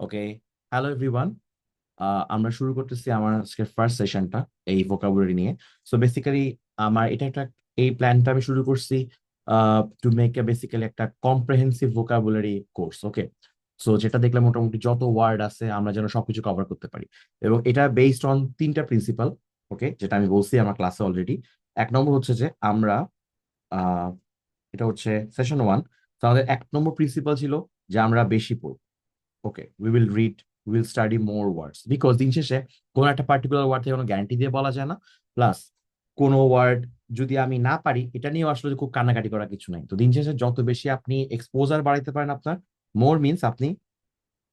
ওকে, hello everyone. আমরা শুরু করতেছি আমার আজকের ফার্স্ট সেশনটা এই ভোকাবুলারি নিয়ে। সো বেসিক্যালি আমার এটা একটা এই প্ল্যানটা আমি শুরু করছি টু মেক এ বেসিক্যালি একটা কম্প্রিহেন্সিভ ভোকাবুলারি কোর্স। ওকে, সো যেটা দেখলে মোটামুটি যত ওয়ার্ড আছে আমরা যেন সবকিছু কভার করতে পারি, এবং এটা বেসড অন তিনটা প্রিন্সিপাল। ওকে, যেটা আমি বলছি আমার ক্লাসে অলরেডি। এক নম্বর হচ্ছে যে আমরা আহ, এটা হচ্ছে সেশন ওয়ান। তাহলে এক নম্বর প্রিন্সিপাল ছিল যে আমরা বেশি পড়ব। Okay, we will read, will study more words, because দিন শেষে কোনো একটা পার্টিকুলার ওয়ার্ড থেকে কোনো গ্যারান্টি দিয়ে বলা যায় না। প্লাস কোনো ওয়ার্ড যদি আমি না পারি, এটা নিয়েও আসলে খুব কান্নাকাটি করার কিছু নাই। তো দিন শেষে যত বেশি আপনি এক্সপোজার বাড়াইতে পারেন আপনার, মোর মিনস আপনি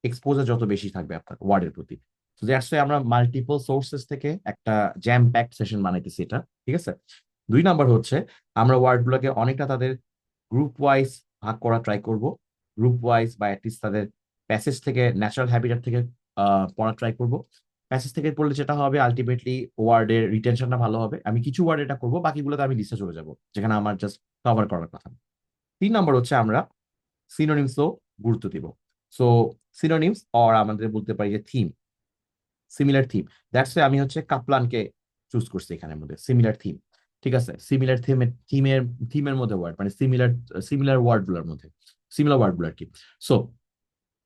এক্সপোজার যত বেশি থাকবে আপনার ওয়ার্ডের প্রতি। তো দ্যাটস ওয়াই আমরা মাল্টিপল সোর্সেস থেকে একটা জ্যাম প্যাকড সেশন বানাইতেছি এটা। ঠিক আছে। দুই নাম্বার হচ্ছে আমরা ওয়ার্ড গুলোকে অনেকটা তাদের গ্রুপ ওয়াইজ ভাগ করা ট্রাই করব। গ্রুপ ওয়াইজ বা অ্যাটলিস্ট তাদের প্যাসেজ থেকে, ন্যাচারাল হ্যাবিটেট থেকে পড়া ট্রাই করব। প্যাসেজ থেকে পড়লে যেটা হবে আলটিমেটলি ওয়ার্ডের রিটেনশনটা ভালো হবে। আমি কিছু ওয়ার্ড এটা করবো, বাকিগুলোতে আমি লিস্টে চলে যাব যেখানে আমার জাস্ট কভার করার কথা। তিন নম্বর হচ্ছে আমরা সিনোনিমসও গুরুত্ব দিব। সো সিনোনিমস অর আমাদের বলতে পারি যে থিম, সিমিলার থিম। দ্যাটস আমি হচ্ছে কাপলানকে চুজ করছি এখানের মধ্যে, সিমিলার থিম। ঠিক আছে, সিমিলার থিমের থিমের থিমের মধ্যে ওয়ার্ড মানে সিমিলার, সিমিলার ওয়ার্ড গুলোর মধ্যে, সিমিলার ওয়ার্ড গুলো আর কি। সো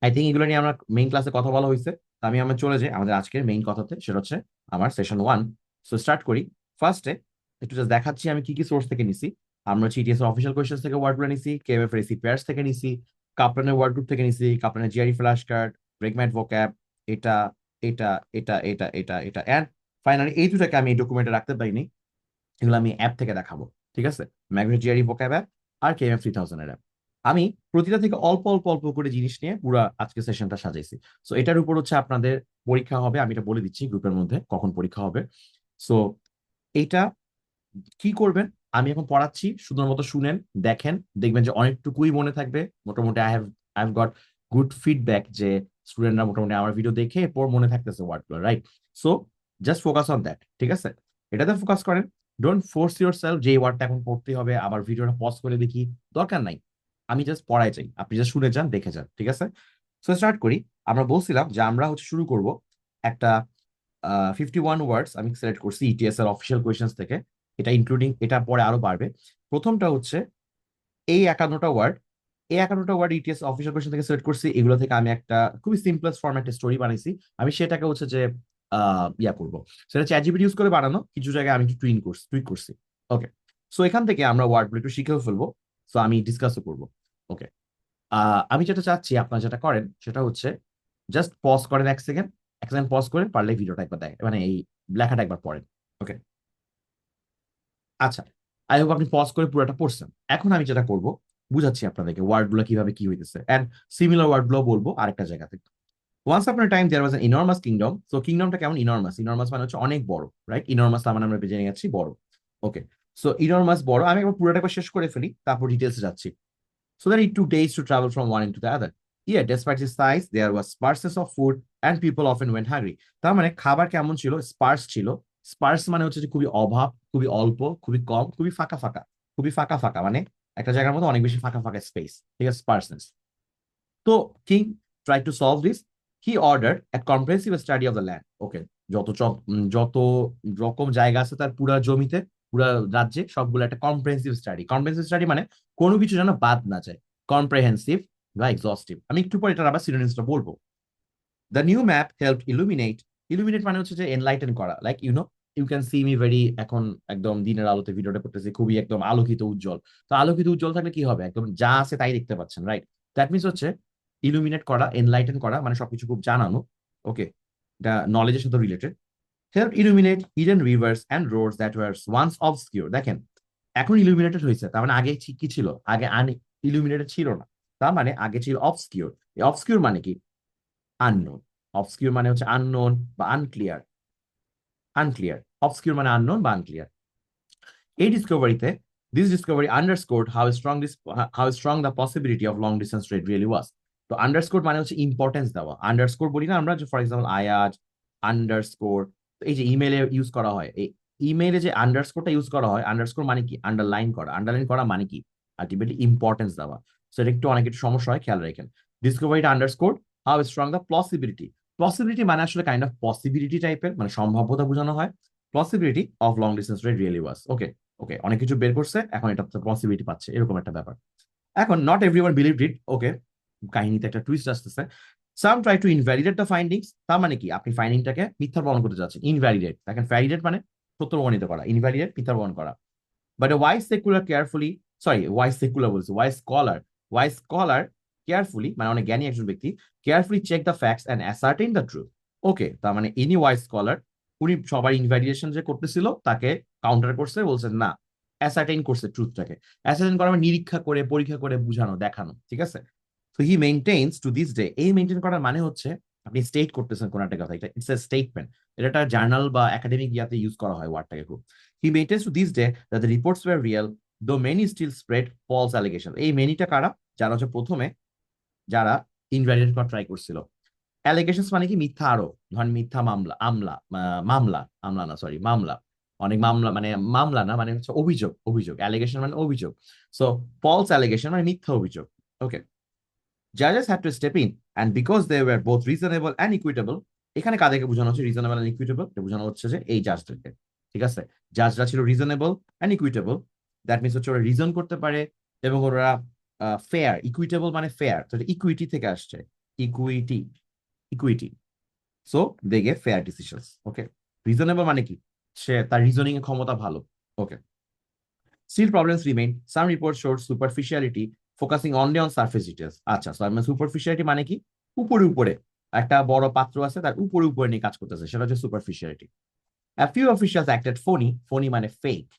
আই থিঙ্ক এগুলো নিয়ে আমরা মেইন ক্লাসে কথা বলা হয়েছে। তো আমি আমরা চলে যাই আমাদের আজকের মেইন কথাতে, সেটা হচ্ছে আমার সেশন ওয়ান। সো স্টার্ট করি। ফার্স্টে একটু জাস্ট দেখাচ্ছি আমি কি কি সোর্স থেকে নিছি। আমরা হচ্ছে ইটিএস অফিসিয়াল কোয়েশ্চেন থেকে ওয়ার্ড গুলো নিছি, কেএমএফ এর এসি পেয়ার্স থেকে নিছি, কাপলানের ওয়ার্ড গ্রুপ থেকে নিছি, কাপলানের জিআরই ফ্ল্যাশ কার্ড, ব্রেকম্যাট ভোক্যাব, এটা এটা এটা অ্যান্ড ফাইনালি এই দুটাকে আমি এই ডকুমেন্টে রাখতে পারিনি, এগুলো আমি অ্যাপ থেকে দেখাবো। ঠিক আছে, ম্যাগনেট জিআরই ভোক্যাব অ্যাপ আর কেএমএফ 3000 এর অ্যাপ। আমি প্রতিটা থেকে অল্প অল্প অল্প করে জিনিস নিয়ে পুরো আজকে সেশনটা সাজাইছি। সো এটার উপর হচ্ছে আপনাদের পরীক্ষা হবে, আমি এটা বলে দিচ্ছি গ্রুপের মধ্যে কখন পরীক্ষা হবে। সো এইটা কি করবেন, আমি এখন পড়াচ্ছি, সুন্দর মতো শুনেন, দেখেন, দেখবেন যে অনেকটুকুই মনে থাকবে মোটামুটি। I have got good feedback যে স্টুডেন্টরা মোটামুটি আমার ভিডিও দেখে এরপর মনে থাকতেছে ওয়ার্ডগুলো, right? So just focus on that. ঠিক আছে, এটাতে ফোকাস করেন। ডোন্ট ফোর্স ইউর সেলফ যে এই ওয়ার্ডটা এখন পড়তে হবে, আবার ভিডিওটা পজ করে দেখি, দরকার নাই। আমি জাস্ট পড়াই চাই, আপনি জাস্ট শুনে যান, দেখে যান। ঠিক আছে, সো স্টার্ট করি। আমরা বলছিলাম যে আমরা হচ্ছে শুরু করব একটা 51 ওয়ার্ডস আমি সিলেক্ট করছি ইটিএস এর অফিসিয়াল কোয়েশ্চেন্স থেকে। এটা ইনক্লুডিং, এটা পরে আরো বাড়বে। প্রথমটা হচ্ছে এই 51টা ওয়ার্ড, এই 51টা ওয়ার্ড ইটিএস অফিসিয়াল কোয়েশ্চেন থেকে সিলেক্ট করছি। এগুলো থেকে আমি একটা খুবই সিম্পলেস্ট ফরম্যাটে স্টোরি বানাইছি। আমি সেটাকে হচ্ছে যে ইয়া করবো, সেটা চ্যাটজিপিটি ইউজ করে বানানো, কিছু জায়গায় আমি একটু টুইক করছি। ওকে, সো এখান থেকে আমরা ওয়ার্ডগুলো একটু শিখেও ফেলবো। সো আমি ডিসকাসও করবো। ওকে, আমি যেটা চাচ্ছি আপনারা যেটা করেন সেটা হচ্ছে জাস্ট পজ করেন 1 সেকেন্ড, 1 সেকেন্ড পজ করে পারলে ভিডিওটা একবার দেখ, মানে এই লেখাটা একবার পড়েন। ওকে, আচ্ছা, আই হোপ আপনি পজ করে পুরোটা পড়ছেন। এখন আমি যেটা করব, বুঝাচ্ছি আপনাদেরকে ওয়ার্ড গুলো কিভাবে কি হইতেছে, এন্ড সিমিলার ওয়ার্ড গুলো বলবো আরেকটা জায়গা থেকে। Once upon time there was an enormous kingdom. তো কিংডমটা কেমন? ইনর্মাস, ইনর্মাস মানে হচ্ছে অনেক বড়, রাইট? ইনর্মাস তার মানে আমরা জেনে যাচ্ছি বড়। ওকে, সো ইনর্মাস বড়, আমি একবার পুরোটা একবার শেষ করে ফেলি, তারপর ডিটেলস যাচ্ছি। So that it took days to travel from one end to the other. Yet, despite its size, there was sparseness of food and people often went hungry. তার মানে খাবার কেমন ছিল? স্পার্স ছিল। স্পার্স মানে হচ্ছে যে খুবই অভাব, খুবই অল্প, খুবই কম, খুবই ফাঁকা ফাঁকা। খুবই ফাঁকা ফাঁকা মানে একটা জায়গার মধ্যে অনেক বেশি ফাঁকা ফাঁকা স্পেস। ঠিক আছে, স্পার্সনেস। তো king try to solve this. He order a comprehensive study of the land. Okay, যত রকম জায়গা আছে তার পুরা জমিতে, পুরা রাজ্যে, সবগুলো একটা কম্প্রেহেন্সিভ স্টাডি। কম্প্রেহেন্সিভ স্টাডি মানে কোনো কিছু যেন বাদ না যায়। কম্প্রেহেন্সিভ বা এক্সস্টিভ। আমি একটু পরে এটার আবার সিনোনিমসটা বলবো। The new map help illuminate. Illuminate মানে হচ্ছে যে এনলাইটেন করা, like you can see me very, এখন একদম দিনের আলোতে ভিডিওটা করতেছি, খুবই একদম আলোকিত উজ্জ্বল। তো আলোকিত উজ্জ্বল থাকলে কি হবে? একদম যা আছে তাই দেখতে পাচ্ছেন, রাইট? দ্যাট মিনস হচ্ছে ইলুমিনেট করা, এনলাইটেন করা মানে সবকিছু খুব জানানো। ওকে, এটা নলেজের সাথে related. Help illuminate hidden rivers and roads that were once obscure. দেখেন, এখন ইলুমিনেটেড হয়েছে, তার মানে আগে কি ছিল? আগে ইলুমিনেটেড ছিল না। তার মানে আগে ছিল অবসকিউর। অবসকিউর মানে কি? আননোন। অবসকিউর মানে হচ্ছে আননোন বা আনক্লিয়ার। আনক্লিয়ার, অবসকিউর মানে আননোন বা আনক্লিয়ার। এই ডিসকভারিতে, this discovery underscored how strong the possibility of long distance trade really was. তো আন্ডারস্কোর মানে হচ্ছে ইম্পর্টেন্স দেওয়া। আন্ডারস্কোর বলি না আমরা, যে ফর এক্সাম্পল আয়াজ আন্ডারস্কোর। এই যে ইমেলে ইউজ করা হয়, এই ইমেলে যে আন্ডারস্কোরটা ইউজ করা হয়, আন্ডারস্কোর মানে কি? আন্ডারলাইন করা। আন্ডারলাইন করা মানে কি? আলটিমেটলি ইম্পর্টেন্স দেওয়া। সেটা একটু অনেক একটু সমস্যা হয়, খেয়াল রাখেন। ডিসকভারিটা আন্ডারস্কোর হাউ স্ট্রং দ্য প্লসিবিলিটি। প্লসিবিলিটি মানে আসলে কাইন্ড অফ পসিবিলিটি টাইপের, মানে সম্ভাব্যতা বোঝানো হয়। Possibility of long distance trade really was. Okay, okay, অনেক কিছু বের করছে, এখন এটা পসিবিলিটি পাচ্ছে, এরকম একটা ব্যাপার। এখন not everyone believed it. Okay, কাহিনীতে একটা টুইস্ট আসতেছে। Some try to invalidate the findings. তার মানে কি, আপনি ফাইন্ডিংটাকে মিথ্যা প্রমাণ করতে যাচ্ছেন। ইনভ্যালিডেট, দেখেন ভ্যালিডেট মানে সত্য প্রমাণিত করা, ইনভ্যালিডেট মিথ্যা প্রমাণ করা। But a wise secular carefully, sorry wise secular বলছি, ওয়াইজ স্কলার কেয়ারফুলি মানে অনেক জ্ঞানী একজন ব্যক্তি, carefully check the facts and ascertain the truth. Okay, তার মানে ইনি ওয়াইজ স্কলার, উনি সবার ইনভ্যালিডেশন যে করতেছিল তাকে কাউন্টার করছে, বলছে না, অ্যাসার্টেইন করছে ট্রুথটাকে। অ্যাসার্টেইন করা মানে নিরীক্ষা করে, পরীক্ষা করে, বুঝানো, দেখানো, ঠিক আছে। তো হি মেইনটেইনস টু দিস ডে, এই মেইনটেইন করার মানে হচ্ছে আপনি স্টেট করতেছেন কোন একটা কথা, এটা ইটস এ স্টেটমেন্ট। এটা একটা জার্নাল বা একাডেমিক ইয়াতে ইউজ করা হয় ওয়ার্ডটাকে খুব। He maintains to this day that the reports were real though many still spread false allegation. এই মেনিটা কারা? যারা হচ্ছে প্রথমে যারা ইনভ্যালিডেট করা ট্রাই করছিল। অ্যালিগেশনস মানে কি, মিথ্যা আরোপ, ধরেন মিথ্যা মামলা, মামলা, আমলা না সরি, মামলা, অনেক মামলা মানে মামলা না, মানে হচ্ছে অভিযোগ, অভিযোগ, অ্যালিগেশন মানে অভিযোগ। সো ফলস অ্যালিগেশন মানে মিথ্যা অভিযোগ। ওকে, judges had to step in and because they were both reasonable and equitable। এখানে কাদেরকে বোঝানো হচ্ছে রিজনেবল এন্ড ইকুইটেবল? এটা বোঝানো হচ্ছে যে এই জাজদেরকে, ঠিক আছে। জাজরা ছিল reasonable and equitable, that means হচ্ছে ওরা রিজন করতে পারে এবং ওরা ফেয়ার। ইকুইটেবল মানে ফেয়ার, তো ইকুইটি থেকে আসছে, equity, equity. So they gave fair decisions. Okay, reasonable মানে কি, সে তার রিজনিং এর ক্ষমতা ভালো। ওকে, still problems remain. Some reports showed superficiality, focusing only on surface details. আচ্ছা, so আমরা superficiality মানে কি, উপরে উপরে একটা বড় পাত্র আছে, তার উপরে উপরে নিয়ে কাজ করতেছে, সেটা হচ্ছে superficiality. A few officials acted phony, phony মানে fake,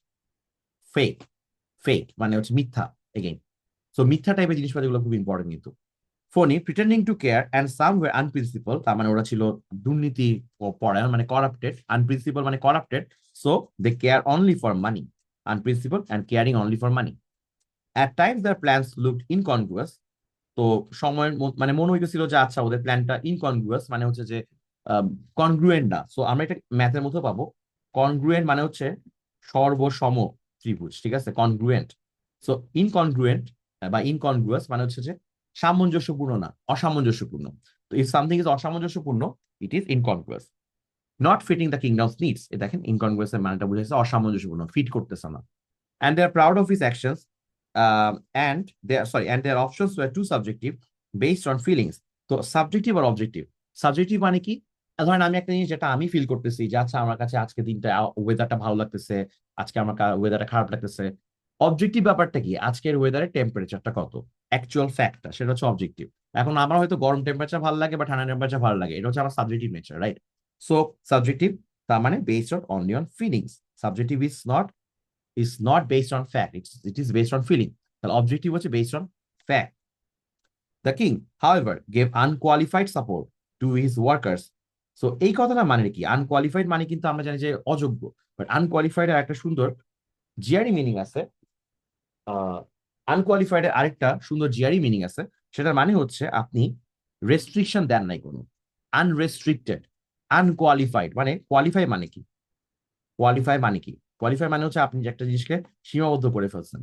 fake, fake মানে হচ্ছে মিথ্যা again. So মিথ্যা টাইপের জিনিসপাতিগুলো খুব ইম্পর্টেন্ট কিন্তু। Phony pretending to care and some way unprincipled, তার মানে ওরা ছিল দুর্নীতি পরায়ণ মানে করাপ্টেড, আনপ্রিন্সিপাল মানে corrupted. So they care only for money, unprincipled and caring only for money. At times their plans looked incongruous. তো সময়ের মানে মনে হইতেছিল যে আচ্ছা ওদের প্ল্যানটা ইনকনগ্রুয়াস মানে হচ্ছে যে কনগ্রুয়েন্ট না। সো আমরা এটা ম্যাথের মতো পাবো, কনগ্রুয়েন্ট মানে হচ্ছে সর্বসম ত্রিভুজ, ঠিক আছে, কনগ্রুয়েন্ট। সো ইনকনগ্রুয়েন্ট বা ইনকনগ্রুয়াস মানে হচ্ছে যে সামঞ্জস্যপূর্ণ না, অসামঞ্জস্যপূর্ণ। তো ইফ সামথিং ইজ অসামঞ্জস্যপূর্ণ, it is incongruous. Not fitting the kingdom's needs, এ দেখেন ইনকনগ্রুয়াস এর মানেটা বুঝাইছে অসামঞ্জস্যপূর্ণ, ফিট করতেছে না। And they are proud of his actions, and their options were too subjective based on feelings. তো সাবজেক্টিভ আর অবজেক্টিভ। সাবজেক্টিভ মানে কি, ধরেন আমি একটা জিনিস যেটা আমি ফিল করতেছি যে আচ্ছা আমার কাছে আজকে দিনটা ওয়েদারটা ভালো লাগতেছে, আজকে আমার ওয়েদারটা খারাপ লাগতেছে। অবজেক্টিভ ব্যাপারটা কি, আজকের ওয়েদারের টেম্পারেচারটা কত, অ্যাকচুয়াল ফ্যাক্টটা, সেটা হচ্ছে অবজেক্টিভ। এখন আমার হয়তো গরম টেম্পারেচার ভালো লাগে বা ঠান্ডা টেম্পারেচার ভালো লাগে, এটা হচ্ছে আমার subjective nature, right. So subjective তার মানে based only on feelings. Subjective is not based on fact, it is based on feeling. The objective was based on fact. The king, however, gave unqualified support to his workers. So এই কথাটা মানে কি, unqualified মানে কিন্তু আমরা জানি যে অযোগ্য, বাট আনকোয়ালিফাইড এর একটা সুন্দর জিআরই মিনিং আছে। আনকোয়ালিফাইড এর আরেকটা সুন্দর জিআরই মিনিং আছে, সেটার মানে হচ্ছে আপনি রেস্ট্রিকশন দেন নাই কোনো, আনরেস্ট্রিক্টেড। আনকোয়ালিফাইড মানে, কোয়ালিফাই মানে কি, কোয়ালিফাই মানে কি, কোয়ালিফাই মানে হচ্ছে আপনি যে একটা জিনিসকে সীমাবদ্ধ করে ফেলছেন।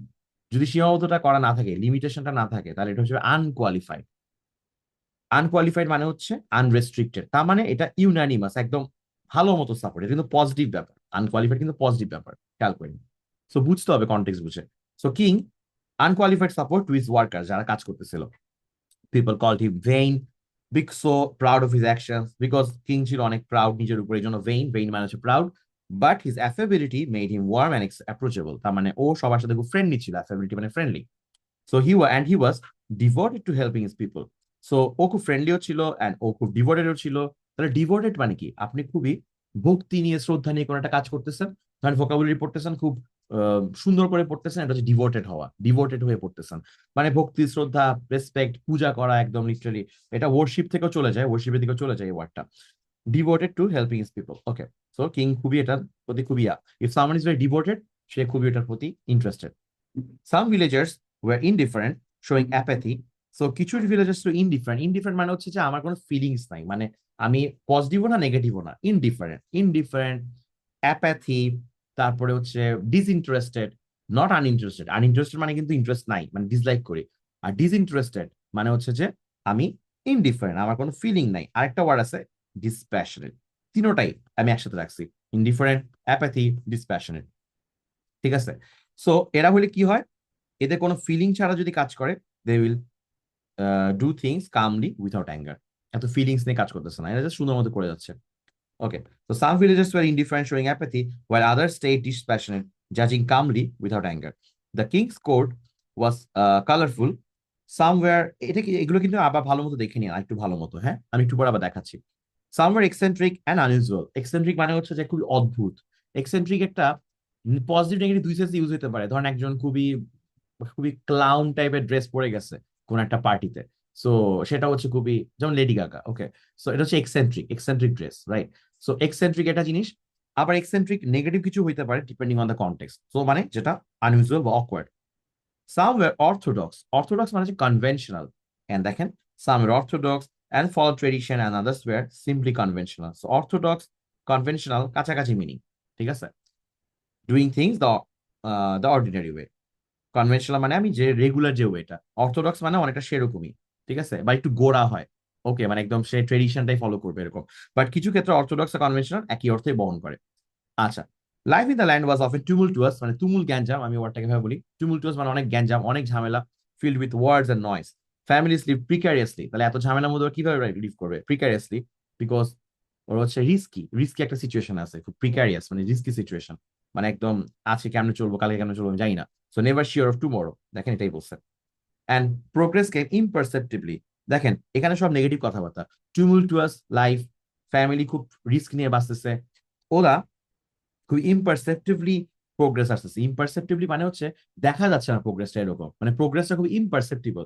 যদি সীমাবদ্ধতা করা না থাকে, লিমিটেশনটা না থাকে, তাহলে এটা হচ্ছে আনকোয়ালিফাইড। আনকোয়ালিফাইড মানে হচ্ছে আনরেস্ট্রিক্টেড, তার মানে এটা ইউনানিমাস, একদম ভালো মতো সাপোর্ট, এটা কিন্তু পজিটিভ ব্যাপার। আনকোয়ালিফাইড কিন্তু পজিটিভ ব্যাপার, খেয়াল করেন। সো বুঝতে হবে কনটেক্সট বুঝে। So king unqualified support to his worker, যারা কাজ করতেছিল। People called him vain, big so proud of his actions, because king ছিল অনেক প্রাউড নিজের উপরে, এই জন্য ভেইন, ভেইন মানে হচ্ছে proud. But his affability made him warm and approachable, তার মানে ও সবার সাথে খুব ফ্রেন্ডলি ছিল, অ্যাফেবিলিটি মানে friendly. So he was devoted to helping his people. So ও খুব ফ্রেন্ডলিও ছিল অ্যান্ড ও খুব ডিভোটেডও ছিল। তাহলে ডিভোটেড মানে কি, আপনি খুবই ভক্তি নিয়ে, শ্রদ্ধা নিয়ে কোনো একটা কাজ করতেছেন, ধরেন ভোকাবুলারি পড়তেছেন, খুব সুন্দর করে পড়তেছেন, এটা হচ্ছে ডিভোটেড হওয়া, ডিভোটেড হয়ে পড়তেছেন, মানে ভক্তি, শ্রদ্ধা, রেসপেক্ট, পূজা করা, একদম লিটারালি। এটা ওয়ার্শিপ থেকেও চলে যায়, ওয়ার্শিপের দিকেও চলে যায় এই ওয়ার্ডটা, devoted to helping his people. Okay, so king খুবই এটার প্রতি খুবই if someone is very devoted, সে খুবই এটার প্রতি interested. Some villagers were indifferent, showing apathy. So কিছু ভিলেজার্স তো ইনডিফারেন্ট, ইনডিফারেন্ট মানে হচ্ছে যে আমার কোনো ফিলিংস নাই, মানে আমি পজিটিভও না নেগেটিভও না, ইনডিফারেন্ট, ইনডিফারেন্ট, অ্যাপ্যাথি, তারপরে হচ্ছে ডিসইন্টারেস্টেড, নট আনইন্টারেস্টেড। আনইন্টারেস্টেড মানে কিন্তু ইন্টারেস্ট নাই, মানে ডিসলাইক করি। আর ডিসইন্টারেস্টেড মানে হচ্ছে যে আমি ইনডিফারেন্ট, আমার কোনো ফিলিং নাই। আরেকটা ওয়ার্ড আছে ডিসপ্যাশনেট। তিনোটাই আমি একসাথে রাখছি, ইনডিফারেন্ট, অ্যাপাথি, ডিসপ্যাশনেট। ঠিক আছে? সো এরা হলে কি হয়, এদের কোনো ফিলিং ছাড়া যদি কাজ করে, they will do things calmly without anger. এত ফিলিংস নিয়ে কাজ করতেছে না, এটা জাস্ট সুন্দর মতো করে যাচ্ছে। ওকে, so some villagers were indifferent, showing apathy, while others stayed dispassionate, judging calmly without anger. The king's court was colorful. Some were, এটা কি, এগুলো কিন্তু আবার ভালো মতো দেখে নিন, একটু ভালো মতো, হ্যাঁ আমি একটু পরে আবার দেখাচ্ছি। Some were eccentric and unusual. Eccentric মানে হচ্ছে যে খুবই অদ্ভুত। eccentric একটা পজিটিভ নেগেটিভ দুই সেন্সে ইউজ হতে পারে। ধরেন একজন খুবই খুবই ক্লাউন টাইপের ড্রেস পরে গেছে কোন একটা পার্টিতে, সো সেটা হচ্ছে খুবই, যেমন লেডি গাগা, ওকে। সো এটা হচ্ছে eccentric, eccentric dress, right? So eccentric একটা জিনিস। আবার এক্সেন্ট্রিক নেগেটিভ কিছু হইতে পারে depending on the context, so মানে যেটা আনইউজুয়াল বা awkward. Some wear orthodox, orthodox মানে হচ্ছে কনভেনশনাল, এন্ড দেখেন some wear orthodox and follow tradition and others were simply conventional. So orthodox, conventional কাছাকাছি মিনিং, ঠিক আছে? doing things the ordinary way. Conventional মানে আমি যে রেগুলার যে ওয়েটা, অর্থোডক্স মানে অনেকটা সেরকমই, ঠিক আছে, বা একটু গোড়া হয়, ওকে, মানে একদম সে ট্রেডিশনটাই ফলো করবে এরকম। বাট কিছু ক্ষেত্রে অর্থোডক্স আর কনভেনশনাল একই অর্থে বহন করে। আচ্ছা, life in the land was often tumultuous, মানে তুমুল গ্যাঞ্জাম, আমি ওয়ার্ডটাকে ভাবে বলি। টিউমুলটুয়াস মানে অনেক গ্যাঞ্জাম, অনেক ঝামেলা, filled with words and noise. Families live precariously, তাহলে এত ঝামেলার মধ্যে ওরা কিভাবে লিভ করবে প্রিকারিয়াসলি? বিকজ ওর হচ্ছে রিস্কি, রিস্কি একটা সিচুয়েশন আছে, খুব প্রিকারিয়াস মানে রিস্কি সিচুয়েশন, মানে একদম আজকে কেমনে চলবো কালকে কেমনে চলবো আমি জানি না। So never sure of tomorrow, দেখেন এটাই বলছে। অ্যান্ড প্রোগ্রেস কেম ইমপারসেপ্টিভলি, দেখেন এখানে সব নেগেটিভ কথাবার্তা। টিউমুলটুয়াস লাইফ, ফ্যামিলি খুব রিস্ক নিয়ে বাঁচতেছে, ওরা খুব ইমপারসেপ্টিভলি প্রোগ্রেস আসতেছে। ইমপারসেপ্টিভলি মানে হচ্ছে দেখা যাচ্ছে না প্রোগ্রেসটা, এরকম মানে প্রোগ্রেসটা খুব ইমপারসেপ্টিবল।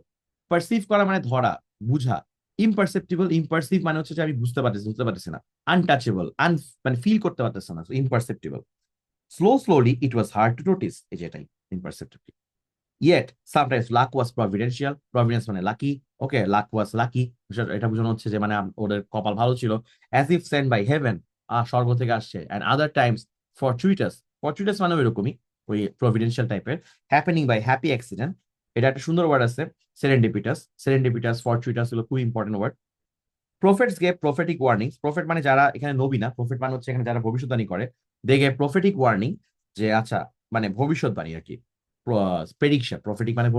পারসিভ করা মানে ধরা, বুঝা। ইমপারসেপ্টিবল, ইমপারসিভ মানে হচ্ছে যে আমি বুঝতে পারতেছি, বুঝতে পারতেছি না। আনটাচেবল, মানে ফিল করতে পারতেছে না, imperceptible. Slowly it was hard to notice, এই যেটাই imperceptibly. Yet sometimes luck was providential, providence মানে লাকি, ওকে, luck was lucky, এটা বোঝানো হচ্ছে যে মানে ওদের কপাল ভালো ছিল, as if sent by heaven, স্বর্গ থেকে আসছে। and other times fortuitous, fortuitous মানে ওইরকমই, ওই providential টাইপের। happening by happy accident, এটা একটা সুন্দর ওয়ার্ড আছে, serendipitous, serendipitous, fortuitous হলো খুব important word. prophets gave prophetic warnings, prophet মানে যারা এখানে নবী না, prophet মানে হচ্ছে এখানে যারা ভবিষ্যৎবাণী করে। they gave prophetic warning, যে আচ্ছা মানে ভবিষ্যৎবাণী আর কি, প্রেডিকশন, প্রফেটিক মানে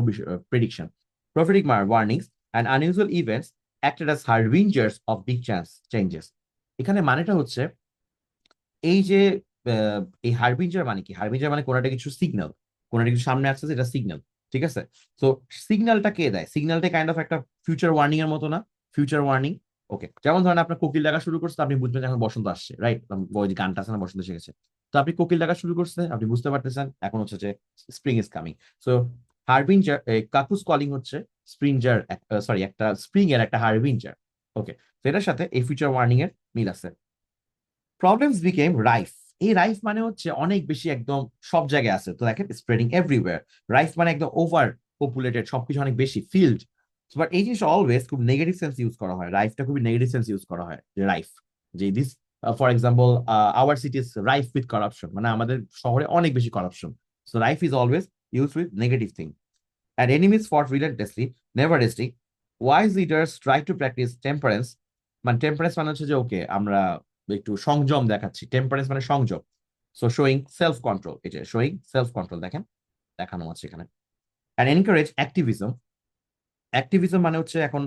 prediction. Prophetic warnings and unusual events acted as harbingers of big changes. এখানে মানেটা হচ্ছে এই যে এই হারবিঞ্জার মানে কি, হারবিঞ্জার মানে কোনো একটা কিছু সিগন্যাল, কোনো একটা কিছু সামনে আসছে এটা সিগন্যাল, ঠিক আছে? তো সিগন্যালটা কে দেয়? সিগন্যালটা কাইন্ড অফ একটা ফিউচার ওয়ার্নিং এর মতো না? ফিউচার ওয়ার্নিং, ওকে। যেমন ধরেন আপনার কোকিল ডাকা শুরু করছে, আপনি বুঝবেন যে এখন বসন্ত আসছে, রাইট? ওই যে গানটা আছে না, বসন্ত এসে গেছে। তো আপনি কোকিল ডাকা শুরু করছে, আপনি বুঝতে পারতেছেন এখন হচ্ছে যে spring is coming. So harbinger, cuckoos calling হচ্ছে স্প্রিঞ্জার, সরি একটা স্প্রিং এর একটা হারবিঞ্জার, ওকে। তো এটার সাথে এই ফিউচার ওয়ার্নিং এর মিল আছে। প্রবলেমস বিকেম রাইফ, এই রাইফ মানে হচ্ছে অনেক বেশি, একদম সব জায়গায় আছে, তো দেখেন স্প্রেডিং এভরিওয়্যার। রাইফ মানে একদম ওভার পপুলেটেড, সবকিছু অনেক বেশি, ফিল্ড। বাট এই জিনিসটা অলওয়েজ খুব নেগেটিভ সেন্স ইউজ করা হয়, রাইফটা খুবই নেগেটিভ সেন্স ইউজ করা হয়, যে রাইফ, যে this, for example our city is রাইফ with corruption, মানে আমাদের শহরে অনেক বেশি corruption. So রাইফ is always use with negative thing. And enemies fought relentlessly, never resting. Wise leaders try to practice temperance. মানে টেম্পারেন্স মানে হচ্ছে যে ওকে আমরা একটু সংযম দেখাচ্ছি, টেম্পারেন্স মানে সংযম। সো শোয়িং সেলফ কন্ট্রোল, এটা শোয়িং সেলফ কন্ট্রোল, দেখেন দেখানো আছে এখানে। অ্যান্ড এনকারেজ অ্যাক্টিভিজম, অ্যাক্টিভিজম মানে হচ্ছে এখন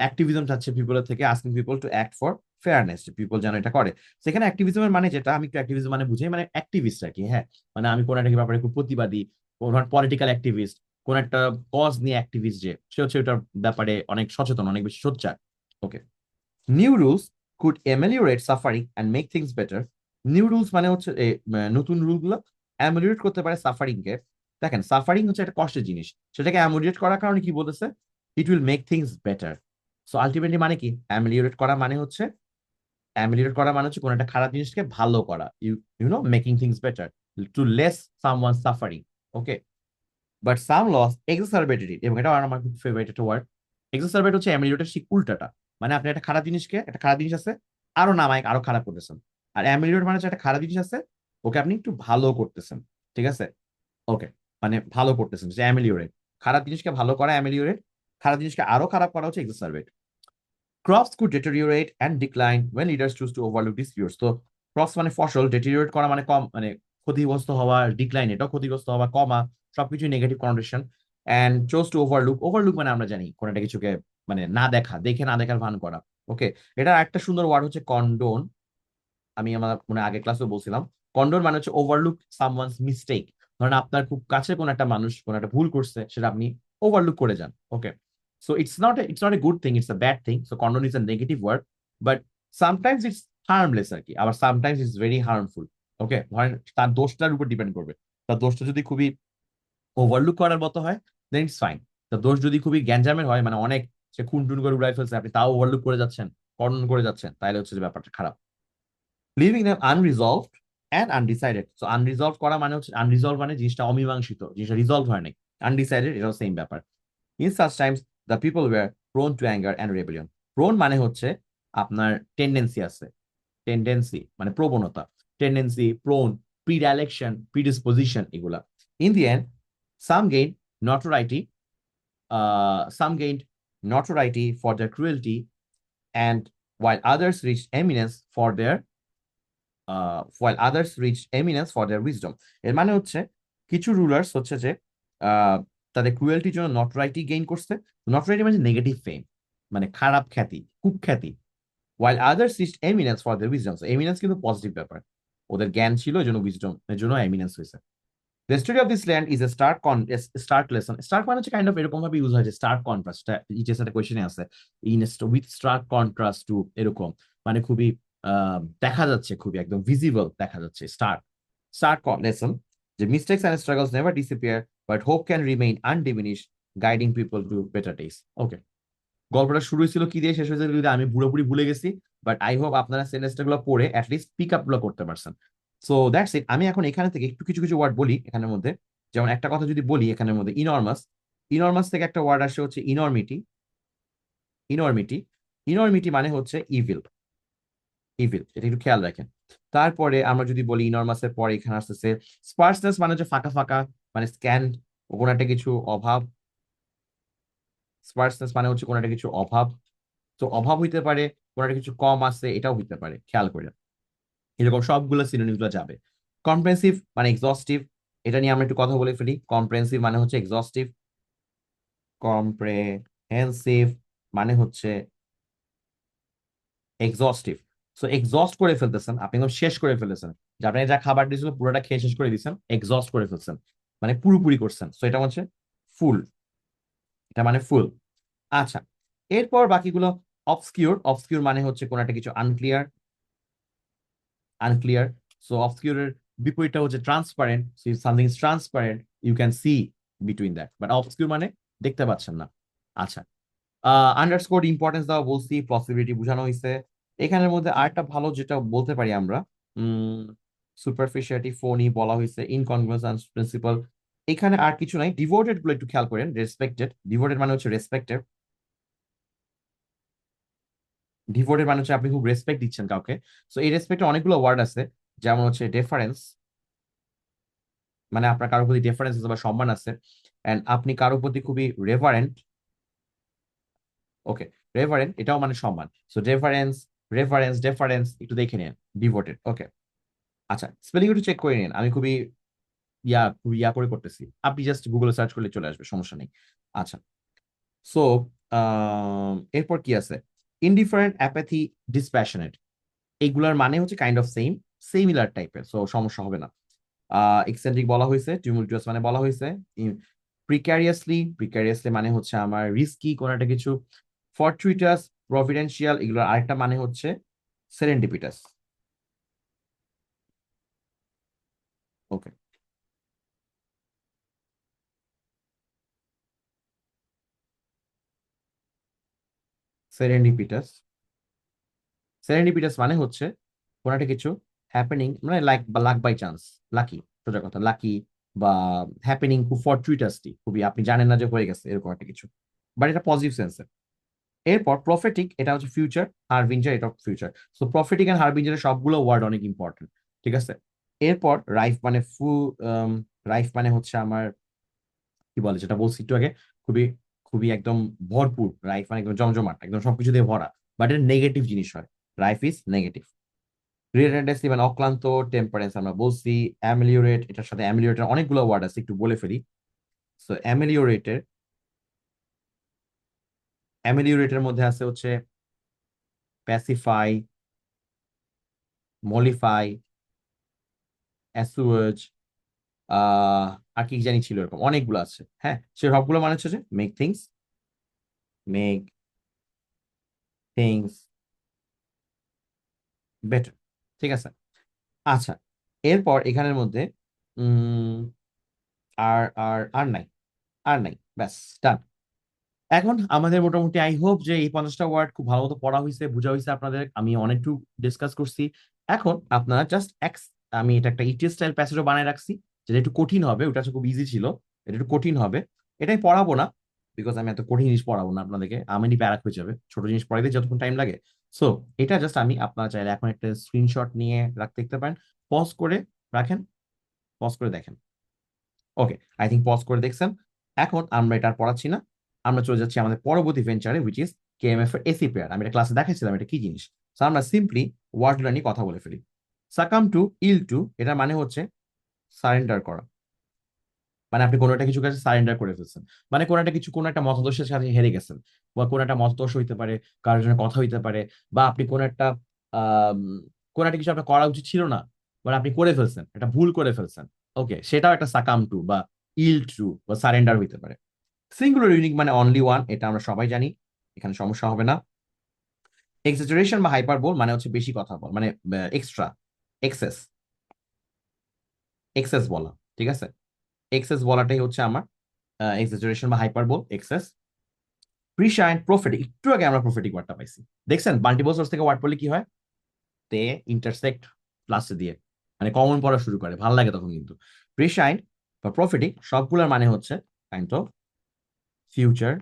অ্যাক্টিভিজম চাচ্ছে পিপলের থেকে, asking people to act for fairness, people যেন এটা করে। সেখানে অ্যাক্টিভিজমের মানে যেটা, আমি একটু অ্যাক্টিভিজম মানে বুঝি, মানে অ্যাক্টিভিস্ট আর কি, হ্যাঁ, মানে আমি কোন একটা ব্যাপারে খুব প্রতিবাদী, কোন পলিটিক্যাল অ্যাক্টিভিস্ট, কোন একটা কজ নিয়ে অ্যাক্টিভিস্ট, যে সে হচ্ছে ওটার ব্যাপারে অনেক সচেতন, অনেক বেশি সোচ্চার, okay. New rules could ameliorate suffering and make things better. New rules মানে হচ্ছে নতুন রুল গুলো অ্যামেলিওরেট করতে পারে সাফারিং কে। দেখেন সাফারিং হচ্ছে একটা কষ্টের জিনিস, সেটাকে অ্যামেলিওরেট করার কারণে কি বলতেছে, it will make things better. So ultimately মানে কি, অ্যামেলিওরেট করা মানে হচ্ছে, অ্যামেলিওরেট করা মানে হচ্ছে কোনো একটা খারাপ জিনিসকে ভালো করা, you know making things better, to less someone suffering, okay. But some laws exacerbated it, এবং এটা আমার খুব ফেভারিট একটা ওয়ার্ড। এক্সারবেট হচ্ছে অ্যামেলিওরেটের ঠিক উল্টাটা, মানে আপনি একটা খারাপ জিনিসকে, একটা খারাপ জিনিস আছে আরো নামায় আরো খারাপ করতেছেন। আর অ্যামেলিওরেট মানে হচ্ছে একটা খারাপ জিনিস আছে, ওকে আপনি একটু ভালো করতেছেন, ঠিক আছে, ওকে, মানে ভালো করতেছেন, যে অ্যামেলিওরেট। খারাপ জিনিসকে ভালো করা অ্যামেলিওরেট, খারাপ জিনিসকে আরো খারাপ করা হচ্ছে exacerbate. Crops could deteriorate and decline when leaders choose to overlook this periods. তো ক্রপস মানে ফসল, ডেটেরিওরেট করা মানে কম, মানে ক্ষতিগ্রস্ত হওয়া, ডিক্লাইন এটাও ক্ষতিগ্রস্ত হওয়া, কমা, সবকিছু negative connotation. And chose to overlook, overlook মানে আমরা জানি কোনো একটা কিছুকে মানে না দেখা, দেখে না দেখার ভান করা। ওকে, এটা একটা সুন্দর ওয়ার্ড হচ্ছে কন্ডোন। আমি আমার মানে আগের ক্লাসে বলছিলাম, কন্ডোন মানে হচ্ছে ওভারলুক সামওয়ানস মিস্টেক। ধরেন আপনার খুব কাছে কোনো একটা মানুষ কোনো একটা ভুল করছে, সেটা আপনি ওভারলুক করে যান। Okay, so it's not a good thing, it's a bad thing. So condone is a negative word, but sometimes it's harmless আর কি, আবার sometimes it's very harmful. Okay, ধরেন তার দোষটার উপর ডিপেন্ড করবে। তার দোষটা যদি খুবই ওভারলুক করার মতো হয়, দেন ইটস ফাইন। তার দোষ যদি খুবই গ্যাঞ্জামের হয়, মানে অনেক সে খুন টুন করে উড়াই ফেলছে, আপনি তাও ওভারলুক করে যাচ্ছেন, কন্ডন করে যাচ্ছেন, তাহলে হচ্ছে যে ব্যাপারটা খারাপ। Living them unresolved and undecided. So unresolved করা মানে হচ্ছে, unresolved মানে জিনিসটা অমীমাংসিত, জিনিসটা রিজলভ হয় নাই। Undecided এটাও সেম ব্যাপার। In such times the people were prone to anger and rebellion. Prone মানে হচ্ছে আপনার টেন্ডেন্সি আছে, টেন্ডেন্সি মানে প্রবণতা, টেন্ডেন্সি, প্রোন, প্রিডাইলেকশন, প্রিডিসপোজিশন, এগুলা। In the end some gained notoriety, some gained notoriety for their cruelty, and while others reached eminence for their while others reached eminence for their wisdom. এর মানে হচ্ছে কিছু rulers হচ্ছে যে আহ, তাদের ক্রুয়েলটির জন্য নটরাইটি গেইন করছে। নটরাইটি মানে নেগেটিভ ফেম, মানে খারাপ খ্যাতি, কুখ্যাতি। while others reached eminence for their wisdom. So eminence কিন্তু পজিটিভ ব্যাপার, ওদের জ্ঞান ছিল এই জন্য উইজডম এর জন্য এমিনেন্স হয়েছে। The story of this land is a stark lesson. Stark মানে হচ্ছে কাইন্ড অফ এরকম ভাবে ইউজ হয় যে স্টার্ক কন্ট্রাস্ট, ইচএস একটা কোশ্চেনে আছে, in with stark contrast to, এরকম মানে খুবই দেখা যাচ্ছে, খুবই একদম ভিজিবল দেখা যাচ্ছে। স্টার্ক লেসন, যে mistakes and struggles never disappear but hope can remain undiminished, guiding people to better days. Okay, গল্পটা শুরু হয়েছিল কি দিয়ে, শেষ হয়েছে কি দিয়ে আমি পুরোপুরি ভুলে গেছি, বাট আই হোপ আপনারা সেন্টেন্সটা গুলো পড়ে অ্যাটলিস্ট পিক আপ গুলো করতে পারছেন। So that's it. আমি এখন এখানে থেকে একটু কিছু কিছু ওয়ার্ড বলি এখানের মধ্যে। যেমন একটা কথা যদি বলি এখানের মধ্যে, ইনরমাস, ইনরমাস থেকে একটা ওয়ার্ড আসে হচ্ছে ইনরমিটি। ইনরমিটি, ইনরমিটি মানে হচ্ছে ইভিল, ইভিল, এটা একটু খেয়াল রাখেন। তারপরে আমরা যদি বলি ইনরমাসের পরে এখানে আসতেছে স্পার্সনেস, মানে হচ্ছে ফাঁকা ফাঁকা, মানে স্ক্যান, কোনো একটা কিছু অভাব। স্পার্সনেস মানে হচ্ছে কোনো একটা কিছু অভাব। তো অভাব হইতে পারে, কোনো একটা কিছু কম আছে, এটাও হইতে পারে, খেয়াল করে। এরকম সবগুলো সিনোনিম গুলো যাবে। কম্প্রেহেন্সিভ মানে এক্সস্টিভ, এটা নিয়ে আমরা একটু কথা বলে ফেলি। কম্প্রেহেন্সিভ মানে হচ্ছে এক্সস্টিভ, কম্প্রেহেন্সিভ মানে হচ্ছে এক্সস্টিভ। সো এক্সস্ট করে ফেলতেছেন, আপনি একদম শেষ করে ফেলেছেন, যে আপনি যা খাবার দিয়েছিল পুরোটা খেয়ে শেষ করে দিয়েছেন, এক্সস্ট করে ফেলছেন, মানে পুরোপুরি করছেন। সো এটা হচ্ছে ফুল, এটা মানে ফুল। আচ্ছা, এরপর বাকিগুলো অবসকিউর। অবসকিউর মানে হচ্ছে কোনো একটা কিছু আনক্লিয়ার, আনক্লিয়ার। সো অবসকিউরের বিপরীতটা হচ্ছে transparent. So if something is transparent you can see between that, but obscure মানে দেখতে পাচ্ছেন না। আচ্ছা, আন্ডারস্কোর ইম্পর্টেন্স দেওয়া বলছি, পসিবিলিটি বোঝানো হয়েছে। এখানের মধ্যে আরেকটা ভালো যেটা বলতে পারি আমরা, সুপারফিশিয়ালিটি, ফোনি বলা হয়েছে, ইনকনগ্রুয়েন্স প্রিন্সিপাল। এখানে আর কিছু নাই। ডিভোটেড গুলো একটু খেয়াল করেন, রেসপেক্টেড, ডিভোটেড মানে হচ্ছে রেসপেক্টেড, ডিভোটেড মানে হচ্ছে আপনি খুব রেসপেক্ট দিচ্ছেন কাউকে। সো এই রেসপেক্টে অনেকগুলো ওয়ার্ড আছে, যেমন হচ্ছে ডেফারেন্স, মানে আপনার কারোর প্রতি ডেফারেন্স আছে বা সম্মান আছে, এন্ড আপনি কারোর প্রতি খুবই রেভারেন্ট। ওকে, রেভারেন্ট এটাও মানে সম্মান। সো ডেফারেন্স, রেফারেন্স, ডেফারেন্স একটু দেখে নিন, ডিভোটেড। ওকে, আচ্ছা, স্পেলিং একটু চেক করে নিন, আমি খুবই খুবই করে করতেছি, আপনি জাস্ট গুগলে সার্চ করলে চলে আসবে, সমস্যা নেই। আচ্ছা, সো এরপর কি আছে, ইনডিফারেন্ট, অ্যাপাথি, ডিসপ্যাশনেট, এইগুলার মানে হচ্ছে কাইন্ড অফ সেম, সিমিলার টাইপের, সো সমস্যা হবে না। এক্সেন্ট্রিক বলা হয়েছে, টিউমুলটুয়াস মানে বলা হয়েছে, প্রিক্যারিয়াসলি, প্রিক্যারিয়াসলি মানে হচ্ছে আমার রিস্কি কোনো একটা কিছু, ফরচুইটাস, প্রভিডেন্সিয়াল, এগুলোর আরেকটা মানে হচ্ছে সেরেন্ডিপিটাস। ওকে, সেরেন্ডিপিটাস, সেরেন্ডিপিটাস মানে হচ্ছে কোনো একটা কিছু হ্যাপেনিং, মানে লাইক বা লাক বাই চান্স, লাকি, সোজা কথা লাকি, বা হ্যাপেনিং খুব ফরচুইটাসলি, খুবই আপনি জানেন না যে হয়ে গেছে এরকম একটা কিছু, বাট এটা পজিটিভ সেন্সে। এরপর প্রফেটিক, এটা হচ্ছে ফিউচার, হারবিঞ্জার এটা ফিউচার। সো প্রফেটিক এন্ড হারবিঞ্জারের সবগুলো ওয়ার্ড অনেক ইম্পর্টেন্ট, ঠিক আছে। এরপর রাইফ মানে রাইফ মানে হচ্ছে আমার কি বলে, যেটা বলছি একটু আগে, খুবই খুবই একদম ভরপুর, রাইফ মানে একদম জমজমাট, একদম সবকিছু দিয়ে ভরা, বাট এটা নেগেটিভ জিনিস হয়। Life is negative. রিলেটেন্ডেন্সি মানে অক্লান্ত, টেম্পারেন্স আমরা বলছি, অ্যামেলিওরেট, এটার সাথে অ্যামেলিওরেটের অনেকগুলো ওয়ার্ড আছে, একটু বলে ফেলি। সো অ্যামেলিওরেটের মধ্যে আছে হচ্ছে প্যাসিফাই, মলিফাই, অ্যাসুয়েজ, আর কি জানি ছিল, এরকম অনেকগুলো আছে। হ্যাঁ, সে সবগুলো মানে হচ্ছে যে মেক থিংস বেটার। ঠিক আছে। আচ্ছা, এরপর এখানের মধ্যে উম আর আর আর নাই, আর নাই, ব্যাস, ডান। এখন আমাদের মোটামুটি আই হোপ যে এই 50টা ওয়ার্ড খুব ভালো মতো পড়া হয়েছে, বোঝা হয়েছে আপনাদের, আমি অনেকটু ডিসকাস করছি। এখন আপনারা জাস্ট আমি এটা একটা ইটিএস স্টাইল প্যাসেজও বানায় রাখছি, যেটা একটু কঠিন হবে, ওটা হচ্ছে খুব ইজি ছিল, এটা একটু কঠিন হবে। এটাই পড়াবো না, বিকজ আমি এত কঠিন জিনিস পড়াবো না আপনাদেরকে, আমি প্যারাক হয়ে যাবে ছোট জিনিস পড়াইতে যতক্ষণ টাইম লাগে। সো এটা জাস্ট আমি, আপনারা চাইলে এখন একটা স্ক্রিনশট নিয়ে রাখতে দেখতে পারেন, পজ করে রাখেন, পজ করে দেখেন। ওকে, আই থিঙ্ক পজ করে দেখছেন। এখন আমরা এটা আর পড়াচ্ছি না, আমরা চলে যাচ্ছি আমাদের পরবর্তী ভেঞ্চারে, উইচ ইজ কেএমএফ এর এসি পেয়ার। আমি এটা ক্লাসে দেখাইছিলাম এটা কি জিনিস। So আমরা সিম্পলি ওয়ার্ডগুলো নিয়ে কথা বলে ফেলি। সাকাম টু, ইল টু, এটার মানে হচ্ছে সারেন্ডার করা, মানে আপনি কোনো একটা কিছু কাছে সারেন্ডার করে ফেলছেন, মানে কোনো একটা কিছু, কোনো একটা মতাদর্শের সাথে হেরে গেছেন, বা কোনো একটা মতাদর্শ হইতে পারে, কারোর জন্য কথা হইতে পারে, বা আপনি কোনো একটা আহ কোনো একটা কিছু আপনার করা উচিত ছিল না, মানে আপনি করে ফেলছেন, এটা ভুল করে ফেলছেন। ওকে, সেটাও একটা সাকাম টু বা ইল টু বা সারেন্ডার হইতে পারে। সিঙ্গুলার ইউনিক মানে অনলি ওয়ান, এটা আমরা সবাই জানি, এখানে সমস্যা হবে না। এক্সাজারেশন বা হাইপারবোল মানে হচ্ছে বেশি কথা বল, মানে এক্সট্রা, এক্সেস, এক্সেস বলা। ঠিক আছে, এক্সেস বলাটাই হচ্ছে আমার এক্সাজারেশন বা হাইপারবোল, এক্সেস। প্রিশাইন, প্রফেটিক, একটু আগে আমরা প্রফেটিক ওয়ার্ডটা পাইছি, দেখছেন মাল্টিপল সোর্স থেকে ওয়ার্ড পড়লে কি হয়, তে ইন্টারসেক্ট প্লাসে দিয়ে, মানে কমন পড়া শুরু করে, ভালো লাগে তখন কিন্তু। প্রিশাইন বা প্রফেটিক সবগুলোর মানে হচ্ছে কাইন্ড অফ ফিউচার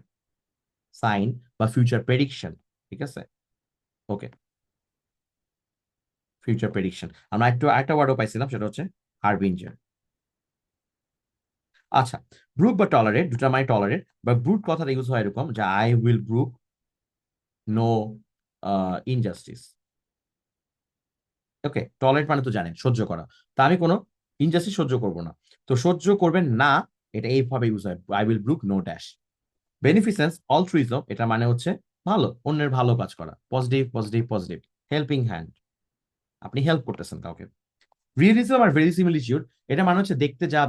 সাইন বা ফিউচার প্রেডিকশন। ঠিক আছে, ওকে, ফিউচার প্রেডিকশন। আমরা একটু আরেকটা ওয়ার্ডও পাইছিলাম, সেটা হচ্ছে হারবিঞ্জার। আচ্ছা, ব্রুক বা টলারেট, দুটা মানে টলারেট বা ব্রুট কথাটা ইউজ হয় এরকম যে I will brook no injustice. Okay, tolerate মানে তো জানেন সহ্য করা, তা আমি কোনো ইনজাস্টিস সহ্য করব না। তো সহ্য করবেন না, এটা এইভাবে ইউজ হয়, I will brook no dash. Beneficence, altruism, এটা মানে হচ্ছে ভালো, অন্যের ভালো কাজ করা, positive positive positive, helping hand, আপনি হেল্প করতেছেন কাউকে। রিয়েলিজম আর ভেরিসিমিলিটিউড, এটা মানে হচ্ছে দেখতে যা,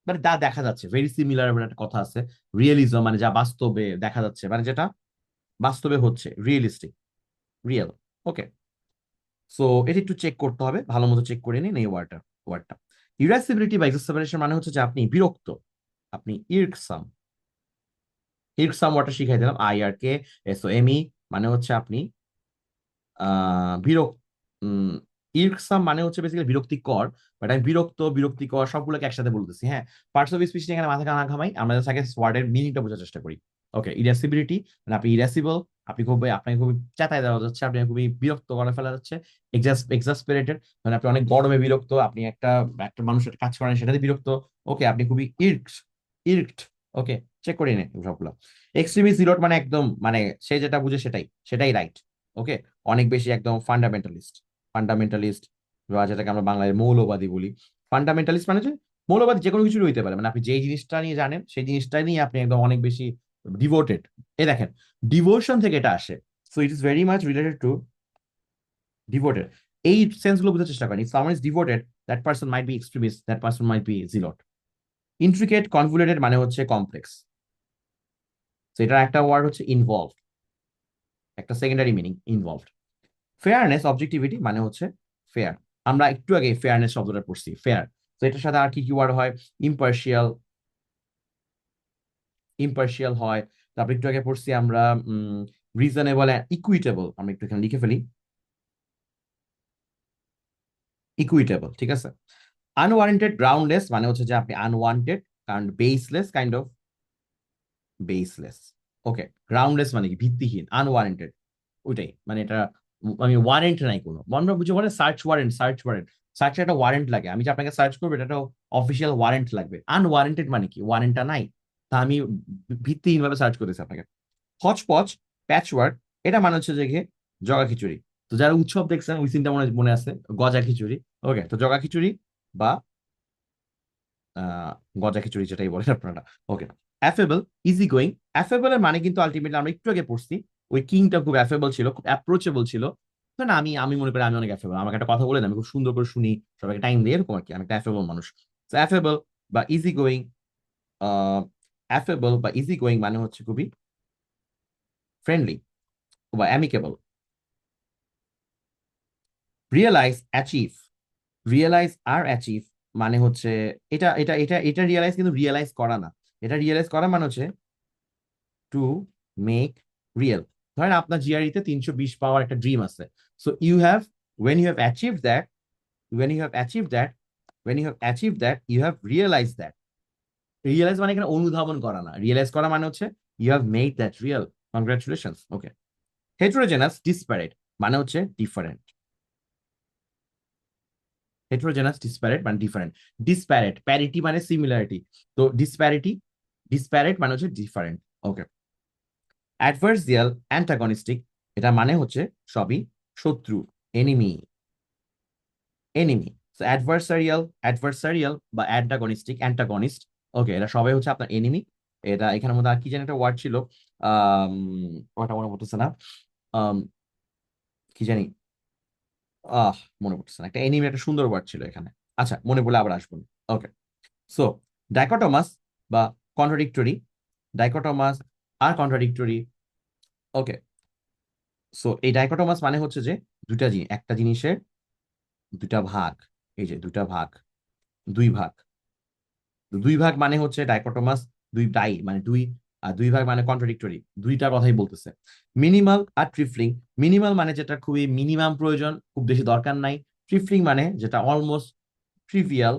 মানে যা দেখা যাচ্ছে, ভেরি সিমিলার বলে একটা কথা আছে। রিয়েলিজম মানে যা বাস্তবে দেখা যাচ্ছে, মানে যেটা বাস্তবে হচ্ছে, রিয়েলিস্টিক, রিয়েল। ওকে, সো এটা একটু চেক করতে হবে, ভালো মতো চেক করে নিন এই ওয়ার্ডটা। ইরাসিবিলিটি বা এক্সাসপারেশন মানে হচ্ছে যে আপনি বিরক্ত, আপনি ইরকসাম। ইরকসাম ওয়ার্ডটা শিখাই দিলাম, IRKSOME, মানে হচ্ছে আপনি বিরক্ত। ইরকসাম মানে হচ্ছে বেসিক্যালি বিরক্তিকর, বাট আমি বিরক্তিকর সবগুলোকে একসাথে বলতেছি। হ্যাঁ, পার্টস অফ স্পিচ এখানে মাথা কানা ঘামাই, আমরা জাস্ট আগে ওয়ার্ডের মিনিংটা বোঝার চেষ্টা করি। ওকে, ইরাসিবিলিটি মানে আপনি ইরাসিবল, আপনাকে খুবই চেতায় দেওয়া যাচ্ছে, আপনি খুবই বিরক্ত করে ফেলা যাচ্ছে। এক্সাসপেরেটেড মানে আপনি অনেক গরমে বিরক্ত, আপনি একটা একটা মানুষের কাজ করেন সেটাতে বিরক্ত। ওকে, আপনি খুবই ইরকড। ওকে, চেক করে নিন সবগুলো। এক্সট্রিমি জিরোট মানে একদম, মানে সে যেটা বুঝে সেটাই সেটাই রাইট। ওকে, অনেক বেশি একদম ফান্ডামেন্টালিস্ট বা যেটাকে আমরা বাংলায় মৌলবাদী বলি। ফান্ডামেন্টালিস্ট মানে যে মৌলবাদী যে কোনো কিছু হইতে পারে, মানে আপনি যেই জিনিসটা নিয়ে জানেন সেই জিনিসটা নিয়ে আপনি একদম অনেক বেশি ডিভোটেড। এই দেখেন, ডিভোশন থেকে এটা আসে, so it is very much related to devoted. এই সেন্স গুলো বোঝার চেষ্টা করেন। If someone is devoted, that person might be extremist, that person might be zealot. Intricate, convoluted মানে হচ্ছে কমপ্লেক্স। তো এটার একটা ওয়ার্ড হচ্ছে ইনভলভড, একটা secondary meaning involved. Fairness, objectivity মানে হচ্ছে ফেয়ার, আমরা একটু আগে ফেয়ারনেস শব্দটা পড়ছি, ফেয়ার। তো এটার সাথে আর কি কি ওয়ার্ড হয়, ইম্পার্শিয়াল, হয়। তারপর একটু আগে পড়ছি আমরা রিজনেবল, ইকুইটেবল, আমরা একটু এখানে লিখে ফেলি, ইকুইটেবল। ঠিক আছে। আনওয়ারেন্টেড, গ্রাউন্ডলেস মানে হচ্ছে যে আপনি আনওয়ান্টেড, কারণ বেসলেস, কাইন্ড অফ বেসলেস। ওকে, গ্রাউন্ডলেস মানে কি, ভিত্তিহীন, আনওয়ারেন্টেড ওইটাই, মানে এটা আমি ওয়ারেন্ট নাই কোনো, আমরা বুঝে বলে সার্চ ওয়ারেন্ট সার্চের একটা ওয়ারেন্ট লাগে, আমি যে আপনাকে সার্চ করবো এটা একটা অফিসিয়াল ওয়ারেন্ট লাগবে। আনওয়ারেন্টেড মানে কি, ওয়ারেন্টটা নাই, তা আমি ভিত্তিহীন ভাবে সার্চ করতেছি আপনাকে। হচপচ, প্যাচওয়ার্ক, এটা মানে হচ্ছে যে কি জগা খিচুড়ি। তো যারা উৎসব দেখছেন ওই সিনটা মনে মনে আছে, গজা খিচুড়ি। ওকে, তো জগা খিচুড়ি বা আহ গজা খিচুড়ি যেটাই বলেন আপনারা। ওকে, অ্যাফেবল, ইজি গোয়িং। অ্যাফেবল এর মানে কিন্তু আলটিমেটলি আমরা একটু আগে পড়ছি, ওই কিংটা খুব অ্যাফেবল ছিল, খুব অ্যাপ্রোচেবল ছিল। তো না, আমি আমি মনে করি আমি অনেক অ্যাফেবল, আমাকে একটা কথা বলে না আমি খুব সুন্দর করে শুনি, সবাইকে টাইম দিই, এরকম আর কি, আমি একটা অ্যাফেবল মানুষ। তো অ্যাফেবল বা ইজি গোয়িং, অ্যাফেবল বা ইজি গোয়িং মানে হচ্ছে খুবই ফ্রেন্ডলি বা অ্যামিকেবল। Realise, achieve. রিয়েলাইজ আর অ্যাচিভ মানে হচ্ছে এটা রিয়েলাইজ, কিন্তু রিয়েলাইজ করা না। এটা রিয়েলাইজ করা মানে হচ্ছে টু মেক রিয়েল। ধরেন আপনার জিআরইতে 320 পাওয়ার একটা ড্রিম আছে। So you have, when you have achieved that, when you have achieved that, when you have achieved that, you have realized that. Realize মানে এখানে অনুধাবন করা না, রিয়েলাইজ করা মানে হচ্ছে you have made that real, congratulations. Okay, heterogeneous, disparate মানে হচ্ছে ডিফারেন্ট। হেটেরোজেনাস, ডিসপ্যারেট মানে ডিফারেন্ট। ডিসপ্যারেট, প্যারিটি মানে সিমিলারিটি, তো ডিসপ্যারিটি, ডিসপ্যারেট মানে হচ্ছে ডিফারেন্ট। ওকে, অ্যাডভার্সিয়াল, অ্যান্টাগনিস্টিক, এটা মানে হচ্ছে সবই শত্রু, এনিমি, এনিমি। অ্যাডভার্সারিয়াল, অ্যাডভার্সারিয়াল বা অ্যান্টাগনিস্টিক, অ্যান্টাগনিস্ট। ওকে, এটা সবাই হচ্ছে আপনার এনিমি। এটা এখানের মধ্যে আর কি যেন একটা ওয়ার্ড ছিল, আহ ওটা মনে পড়তেছে না, আম, কি জানি, আহ মনে পড়তেছে না, একটা এনিমি একটা সুন্দর ওয়ার্ড ছিল এখানে। আচ্ছা, মনে পড়লে আবার আসবো। ওকে, সো ডাইকোটমাস বা কন্ট্রাডিক্টরি, ডাইকোটমাস আর কন্ট্রাডিক্টরি। ওকে, সো এই ডাইকোটমাস মানে হচ্ছে যে দুটা জিনিস, একটা জিনিসের দুটা ভাগ, এই যে দুটা ভাগ, দুই ভাগ। তো দুই ভাগ মানে হচ্ছে ডাইকোটমাস, দুই ডাই মানে দুই, আর দুই ভাগ মানে কন্ট্রাডিক্টরি, দুইটা কথাই বলতেছে। মিনিমাল আর ট্রিফলিং। মিনিমাল মানে যেটা খুবই মিনিমাম প্রয়োজন, খুব বেশি দরকার নাই। ট্রিফলিং মানে যেটা অলমোস্ট ট্রিভিয়াল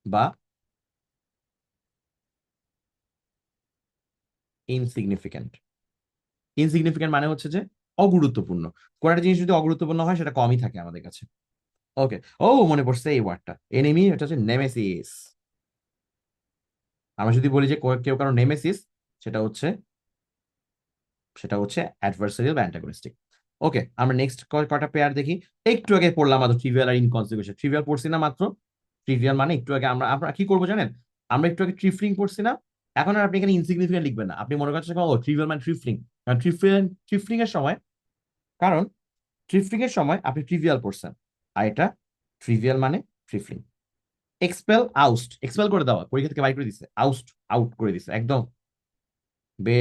বা ইনসিগনিফিক্যান্ট। ইনসিগনিফিক্যান্ট মানে হচ্ছে যে অগুরুত্বপূর্ণ। কোন একটা জিনিস যদি অগুরুত্বপূর্ণ হয় সেটা কমই থাকে আমাদের কাছে। ওকে, ও মনে পড়ছে এই ওয়ার্ডটা, এনিমি, এটা হচ্ছে নেমেসিস। আমরা যদি বলি যে কেউ কারো নেমেসিস, সেটা হচ্ছে, সেটা হচ্ছে অ্যাডভার্সারিয়াল বা অ্যান্টাগনিস্টিক। ওকে, আমরা নেক্সট কয়টা পেয়ার দেখি। একটু আগে পড়লাম মাত্র ট্রিভিয়াল আর ইনকনসিকুয়েন্সিয়াল। ট্রিভিয়াল পড়ছি না মাত্র, ট্রিভিয়াল মানে একটু আগে আমরা আমরা কি করবো জানেন, আমরা একটু আগে ট্রিফলিং পড়ছি না, এখন আর আপনি এখানে ইনসিগনিফিকেন্ট লিখবেন না, আপনি মনে করছেন ও ট্রিভিয়াল মানে ট্রিফলিং, কারণ ট্রিফলিং এর সময়, কারণ ট্রিফলিং এর সময় আপনি ট্রিভিয়াল পড়ছেন, আর এটা ট্রিভিয়াল মানে ট্রিফলিং। এক্সপেল, আউস্ট, এক্সপেল করে দেওয়া, পরীক্ষা থেকে বাইর করে দিছে, আউস্ট, আউট করে দিছে একদম, বে,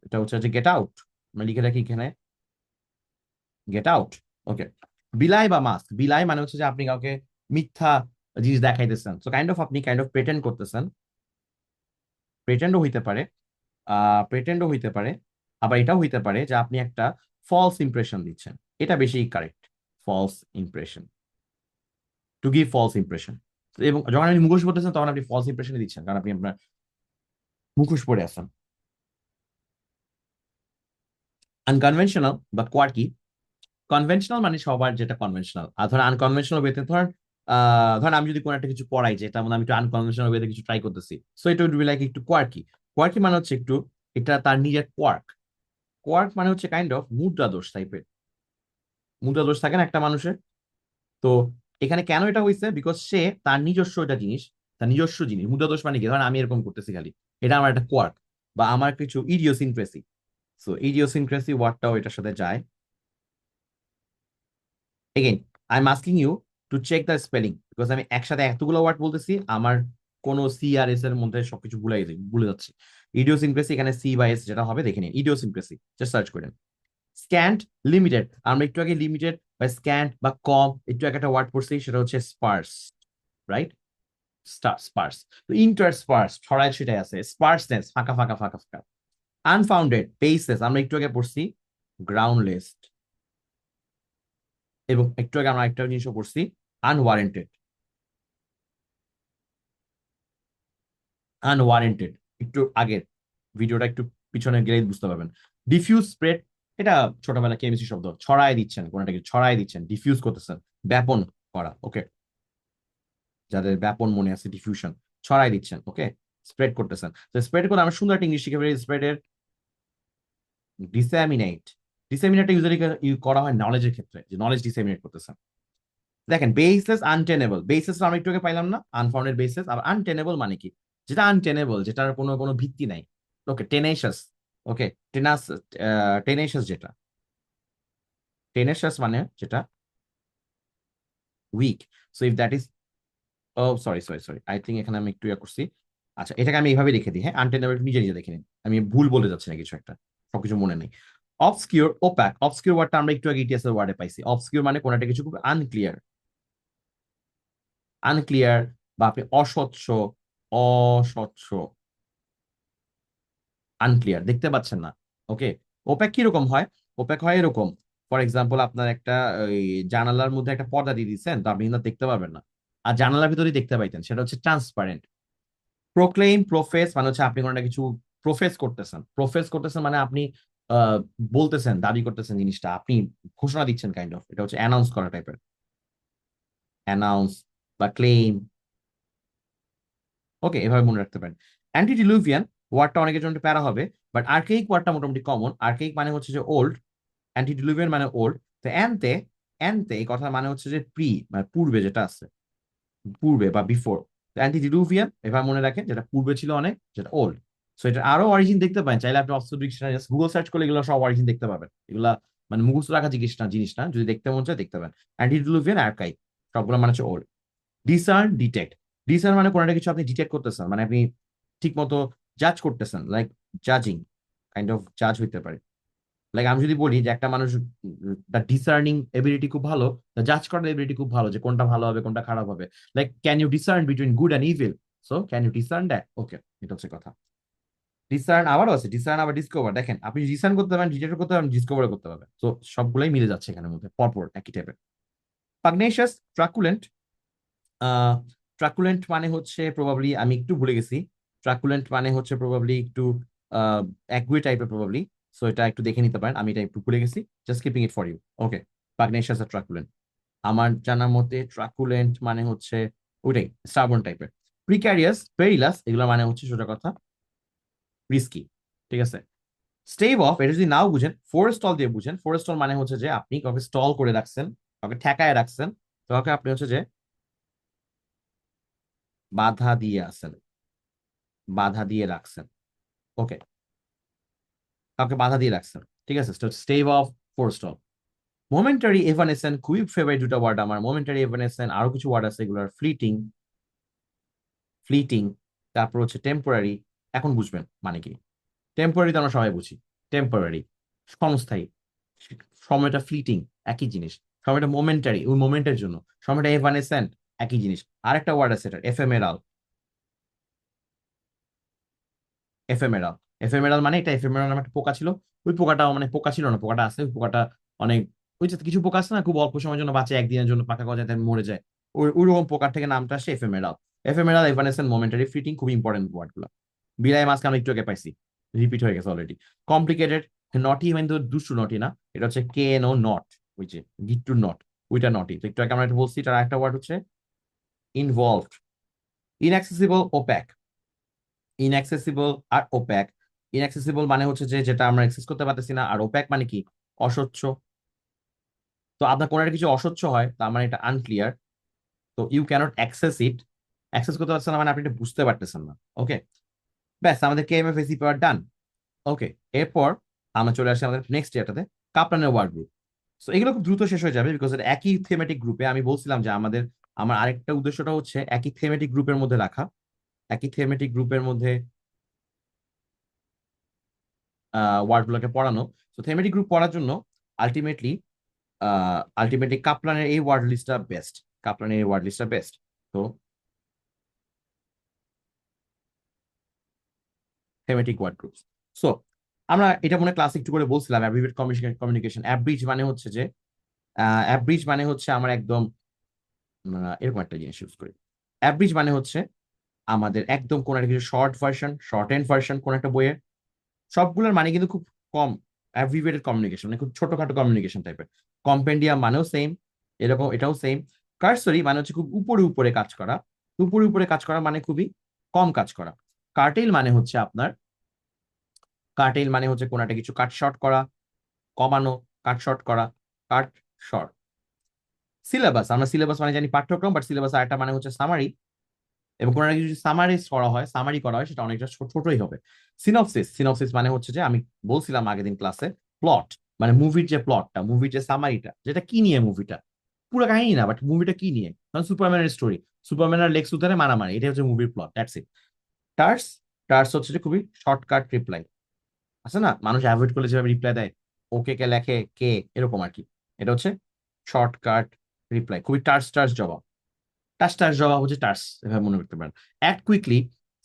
এটা হচ্ছে যে গেট আউট, আমরা লিখে রাখি এখানে গেট আউট। ওকে, বিলাই বা মাস্ক। বিলাই মানে হচ্ছে যে আপনি কাউকে মিথ্যা জিনিস দেখাইতেছেন, তো কাইন্ড অফ আপনি কাইন্ড অফ প্রেটেন্ড করতেছেন, প্রেটেন্ডও হইতে পারে, প্রেটেন্ডও হইতে পারে, আবার এটাও হইতে পারে যে আপনি একটা ফলস ইমপ্রেশন দিচ্ছেন, এটা বেশি correct, false impression, to give false impression. এবং যখন আপনি মুখোশ পড়তেছেন তখন আপনি ফলস ইমপ্রেশন দিচ্ছেন, কারণ আপনি আপনার মুখোশ পরে আছেন। আনকনভেনশনাল বা কোয়ার্কি। কনভেনশনাল মানে সবার যেটা কনভেনশনাল, আর ধর আনকনভেনশনাল ওয়েতে ধর, ধর আমি যদি কোনো একটা কিছু পড়াই যেটা মানে আমি একটু আনকনভেনশনাল ওয়েতে কিছু ট্রাই করতেছি, সো এটা উড বি লাইক একটু কোয়ার্কি। কোয়ার্কি মানে হচ্ছে একটু, এটা তার নিজের কোয়ার্ক। কোয়ার্ক মানে হচ্ছে কাইন্ড অফ মুদ্রা দোষ টাইপের, মুদ্রা দোষ থাকে না একটা মানুষের। তো এখানে কেন এটা হয়েছে, বিকজ সে তার নিজস্ব এটা জিনিস, তার নিজস্ব জিনিস, মুদ্রা দোষ মানে কি, ধরেন আমি এরকম করতেছি খালি, এটা আমার একটা কোয়ার্ক বা আমার কিছু ইডিওসিনক্রেসি। সো ইডিওসিনক্রেসি ওয়ার্ডটাও এটার সাথে যায়। Again, I am asking you to check the spelling, because আমি একসাথে এতগুলো ওয়ার্ড বলতেছি, আমার কোন সি আর এস এর মধ্যে সবকিছু ভুলে যাচ্ছি। ইডিওসিনক্রেসি, এখানে সি বা এস যেটা হবে দেখে নিন, ইডিওসিনক্রেসি জাস্ট সার্চ করেন। স্ক্যান্ট, লিমিটেড, আমরা একটু আগে লিমিটেড বা স্ক্যান্ট বা কম, একটু আগে একটা ওয়ার্ড পড়ছি সেটা হচ্ছে স্পার্স, রাইট, স্পার্স। তো ইন্টারস্পার্স, ছড়ায় ছিটায় আছে, স্পার্সনেস, ফাঁকা ফাঁকা ফাঁকা ফাঁকা। আনফাউন্ডেড, বেসলেস, আমরা একটু আগে পড়ছি গ্রাউন্ডলেস, এবং একটু আগে আমরা একটা জিনিসও পড়ছি আনওয়ারেন্টেড, আনওয়ারেন্টেড, একটু আগের ভিডিওটা একটু পিছনে গেলে বুঝতে পারবেন। ডিফিউজ, স্প্রেড, এটা ছোটবেলা কেমিস্ট্রি শব্দ, ছড়ায় দিচ্ছেন কোনটা কিছু, ছড়ায় দিচ্ছেন, ডিফিউজ করতেছেন, ব্যাপন করা। ওকে, যাদের ব্যাপন মনে আছে, ডিফিউশন, ছড়াই দিচ্ছেন। ওকে, স্প্রেড করতেছেন, তো স্প্রেড করে আমরা সুন্দর একটা ইংলিশ শিখে ফেলি, স্প্রেডের ডিসেমিনেট, ডিসেমিনেট ইউজুয়ালি করা হয় নলেজের ক্ষেত্রে, যে নলেজ ডিসেমিনেট করতেছেন। দেখেন বেসলেস আনটেনেবল, বেসলেস আমরা একটু আগে পাইলাম না, আনফাউন্ডেড বেসলেস। আর আনটেনেবল মানে কি? যেটা আনটেনেবল, যেটার কোনো কোনো ভিত্তি নাই। ওকে, টেনেশাস। ওকে, টেনাস, টেনেশাস যেটা, টেনেশাস মানে যেটা weak. So if that is, oh sorry sorry sorry, I think এখানে আমি একটু ইয়ে করছি। আচ্ছা, এটাকে আমি এইভাবে রেখে দিই, হ্যাঁ, আনটেনেবল নিজে নিজে দেখে নিন, আমি ভুল বলে যাচ্ছি না কিছু একটা, সবকিছু মনে নেই। অবসকিউর, ওপ্যাক, অবসকিউর ওয়ার্ডটা আমরা একটু আগে ইটিএস এর ওয়ার্ডে পাইছি। অবসকিউর মানে কোনো একটা কিছু খুব আনক্লিয়ার, আনক্লিয়ার, বা আপনি অস্বচ্ছ, অস্বচ্ছ, আনক্লিয়ার, দেখতে পাচ্ছেন না। ওকে, ওপ্যাক কিরকম হয়? ওপ্যাক হয় এরকম, ফর এক্সাম্পল আপনার একটা ওই জানালার মধ্যে একটা পর্দা দিয়ে দিচ্ছেন, তো আপনি কিন্তু দেখতে পারবেন না, আর জানালার ভিতরেই দেখতে পাইতেন, সেটা হচ্ছে ট্রান্সপারেন্ট। প্রোক্লেইম, প্রোফেস মানে হচ্ছে আপনি কোনো একটা কিছু প্রোফেস করতেছেন, প্রোফেস করতেছেন মানে আপনি আহ, বলতেছেন, দাবি করতেছেন জিনিসটা, আপনি ঘোষণা দিচ্ছেন কাইন্ড অফ, এটা হচ্ছে অ্যানাউন্স করা টাইপের, অ্যানাউন্স বা ক্লেইম। ওকে, এভাবে মনে রাখতে পারেন। অ্যান্টিডিলুভিয়ান ওয়ার্ডটা অনেকের জন্য প্যারা হবে, বাট আর্কেইক ওয়ার্ডটা মোটামুটি কমন। আর্কেইক মানে হচ্ছে যে ওল্ড, অ্যান্টিডিলুভিয়ান মানে ওল্ড। তো অ্যান্তে, অ্যান্তে এই কথা মানে হচ্ছে যে প্রি, মানে পূর্বে যেটা আছে, পূর্বে বা বিফোর। অ্যান্টিডিলুভিয়ান এভাবে মনে রাখেন, যেটা পূর্বে ছিল অনেক, যেটা ওল্ড। সো এটা আরো অরিজিন দেখতে পাবেন, চাইলে আপনি অক্সফোর্ড ডিকশনারি গুগল সার্চ করলে এগুলো সব অরিজিন দেখতে পাবেন। এগুলা মানে মুখস্থ রাখা জিনিস না, যদি দেখতে মন চায় দেখতে পাবেন। অ্যান্টিডিলুভিয়ান, আর্কাইভ, সবগুলো মানে হচ্ছে ওল্ড। ডিসার্ন, ডিটেক্ট, ডিসার্ন মানে কোনো একটা কিছু আপনি ডিটেক্ট করতেছেন, মানে আপনি ঠিক মতো জাজ করতেছেন, লাইক জাজিং, কাইন্ড অফ জাজ হইতে পারে। লাইক আমি যদি বলি যে একটা মানুষ তার ডিসার্নিং এবিলিটি খুব ভালো, জাজ করার এবিলিটি খুব ভালো, যে কোনটা ভালো হবে কোনটা খারাপ হবে, like can you discern between good and evil, so can you discern that. Okay, এটা হচ্ছে কথা। ডিসার্ন আবারও আছে, ডিসার্ন আবার ডিসকভার। দেখেন আপনি ডিসার্ন করতে পারেন, ডিটেক্ট করতে পারেন, ডিসকভার করতে পারবেন, তো সবগুলাই মিলে যাচ্ছে এখানের মধ্যে, পরপর একই টাইপের। পাগনেশিয়াস, ট্রাকুলেন্ট। আহ ট্রাকুলেন্ট মানে হচ্ছে প্রবাবলি, আমি একটু ভুলে গেছি, ট্রাকুলেন্ট মানে হচ্ছে প্রবাবলি একটু আহ অ্যাগুয়ে টাইপের প্রবাবলি। সো এটা একটু দেখে নিতে পারেন, আমি এটা একটু ভুলে গেছি, just keeping it for you. Okay, pugnacious আর ট্রাকুলেন্ট, আমার জানার মতে ট্রাকুলেন্ট মানে হচ্ছে ওইটাই, স্টাবন টাইপের। প্রিক্যারিয়াস, পেরিলাস, এগুলো মানে হচ্ছে সোজা কথা রিস্কি। ঠিক আছে। স্টেভ অফ, এটা যদি নাও বুঝেন, ফোরস্টল দিয়ে বুঝেন। ফোরস্টল মানে হচ্ছে যে আপনি কাউকে স্টল করে রাখছেন, কাউকে ঠেকায় রাখছেন, তো কাউকে আপনি হচ্ছে যে বাধা দিয়ে আছেন, বাধা দিয়ে রাখছেন। ওকে, কাউকে বাধা দিয়ে রাখছেন, ঠিক আছে, স্টেভ অফ, ফোরস্টল। মোমেন্টারি এভানেসেন্ট, খুবই ফেভারিট দুটো ওয়ার্ড আমার, মোমেন্টারি এভানেসেন্ট, আরো কিছু ওয়ার্ড আছে এগুলোর, ফ্লিটিং, ফ্লিটিং, তারপর হচ্ছে টেম্পোরারি। এখন বুঝবেন মানে কি। টেম্পোরারি তো আমরা সবাই বুঝি, টেম্পোরারি, ক্ষণস্থায়ী, সময়টা ফ্লিটিং, একই জিনিস। সময়টা মোমেন্টারি, ওই মোমেন্টের জন্য। সময়টা এভানেসেন্ট, একই জিনিস। আরেকটা ওয়ার্ড আছে এটা, এফএমএরাল, এফএমএরাল। এফএমএরাল মানে এটা, এফএমএরাল নামে একটা পোকা ছিল, ওই পোকাটা মানে পোকা ছিল না, পোকাটা আছে, ওই পোকাটা অনেক, ওই যে কিছু পোকা আছে না খুব অল্প সময়ের জন্য বাঁচে, একদিনের জন্য পাকা গজায় তাই মরে যায়, ওই ওই রকম পোকার থেকে নামটা আসে এফএমএরাল। এফএমএরাল, এভানেসেন্ট, মোমেন্টারি, ফ্লিটিং, খুব ইম্পর্টেন্ট ওয়ার্ড গুলো। বিলাই মাছকে আমরা একটু আগে পাইছি, রিপিট হয়ে গেছে অলরেডি। কমপ্লিকেটেড, নটি মানে তো দুষ্টু নটি না, এটা হচ্ছে কে নো নট, ওই যে গিট টু নট, ওইটা নটি। তো একটু আগে আমরা একটা বলছি, তার একটা ওয়ার্ড হচ্ছে ইনভলভড। ইনঅ্যাক্সেসিবল, ওপ্যাক, ইনঅ্যাক্সেসিবল আর ওপ্যাক। ইনঅ্যাক্সেসিবল মানে হচ্ছে যে যেটা আমরা অ্যাক্সেস করতে পারতেছি না, আর ওপ্যাক মানে কি, অস্বচ্ছ। তো আপনার কোনো একটা কিছু অস্বচ্ছ হয়, তার মানে এটা আনক্লিয়ার, তো you can't access it. Access করতে পারছেন না মানে আপনি এটা বুঝতে পারতেছেন না। ওকে, ব্যাস, আমাদের কেএমএফএসি পাওয়ার ডান। ওকে, এরপর আমরা চলে আসি আমাদের নেক্সট ইয়ারটাতে, কাপ্লানের ওয়ার্ড গ্রুপ। সো এগুলো খুব দ্রুত শেষ হয়ে যাবে, বিকজ এটা একই থেমেটিক গ্রুপে। আমি বলছিলাম যে আমার আরেকটা উদ্দেশ্যটা হচ্ছে একই থেমেটিক গ্রুপের মধ্যে রাখা, একই থেমেটিক গ্রুপের মধ্যে ওয়ার্ডগুলোকে পড়ানো। তো থেমেটিক গ্রুপ পড়ার জন্য আলটিমেটলি আলটিমেটলি কাপ্লানের এই ওয়ার্ড লিস্টটা বেস্ট, কাপ্লানের এই ওয়ার্ড লিস্টটা বেস্ট। তো থেমেটিক ওয়ার্ড গ্রুপস। সো আমরা এটা মনে ক্লাস একটু করে বলছিলাম, অ্যাব্রিভিয়েট কমিউনিকেশন, অ্যাব্রিজ মানে হচ্ছে যে, অ্যাব্রিজ মানে হচ্ছে আমার একদম এরকম একটা জিনিস ইউজ করি। অ্যাব্রিজ মানে হচ্ছে আমাদের একদম কোন একটা কিছু short version, shortened version কোন একটা বইয়ের, সবগুলোর মানে কিন্তু খুব কম। অ্যাব্রিভিয়েটেড কমিউনিকেশন মানে খুব ছোটখাটো কমিউনিকেশন টাইপের। কম্পেন্ডিয়াম মানেও সেম, এরকম এটাও সেম। কার্সরি মানে হচ্ছে খুব উপরে উপরে কাজ করা, উপরে উপরে কাজ করা মানে খুবই কম কাজ করা। কার্টেল মানে হচ্ছে আপনার কার্টেল মানে হচ্ছে কোনো একটা কিছু কাট শর্ট করা, কমানো, কাট শর্ট করা, কাট শর্ট। সিলেবাস, আমরা সিলেবাস মানে জানি পাঠ্যক্রম, বাট সিলেবাস আর একটা মানে হচ্ছে সামারি, এবং কোনো একটা কিছু যদি সামারাইজ করা হয়, সামারি করা হয়, সেটা অনেকটা ছোটই হবে। সিনপসিস, সিনপসিস মানে হচ্ছে যে আমি বলছিলাম আগের দিন ক্লাসে, প্লট মানে মুভির যে প্লটটা, মুভির যে সামারিটা, যেটা কি নিয়ে মুভিটা, পুরো কাহিনী না, বাট মুভিটা কি নিয়ে, কারণ সুপারম্যানের স্টোরি, সুপারম্যানের লেক্স লুথারের মারামারি, এটা হচ্ছে মুভির প্লট, দ্যাটস ইট। টার্স, টার্স হচ্ছে যে খুবই শর্টকাট রিপ্লাই, আছে না মানুষ অ্যাভয়েড করলে যেভাবে রিপ্লাই দেয়, ওকে কে লেখে কে, এরকম আর কি। এটা হচ্ছে শর্টকাট রিপ্লাই, খুবই টার্স টার্স জবাব। টাস টাস জবাব হচ্ছে টার্স, এভাবে মনে করতে পারেন। অ্যাক্ট কুইকলি,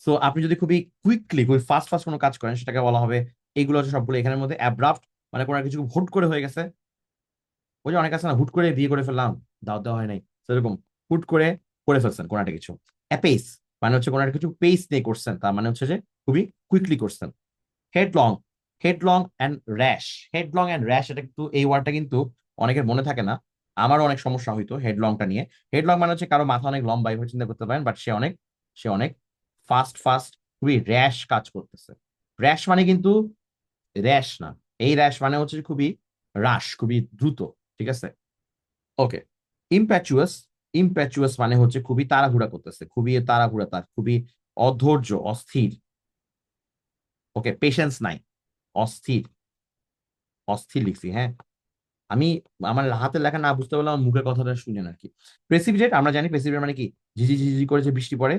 সো আপনি যদি খুবই কুইকলি, খুবই ফাস্ট ফাস্ট কোনো কাজ করেন, সেটাকে বলা হবে, এগুলো হচ্ছে সবগুলো এখানের মধ্যে। অ্যাব্রাপ্ট মানে কোনো কিছু হুট করে হয়ে গেছে, ওই যে অনেক আছে না, হুট করে বিয়ে করে ফেললাম, দাওয়াত দেওয়া হয় নাই, সেরকম হুট করে করে ফেলছেন কোনো একটা কিছু। অ্যাপেস মানে হচ্ছে কোনো একটা কিছু পেস নিয়ে করছেন, তার মানে হচ্ছে যে খুবই কুইকলি করছেন। হেডলং, হেডলং অ্যান্ড র্যাশ, হেডলং অ্যান্ড র্যাশ, এটা কিন্তু এই ওয়ার্ডটা কিন্তু অনেকের মনে থাকে না, আমারও অনেক সমস্যা হইতো হেডলংটা নিয়ে। হেডলং মানে হচ্ছে কারো মাথা অনেক লম্বা, এভাবে চিন্তা করতে পারেন, বাট সে অনেক ফাস্ট ফাস্ট, খুবই র্যাশ কাজ করতেছে। র্যাশ মানে কিন্তু র্যাশ না, এই র্যাশ মানে হচ্ছে খুবই রাশ, খুবই দ্রুত, ঠিক আছে। ওকে। ইম্প্যাচুয়াস, ইম্প্যাচুয়াস মানে হচ্ছে খুবই তাড়াহুড়া করতেছে, খুবই তাড়াহুড়া, তার খুবই অধৈর্য, অস্থির। ওকে, পেশেন্স নাই, অস্থির, অস্থির লিখছি, হ্যাঁ। আমি আমার হাতের লেখা না বুঝতে পারলে আমার মুখের কথাটা শুনেন আর কি। প্রেসিপিটেট, আমরা জানি প্রেসিপিটেট মানে কি, ঝিঝি ঝিঝি করে যে বৃষ্টি পড়ে,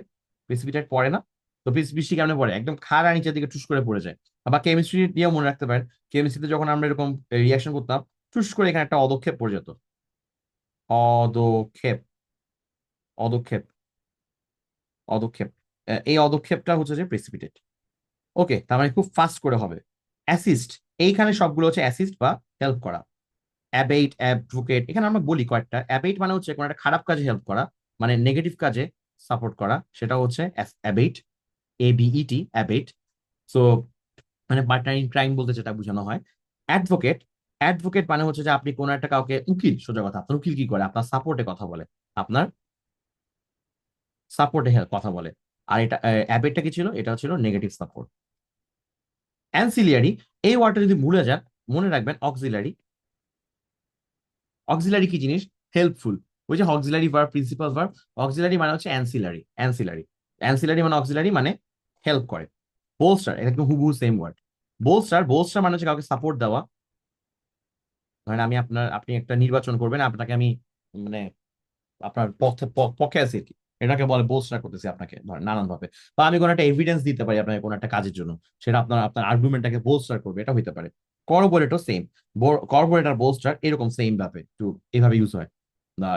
প্রেসিপিটেট পড়ে না। তো বৃষ্টি কেমন পড়ে, একদম খাড়া নিচের দিকে টুস করে পড়ে যায়। আবার কেমিস্ট্রি দিয়েও মনে রাখতে পারেন, কেমিস্ট্রিতে যখন আমরা এরকম রিয়াকশন করতাম, টুস করে এখানে একটা অদক্ষেপ পড়ে যেত। অদক্ষেপ, অদক্ষেপ, অদক্ষেপ, এই অদক্ষেপটা হচ্ছে যে প্রেসিপিটেট। ওকে, তার মানে খুব ফাস্ট করে হবে। অ্যাসিস্ট, এইখানে সবগুলো হচ্ছে অ্যাসিস্ট বা হেল্প করা। অ্যাবেট, অ্যাডভোকেট, এখানে আমরা বলি কয়েকটা। অ্যাবেট মানে হচ্ছে কোনো একটা খারাপ কাজে হেল্প করা, মানে নেগেটিভ কাজে সাপোর্ট করা, সেটা হচ্ছে অ্যাবেট, ABET, অ্যাবেট। সো মানে পার্টনার ইন ক্রাইম বলতে যেটা বোঝানো হয়। অ্যাডভোকেট, অ্যাডভোকেট মানে হচ্ছে যে আপনি কোনো একটা কাউকে, উকিল, সোজা কথা, আপনার উকিল কি করে, আপনার সাপোর্টে কথা বলে, আপনার সাপোর্টে কথা বলে। আর এটা অ্যাবেটটা কি ছিল, এটা ছিল নেগেটিভ সাপোর্ট। অ্যান্সিলিয়ারি, এই ওয়ার্ডটা যদি ভুলে যান, মনে রাখবেন অক্সিলারি। অক্সিলারি কি জিনিস, হেল্পফুল। ওই যে auxiliary verb, principal verb, auxiliary মানে হচ্ছে অ্যান্সিলারি, অ্যান্সিলারি, অ্যান্সিলারি মানে অক্সিলারি মানে হেল্প করে। বোলস্টার, এটা কিন্তু হুবহু সেম ওয়ার্ড। বোলস্টার, বোলস্টার মানে হচ্ছে কাউকে সাপোর্ট দেওয়া। ধরেন আপনি একটা নির্বাচন করবেন, আপনাকে আমি মানে আপনার পক্ষে আছি আর কি, এটাকে বলে বোলস্টার করতেছি আপনাকে, ধরেন নানান ভাবে। বা আমি কোনো একটা এভিডেন্স দিতে পারি আপনাকে কোনো একটা কাজের জন্য, সেটা আপনার আপনার আর্গুমেন্টটাকে বোলস্টার করবে, এটা হইতে পারে। কর্পোরেটও সেম, কর্পোরেট আর বোলস্টার এরকম সেম ভাবে একটু এভাবে ইউজ হয়।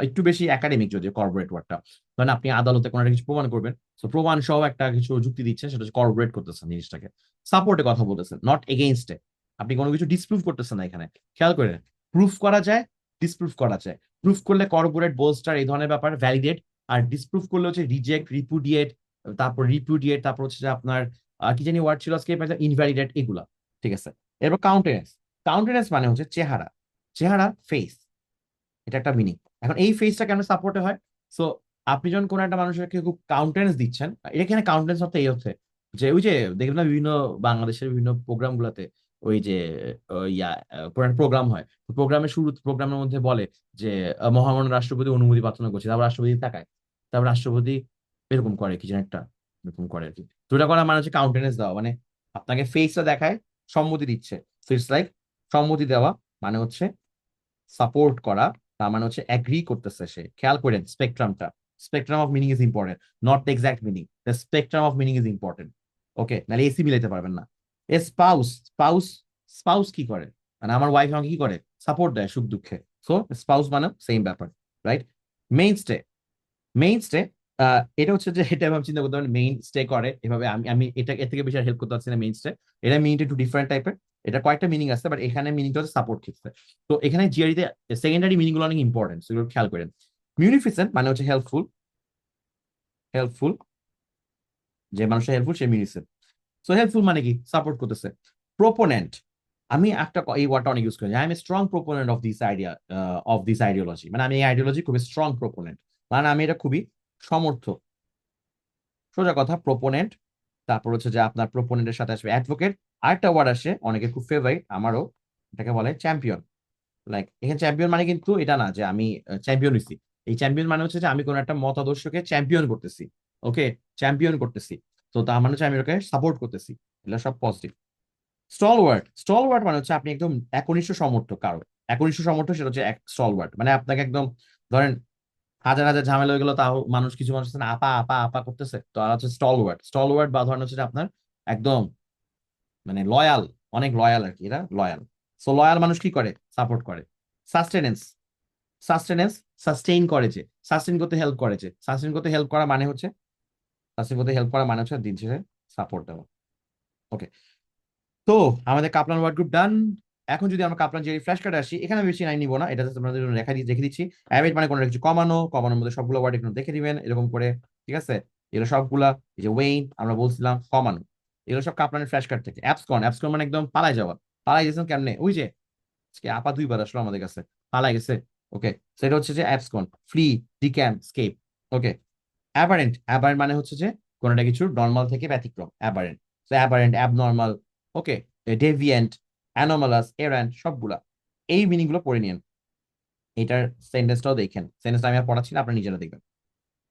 একটু বেশি একাডেমিক যদি কর্পোরেট ওয়ার্ডটা, ধরেন আপনি আদালতে কোনো একটা কিছু প্রমাণ করবেন, তো প্রমাণ সহ একটা কিছু যুক্তি দিচ্ছেন, সেটা হচ্ছে কর্পোরেট করতেছেন জিনিসটাকে। সাপোর্টে কথা বলতেছেন, নট এগেইনস্টে, আপনি কোনো কিছু ডিসপ্রুভ করতেছেন না এখানে, খেয়াল করে। প্রুফ করা যায়, ডিসপ্রুভ করা যায়। প্রুফ করলে কর্পোরেট, বোলস্টার, এই ধরনের ব্যাপার, ভ্যালিডেট। আর ডিসপ্রুভ করলে হচ্ছে রিজেক্ট, রিপুডিয়েট, তারপর রিপুডিয়েট, তারপর হচ্ছে যে আপনার কি জানি ওয়ার্ড ছিল আজকে, ইনভ্যালিডেট, এগুলা, ঠিক আছে। এরপর কাউন্টেনেন্স, কাউন্টেনেন্স মানে হচ্ছে চেহারা, চেহারা, ফেস, এটা একটা মিনিং। এখন এই ফেসটা কেন সাপোর্টে হয়, সো আপনি যখন কোনো একটা মানুষকে খুব কাউন্টেন্স দিচ্ছেন, এখানে কাউন্টেন্স অর্থ এই হচ্ছে যে, ওই যে দেখবেন না বিভিন্ন বাংলাদেশের বিভিন্ন প্রোগ্রাম গুলাতে, ওই যে প্রোগ্রাম হয়, প্রোগ্রামের শুরু, প্রোগ্রামের মধ্যে বলে যে মহামান্য রাষ্ট্রপতি অনুমতি প্রার্থনা করছে, তারপর রাষ্ট্রপতি তাকায়, তারপর রাষ্ট্রপতি এরকম করে কি যেন একটা, এরকম করে আর কি। তো এটা করা মানে হচ্ছে কাউন্টেন্স দেওয়া, মানে আপনাকে ফেসটা দেখায়, সম্মতি দিচ্ছে, সো ইটস লাইক সম্মতি দেওয়া, মানে হচ্ছে সাপোর্ট করা, তার মানে হচ্ছে অ্যাগ্রি করতেছে সে। খেয়াল করেন স্পেকট্রামটা, spectrum of meaning is important, not the exact meaning, the spectrum of meaning is important. Okay, নাহলে এসি মিলাইতে পারবেন না। এ স্পাউস, স্পাউস, স্পাউস কি করে, মানে আমার ওয়াইফ আমাকে কি করে, সাপোর্ট দেয় সুখ দুঃখে, সো স্পাউস মানে সেম ব্যাপার, right. Main stay, main stay, এটা হচ্ছে যে, এটা আমি চিন্তা করতে পারি মেইন স্টে করে এভাবে, আমি আমি এটা এর থেকে বেশি হেল্প করতে পারছি না। মেইন স্টে, এটা মিনিংটা একটু ডিফারেন্ট টাইপের, এটা কয়েকটা মিনিং আছে, বাট এখানে মিনিংটা হচ্ছে সাপোর্ট ক্ষেত্রে। তো এখানে জিআরিতে সেকেন্ডারি মিনিং গুলো অনেক ইম্পর্টেন্ট, সেগুলো খেয়াল করেন। মিউনিফিসেন্ট মানে হচ্ছে হেল্পফুল, হেল্পফুল, যে মানুষটা হেল্পফুল সে মিউনিসেন্ট। সো হেল্পফুল মানে কি, সাপোর্ট করতেছে। প্রোপোনেন্ট, আমি একটা এই ওয়ার্ডটা অনেক ইউজ করি, I am a strong proponent of this idea, of this ideology, মানে আমি এই আইডিওলজি খুবই স্ট্রং প্রোপোনেন্ট, মানে আমি এটা খুবই সমর্থক, সোজা কথা প্রোপোনেন্ট। তারপর হচ্ছে যে আপনার প্রোপোনেন্টের সাথে আসবে অ্যাডভোকেট। আরেকটা ওয়ার্ড আসে অনেকের খুব ফেভারিট, আমারও, এটাকে বলে চ্যাম্পিয়ন। লাইক এখানে চ্যাম্পিয়ন মানে কিন্তু এটা না যে আমি চ্যাম্পিয়ন হইছি। এই চ্যাম্পিয়ন মানে হচ্ছে যে আমি কোনো একটা মতাদর্শকে চ্যাম্পিয়ন করতেছি। ওকে, চ্যাম্পিয়ন করতেছি। তো তার মানে হচ্ছে আমি ওকে সাপোর্ট করতেছি। এগুলো সব পজিটিভ। স্টলওয়ার্ড, স্টলওয়ার্ড মানে হচ্ছে আপনি একদম একনিষ্ঠ সমর্থক কারো। একনিষ্ঠ সমর্থক সেটা হচ্ছে এক স্টলওয়ার্ড, মানে আপনাকে একদম ধরেন হাজার হাজার ঝামেলা হয়ে গেল, তাও মানুষ, কিছু মানুষ আছে না আপা আপা আপা করতেছে, তো আর হচ্ছে স্টলওয়ার্ড। স্টলওয়ার্ড বা ধরেন হচ্ছে যে আপনার একদম মানে লয়াল, অনেক লয়াল আর কি, এরা লয়াল। সো লয়াল মানুষ কি করে? সাপোর্ট করে। সাস্টেনেন্স, সাস্টেনেন্স সাস্টেইন করে, যে সাস্টেইন করতে হেল্প করে, যে সাস্টেইন করতে হেল্প করা মানে হচ্ছে, সাস্টেইন করতে হেল্প করা মানে হচ্ছে দিন শেষে সাপোর্ট দেওয়া। ওকে, তো আমাদের কাপলান ওয়ার্ড গ্রুপ ডান। এখন যদি আমরা কাপলান যে ফ্ল্যাশ কার্ডে আসি, এখানে আমি বেশি নাই নিব না, এটা just আপনাদের জন্য রেখে দিচ্ছি। অ্যাভেজ মানে কোনো কিছু কমানো, কমানোর মধ্যে সবগুলো ওয়ার্ড একটু দেখে দিবেন এরকম করে, ঠিক আছে? এগুলো সবগুলা, এই যে ওয়েইন আমরা বলছিলাম কমানো, এগুলো সব কাপলানের ফ্ল্যাশ কার্ড থেকে। অ্যাবসকন, অ্যাবসকন মানে একদম পালাই যাওয়া। পালাই গেছেন কেমনে? ওই যে আজকে আপা দুইবার আসলো আমাদের কাছে, পালাই গেছে। ওকে, সেটা হচ্ছে যে অ্যাবসকন। Flea, ডিক্যাম, escape. ওকে, অ্যাবারেন্ট, অ্যাবারেন্ট মানে হচ্ছে যে কোনোটা কিছু নর্মাল থেকে ব্যতিক্রম, অ্যাবারেন্ট। তো অ্যাবারেন্ট, অ্যাবনর্মাল, ওকে, ডেভিয়েন্ট, অ্যানোমালাস, এরান্ট, সবগুলা এই মিনিং গুলো পড়ে নিন। এটার সেন্টেন্সটাও দেখেন, সেন্টেন্সটা আমি আর পড়াচ্ছি না, আপনারা নিজেরা দেখবেন।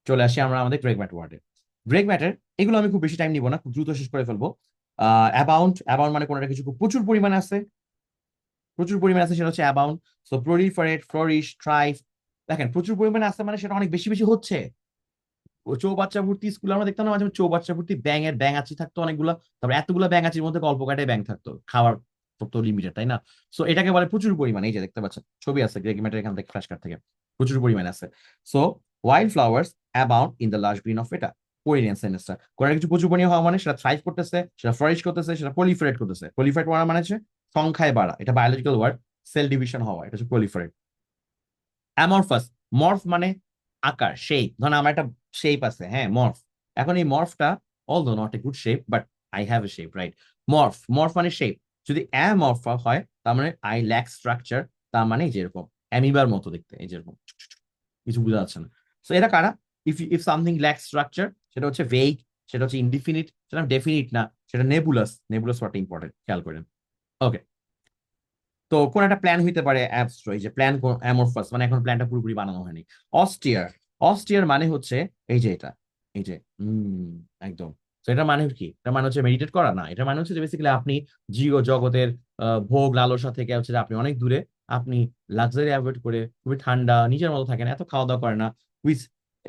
চলে আসি আমরা আমাদের গ্রেগ ম্যাটার ওয়ার্ডে। গ্রেগ ম্যাটার, এগুলো আমি খুব বেশি টাইম নিব না, খুব দ্রুত শেষ করে ফেলবো। অ্যাবাউন্ড, অ্যাবাউন্ড মানে কোনোটা কিছু খুব প্রচুর পরিমাণে আছে, প্রচুর পরিমাণে আছে, সেটা হচ্ছে abound. So proliferate, flourish, thrive. দেখেন প্রচুর পরিমাণে আছে মানে সেটা অনেক বেশি বেশি হচ্ছে। ও চৌবাচ্চা ভর্তি স্কুল আমরা দেখতাম না মাঝে মাঝে, চৌবাচ্চা ভর্তি ব্যাঙাচি থাকতো অনেকগুলো। তারপর এতগুলো ব্যাঙাচির মধ্যে গল্প কাটায় ব্যাঙ থাকতো, খাওয়ার তো লিমিটেড, তাই না? সো এটাকে বলে প্রচুর পরিমাণে। এই যে দেখতে পাচ্ছেন ছবি আছে গ্রেগমেটের এখান থেকে, ফ্ল্যাশ কার্ড থেকে, প্রচুর পরিমাণে আছে। So wild flowers abound in the লাশ গ্রিন অফ, এটা কোরিয়ান সেন্টেন্সটা। কোনো কিছু প্রচুর পরিমাণে হওয়া মানে সেটা থ্রাইভ করতেছে, সেটা ফ্লারিশ করতেছে, সেটা প্রলিফারেট করতেছে। প্রলিফারেট করা মানে হচ্ছে সংখ্যায় বাড়া, এটা বায়োলজিক্যাল ওয়ার্ড, সেল ডিভিশন হওয়া, এটা হচ্ছে প্রলিফারেট। অ্যামরফাস, মর্ফ মানে আকার, শেপ। ধরেন আমার একটা শেপ আছে, হ্যাঁ, মর্ফ। এখন এই মর্ফটা, although not a good shape, but I have a shape, right? Morph, morph মানে শেপ। যদি অ্যামর্ফ হয় তার মানে আই ল্যাক স্ট্রাকচার, তার মানে যেরকম অ্যামিবার মতো দেখতে, এই যেরকম, কিছু বোঝা যাচ্ছে না। সো এটা কারা? ইফ সামথিং ল্যাক স্ট্রাকচার, সেটা হচ্ছে ভেগ, সেটা হচ্ছে ইনডিফিনিট, সেটা ডেফিনিট না, সেটা নেবুলাস। নেবুলাস ওয়ার্ডটা ইম্পর্টেন্ট, খেয়াল করেন। ওকে, তো কোন একটা প্ল্যান হইতে পারে অ্যাবস্ট্রো, এই যে প্ল্যান অ্যামরফাস মানে এখন প্ল্যানটা পুরোপুরি বানানো হয়নি। অস্টিয়ার, অস্টিয়ার মানে হচ্ছে এই যে এটা, এই যে একদম। তো এটা মানে কি? এটা মানে হচ্ছে মেডিটেট করা না, এটা মানে হচ্ছে যে বেসিক্যালি আপনি জিও জগতের ভোগ লালসা থেকে হচ্ছে যে আপনি অনেক দূরে, আপনি লাক্সারি অ্যাভয়েড করে খুবই ঠান্ডা নিজের মতো থাকেন, এত খাওয়া দাওয়া করে না, উইথ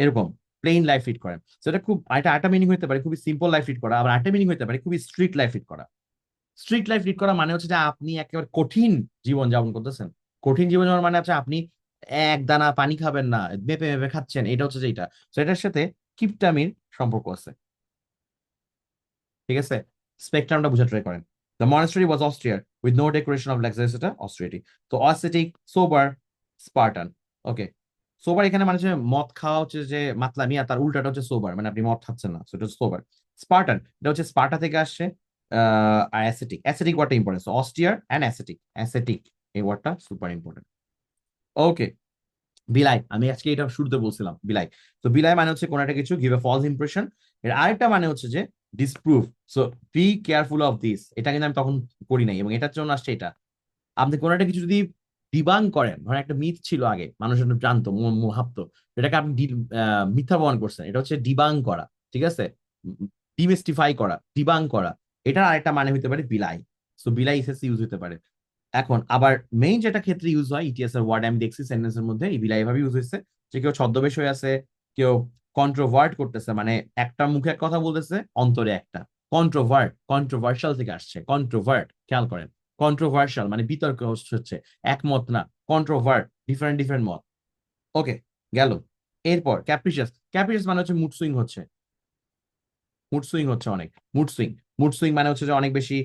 এরকম প্লেন লাইফ লিড করেন। তো এটা খুব, এটা একটা মিনিং হতে পারে খুবই সিম্পল লাইফ লিড করা, আবার একটা মিনিং হতে পারে খুবই স্ট্রিক্ট লাইফ লিড করা। স্ট্রিক্ট লাইফ লিড করা মানে হচ্ছে যে আপনি একেবারে কঠিন জীবন যাপন করতেছেন। কঠিন জীবন যাপন মানে হচ্ছে আপনি এক দানা পানি খাবেন না, মেপে মেপে খাচ্ছেন, এটা হচ্ছে যেটা। তো এটার সাথে কিপটামির সম্পর্ক আছে, ঠিক আছে? স্পেকট্রামটা বুঝে ট্রাই করেন। দ্য মনাস্ট্রি ওয়াজ অস্ট্রিয়ার উইথ নো ডেকোরেশন অফ লাক্সারিস, এটা অস্ট্রিয়াটি। তো অ্যাসেটিক, সোবার, স্পার্টান। ওকে, সোবার এখানে মানে হচ্ছে মদ খাওয়া হচ্ছে যে মাতলামি, আর তার উল্টাটা হচ্ছে সোবার, মানে আপনি মদ খাচ্ছেন না, সেটা হচ্ছে সোবার। স্পার্টান, এটা হচ্ছে স্পার্টা থেকে আসছে। আর অ্যাসেটিক, অ্যাসেটিক ওয়ার্ডটা ইম্পর্টেন্ট, অস্টিয়ার অ্যান্ড অ্যাসেটিক, অ্যাসেটিক এই ওয়ার্ডটা সুপার ইম্পর্টেন্ট। ওকে, বিলাই, আমি আজকে এটা শুরুতে বলছিলাম বিলাই। তো বিলাই মানে হচ্ছে কোন একটা কিছু গিভ এ ফলস ইমপ্রেশন। এর আরেকটা মানে হচ্ছে যে disprove. So be careful of this, এটা কিন্তু আমি তখন করি নাই এবং এটার জন্য আসছে এটা। আপনি কোন একটা কিছু যদি ডিবাং করেন, ধরেন একটা মিথ ছিল আগে মানুষ জানতো, ভাবতো, এটাকে আপনি মিথ্যা প্রমাণ করছেন, এটা হচ্ছে ডিবাং করা, ঠিক আছে? ডিমিস্টিফাই করা, ডিবাং করা। এটার আরেকটা মানে হতে পারে বিলাই। সো বিলাই এসএসসি ইউজ হতে পারে। এখন আবার মেইন যেটা ক্ষেত্রে ইউজ হয়, ইটিএস এর ওয়ার্ড আমি দেখছি সেন্টেন্সের মধ্যে এই বিলাই ভাবে ইউজ হয়েছে, যে কেউ ছদ্মবেশ হয়ে আছে, কেউ কন্ট্রোভার্ট করতেছে, মানে একটা মুখে এক কথা বলতেছে অন্তরে একটা। কন্ট্রোভার্ট, কন্ট্রোভার্সাল থেকে আসছে, কন্ট্রোভার্ট, খেয়াল করেন। কন্ট্রোভার্সাল মানে বিতর্ক হচ্ছে, একমত না। কন্ট্রোভার্ট, ডিফারেন্ট ডিফারেন্ট মত। ওকে, গেল। এরপর ক্যাপ্রিশিয়াস, ক্যাপ্রিশিয়াস মানে হচ্ছে মুড সুইং হচ্ছে, মুড সুইং হচ্ছে অনেক, মুড সুইং। মুড সুইং মানে হচ্ছে যে অনেক বেশি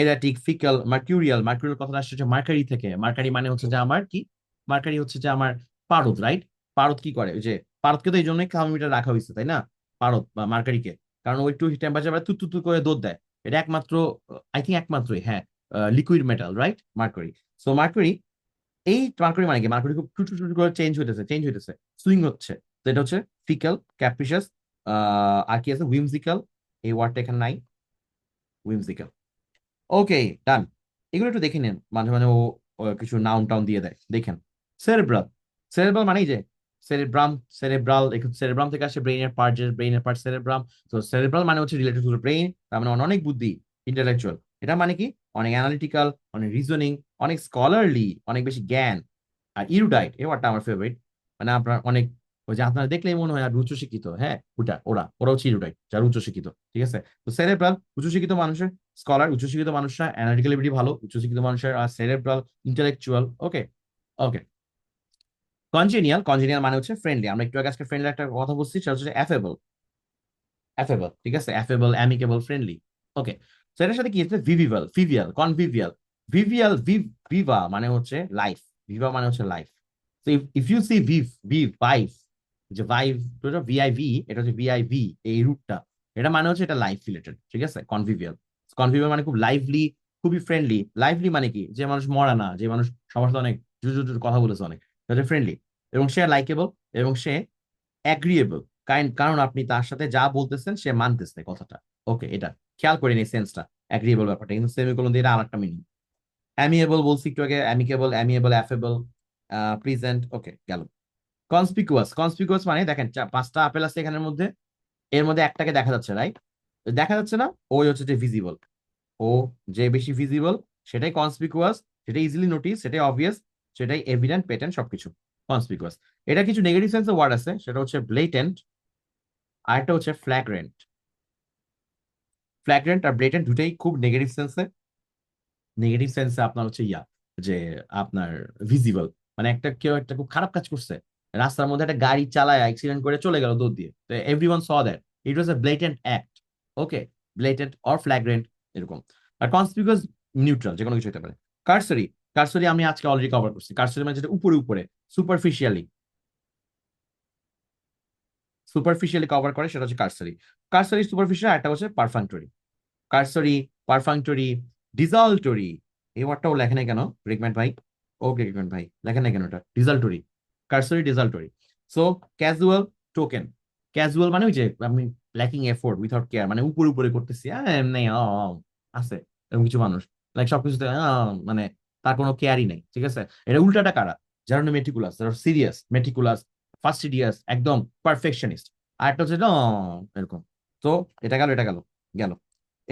এরাটিক, ফিকল, মার্কিউরিয়াল। মার্কিউরিয়াল কথাটা আসছে হচ্ছে মার্কারি থেকে। মার্কারি মানে হচ্ছে যে আমার কি, মার্কারি হচ্ছে যে আমার পারদ, রাইট? পারদ কি করে? ওই যে পারদকে তো এই জন্যই থার্মোমিটার রাখা হয়েছে, তাই না? পারদ বা মার্কারিকে, কারণ ওই একটু টেম্পারেচার তু তু তু করে দৌড় দেয়। এটা একমাত্র, আই থিঙ্ক একমাত্রই, হ্যাঁ, liquid metal, right? Mercury. So mercury, এই মার্কারি মানে কি? মার্কারি খুব টু টু টু করে চেঞ্জ হইতেছে, চেঞ্জ হইতেছে, সুইং হচ্ছে। তো এটা হচ্ছে ফিকল, ক্যাপ্রিশিয়াস, আর কি আছে, উইমজিক্যাল, এই ওয়ার্ডটা এখানে নাই, উইমজিক্যাল। ওকে, ডান। এগুলো একটু দেখে নিন, মাঝে মাঝে ও ও কিছু নাউন টাউন দিয়ে দেয়, দেখেন। সেরেব্রাল, সেরেব্রাল মানেই যে সেরেব্রাম, সেরেব্রাল, সেরেব্রাম থেকে আসে ব্রেইনের পার্ট, যে ব্রেইনের পার্ট সেরেব্রাম। তো সেরেব্রাল মানে হচ্ছে রিলেটেড টু ব্রেইন, তার মানে অনেক বুদ্ধি, ইন্টেলেকচুয়াল। এটা মানে কি অনেক অ্যানালিটিক্যাল, অনেক রিজনিং, অনেক স্কলারলি, অনেক বেশি জ্ঞান। আর ইরুডাইট, এই ওয়ার্ডটা আমার ফেভারিট, মানে আপনার অনেক, ওই যে আপনারা দেখলেই মনে হয় আর উচ্চশিক্ষিত, হ্যাঁ ওটা ওরা ওরা হচ্ছে ইরুডাইট, যারা উচ্চশিক্ষিত, ঠিক আছে। তো সেরেব্রাল উচ্চশিক্ষিত মানুষের, স্কলার উচ্চশিক্ষিত মানুষরা অ্যানালিটিক্যাল এবিলিটি ভালো, উচ্চশিক্ষিত মানুষের, আর সেরেব্রাল ইন্টেলেকচুয়াল। ওকে, ওকে। কনজেনিয়াল, কনজেনিয়াল মানে হচ্ছে ফ্রেন্ডলি। আমরা একটু আগে আজকে ফ্রেন্ডলি একটা কথা বলছি, সেটা হচ্ছে অ্যাফেবল, অ্যাফেবল, ঠিক আছে, অ্যাফেবল, অ্যামিকেবল, ফ্রেন্ডলি। ওকে, তো এটার সাথে কি আছে, ভিভিভাল, ফিভিয়াল, কনভিভিয়াল। ভিভিয়াল, ভিভা মানে হচ্ছে লাইফ, ভিভা মানে হচ্ছে লাইফ। তো if you see viv vive, যে ভাইভ, ভিআইভি, এটা হচ্ছে ভিআইভি, এই রুটটা, এটা মানে হচ্ছে এটা লাইফ রিলেটেড, ঠিক আছে। কনভিভিয়াল, কনভিভিয়াল মানে খুব লাইভলি, খুবই ফ্রেন্ডলি। লাইভলি মানে কি, যে মানুষ মরা না, যে মানুষ সবার সাথে অনেক জুজু কথা বলেছে অনেক, ফ্রেন্ডলি। এবং সে লাইকেবল, এবং সে অ্যাগ্রিয়েবল, কারণ আপনি তার সাথে যা বলতেছেন সে মানতেছে কথাটা। ওকে, এটা খেয়াল করে নিই সেন্সটা, অ্যাগ্রিয়েবল ব্যাপারটা, কিন্তু সেমিকোলন দিয়ে এটা আরেকটা মিনিং। অ্যামিয়েবল বলছি একটু আগে, অ্যামিকেবল, অ্যামিয়েবল, অ্যাফেবল, প্রেজেন্ট। ওকে, গেল। কনসপিকুয়াস, কনসপিকুয়াস মানে দেখেন পাঁচটা আপেল আছে এখানের মধ্যে, এর মধ্যে একটাকে দেখা যাচ্ছে, রাইট? দেখা যাচ্ছে না, ওই হচ্ছে যে ভিজিবল, ও যে বেশি ভিজিবল সেটাই কনসপিকুয়াস, সেটাই ইজিলি নোটিস, সেটাই অবভিয়াস, সেটাই এভিডেন্ট, পেটেন্ট, সবকিছু কনসপিকুয়াস। এটা কিছু নেগেটিভ সেন্সের ওয়ার্ড আছে, সেটা হচ্ছে ব্লেটেন্ট, আর একটা হচ্ছে ফ্ল্যাগ্রেন্ট। ফ্ল্যাগ্রেন্ট আর ব্লেটেন্ট দুটাই খুব নেগেটিভ সেন্সে, নেগেটিভ সেন্সে আপনার হচ্ছে যে আপনার ভিজিবল, মানে একটা কেউ একটা খুব খারাপ কাজ করছে, রাস্তার মধ্যে একটা গাড়ি চালায় অ্যাক্সিডেন্ট করে চলে গেল দৌড় দিয়ে, তো everyone saw that, it was a blatant act. Okay, blatant or flagrant, এরকম। আর কনসপিকুয়াস নিউট্রাল, যে কোনো কিছু হতে পারে। কারসরি, কারসরি আমি আজকে অলরেডি কভার করছি। কারসরি মানে যেটা উপরে উপরে, সুপারফিশিয়ালি, সুপারফিশিয়ালি কভার করে, সেটা হচ্ছে কারসরি। কারসরি, সুপারফিশিয়াল, একটা হচ্ছে পারফাংটরি। কারসরি, পারফাংটরি, ডিজালটরি, এই ওয়ার্ডটাও লেখে নাই কেন রিকমেন্ড ভাই? ওকে রিকমেন্ড ভাই, লেখেন নাই কেন এটা, desultory, cursory, desultory. So casual, token. Casual মানে ওই যে আমি ল্যাকিং এফোর্ট, উইথাউট কেয়ার, মানে উপরে উপরে করতেছি, এমনি আছে এরকম কিছু মানুষ, লাইক সবকিছুতে মানে তার কোনো কেয়ারই নেই, ঠিক আছে। এটা উল্টাটা কারা, যারা মেটিকুলাস, যারা সিরিয়াস, মেটিকুলাস, ফাস্টিডিয়াস, একদম পারফেকশনিস্ট। আর একটা হচ্ছে এরকম। তো এটা গেল, এটা গেল, গেল।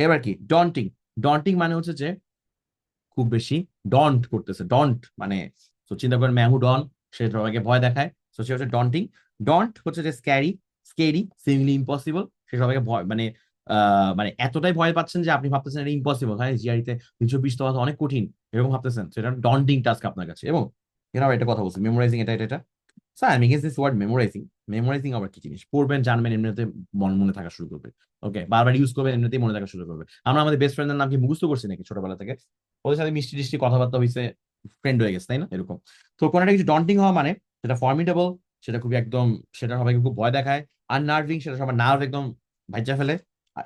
এবার কি ডন্টিং, ডন্টিং মানে হচ্ছে যে খুব বেশি ডন্ট করতেছে, ডন্ট মানে, তো চিন্তা করেন ম্যাহু ডন, সে সবাইকে ভয় দেখায়, তো সে হচ্ছে ডন্টিং। ডন্ট হচ্ছে যে স্ক্যারি, স্কেরি, সিমলি ইম্পসিবল, সে সবাইকে ভয় মানে মানে এতটাই ভয় পাচ্ছেন যে আপনি ভাবতেছেন এটা ইম্পসিবল, হ্যাঁ জিআরিতে 220 তো অনেক কঠিন, এরকম ভাবতেছেন, সেটা ডন্টিং টাস্ক আপনার কাছে। এবং এনারা এটা কথা বলছে, মেমোরাইজিং, এটা এটা এটা। স্যার আমি guess this word memorising, memorising আবার কি জিনিস, পড়বেন জানবেন এমনিতে মনে মনে থাকা শুরু করবে। ওকে, বারবার ইউজ করবেন এমনিতেই মনে থাকা শুরু করবে। আমরা আমাদের বেস্ট ফ্রেন্ডের নাম কি মুখস্থ করছি নাকি ছোটবেলা থেকে? ওদের সাথে মিষ্টি টিষ্টি কথাবার্তা হয়েছে, ফ্রেন্ড হয়ে গেছে, তাই না, এরকম। তো কোনো একটা কিছু ডন্টিং হওয়া মানে সেটা ফর্মিডেবল, সেটা খুবই একদম, সেটা সবাইকে খুব ভয় দেখায়। আননার্ভিং, সেটা সবার নার্ভ একদম ভাইজা ফেলে।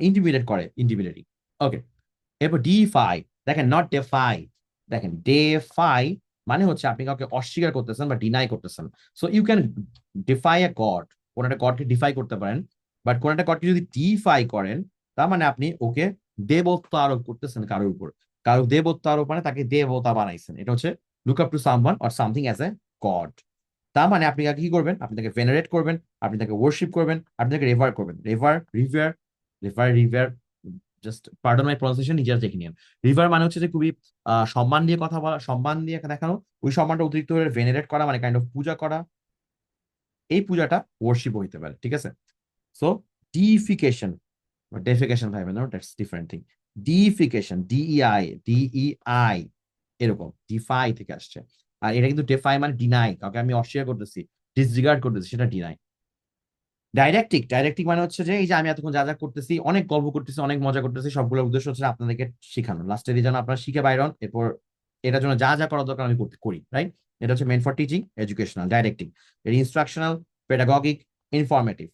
ইন্টিমিডেট করে, ইন্টিমিডেটিং। ওকে, এরপর ডিফাই, দেখেন নট ডেফাই, দেখেন ডেফাই মানে হচ্ছে আপনি কাউকে অস্বীকার করতেছেন বা ডিনাই করতেছেন। So you can defy a god, কোন একটা গডকে ডিফাই করতে পারেন, বাট কোন একটা গডকে যদি ডিফাই করেন, তার মানে আপনি ওকে দেবত্ব আরোপ করতেছেন কারোর উপর। কারো দেবত্ব আরোপ মানে তাকে দেবতা বানাইছেন, এটা হচ্ছে look up to someone or something as a god. তার মানে আপনি তাকে কি করবেন, আপনি তাকে ভেনারেট করবেন, আপনি তাকে ওয়ার্শিপ করবেন, আপনি তাকে রেভার করবেন, রেভার, রিভার, রিভার, জাস্ট পার্ডন মাই প্রনাউন্সিয়েশন, নিজেরা দেখে নিন। রিভার মানে হচ্ছে যে খুবই সম্মান দিয়ে কথা বলা, সম্মান দিয়ে দেখানো, ওই সম্মানটা অতিরিক্ত হয়ে ভেনারেট করা, মানে কাইন্ড অফ পূজা করা, এই পূজাটা ওয়ার্শিপ হইতে পারে, ঠিক আছে। সো ডিফিকেশন, ডেফিকেশন ভাইবেন না, দ্যাটস ডিফারেন্ট থিং। ডিফিকেশন, ডিই, এরকম ডিফাই থেকে আসছে। আর এটা কিন্তু ডেফাই মানে ডিনাই, কাউকে আমি অস্বীকার করতেছি, ডিসরিগার্ড করতেছি, সেটা ডিনাই। ডাইরেক্টিক, ডাইরেক্টিক মানে হচ্ছে যে এই যে আমি এতক্ষণ যা যা করতেছি, অনেক গল্প করতেছি, অনেক মজা করতেছি, সবগুলোর উদ্দেশ্য হচ্ছে আপনাদেরকে শিখানো, লাস্টে দিয়ে যেন আপনারা শিখে বাইরন, এরপর এটার জন্য যা যা করা দরকার আমি করতে করি, রাইট? এটা হচ্ছে meant for teaching, educational, directing. এর instructional, pedagogic, informative.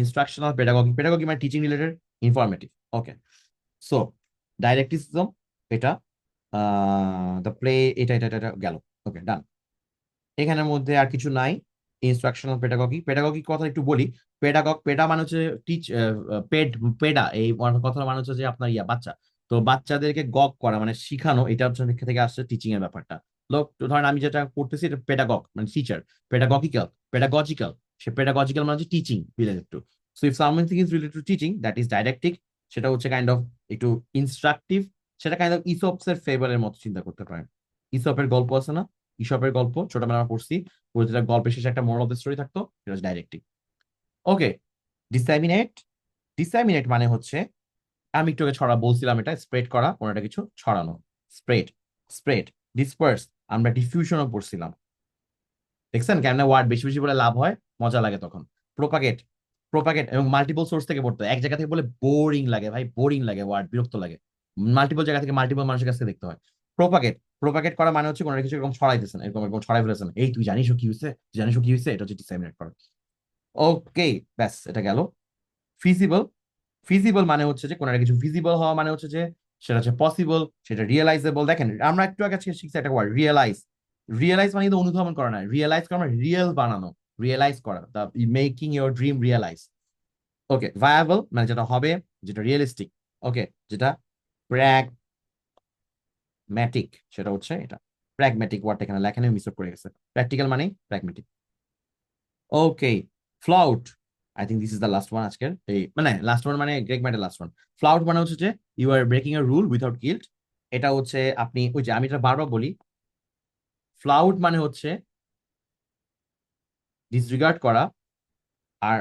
Instructional, pedagogic, pedagogic মানে teaching related, informative. Okay, so didacticism, এটা দ্য প্লে, এটা এটা এটা এটা গেল। ওকে, ডান। এখানের মধ্যে আর কিছু নাই। Instructional pedagogy. পেডাগগি কথা একটু বলি। পেডা মানে হচ্ছে টিচ, পেড, পেডা এই কথা মানে হচ্ছে যে আপনার বাচ্চা। তো বাচ্চাদেরকে গগ করা মানে শিখানো, এটা হচ্ছে থেকে আসছে টিচিং এর ব্যাপারটা। লোক তো ধরেন আমি যেটা করতেছি এটা পেডাগগ মানে টিচার, পেডাগজিক্যাল। সে পেডাগজিক্যাল মানে হচ্ছে teaching related to. So if something is related to teaching that is didactic, সেটা হচ্ছে কাইন্ড অফ একটু ইনস্ট্রাকটিভ, সেটা কাইন্ড অফ ইসপস এর ফেভারের মতো চিন্তা করতে পারেন। ইসপের গল্প আছে না, ইসপের গল্প ছোটবেলা আমরা পড়ছি, যেটা গল্পের শেষে একটা মোরাল অফ দ্য স্টোরি থাকতো, সেটা হচ্ছে ডাইরেক্টিং। ওকে, ডিসাইমিনেট। ডিসাইমিনেট মানে হচ্ছে, আমি একটু আগে ছড়া বলছিলাম, এটা স্প্রেড করা, কোনো একটা কিছু ছড়ানো। স্প্রেড, স্প্রেড, ডিসপার্স, আমরা ডিফিউশনও পড়ছিলাম। দেখছেন কেন ওয়ার্ড বেশি বেশি বলে লাভ হয়, মজা লাগে তখন। প্রোপাগেট, প্রোপাগেট এবং মাল্টিপল সোর্স থেকে পড়তে হয়। এক জায়গা থেকে বলে বোরিং লাগে ভাই, বোরিং লাগে, ওয়ার্ড বিরক্ত লাগে। মাল্টিপল জায়গা থেকে মাল্টিপল মানুষের কাছে দেখতে হয়। প্রোপাগেট, প্রোপাগেট করা মানে হচ্ছে কোনো কিছু এরকম ছড়াইতেছেন, এরকম এরকম ছড়াই ফেলেছেন, এই তুই জানিস ও কি হয়েছে, তুই জানিস ও কি হয়েছে, এটা হচ্ছে ডিসাইমিনেট করা। ওকে, ব্যাস এটা গেল। ফিজিবল, ফিজিবল মানে হচ্ছে যে কোনো একটা কিছু ভিজিবল হওয়া মানে হচ্ছে যে সেটা হচ্ছে পসিবল, সেটা রিয়েলাইজেবল। দেখেন আমরা একটু আগে শিখছি একটা ওয়ার্ড রিয়েলাইজ। রিয়েলাইজ মানে কিন্তু অনুধাবন করা না, রিয়েলাইজ করা মানে রিয়েল বানানো, রিয়েলাইজ করা, the making your dream realise. Okay, viable মানে যেটা হবে, যেটা রিয়েলিস্টিক। ওকে, যেটা প্র্যাগম্যাটিক, সেটা হচ্ছে এটা। প্র্যাগম্যাটিক ওয়ার্ডটা এখানে লেখানে মিস করে গেছে, প্র্যাকটিক্যাল মানে pragmatic. Okay, flout, I think this is the last one আজকের, এই মানে লাস্ট ওয়ান মানে গ্রেগ ম্যাটের লাস্ট ওয়ান। ফ্লাউট মানে হচ্ছে যে you are breaking a rule without guilt. এটা হচ্ছে আপনি ওই যে আমি এটা বারবার বলি, ফ্লাউট মানে হচ্ছে ডিসরিগার্ড করা, আর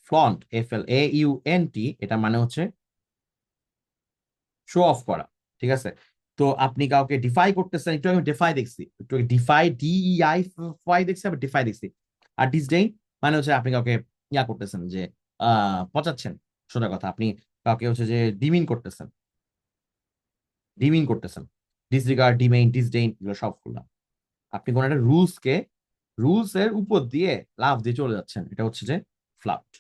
ফ্লন্ট, FLAUNT, এটা মানে হচ্ছে শো অফ করা। ঠিক আছে, তো আপনি কাউকে ডিফাই করতেছেন, একটু আমি ডিফাই দেখছি, একটু ডিফাই, DEI ফাই দেখছি, আবার ডিফাই দেখছি। আর ডিসডেইন মানে হচ্ছে আপনি কাউকে করতেছেন যে পচাচ্ছেন, সোজা কথা, আপনি কাউকে হচ্ছে যে ডিমিন করতেছেন, ডিমিন করতেছেন। ডিসরিগার্ড, ডিমেইন, ডিসডেইন, এগুলো সব করলাম। আপনি কোন একটা রুলস এর উপর দিয়ে লাফ দিয়ে চলে যাচ্ছেন, এটা হচ্ছে যে ফ্লাউট।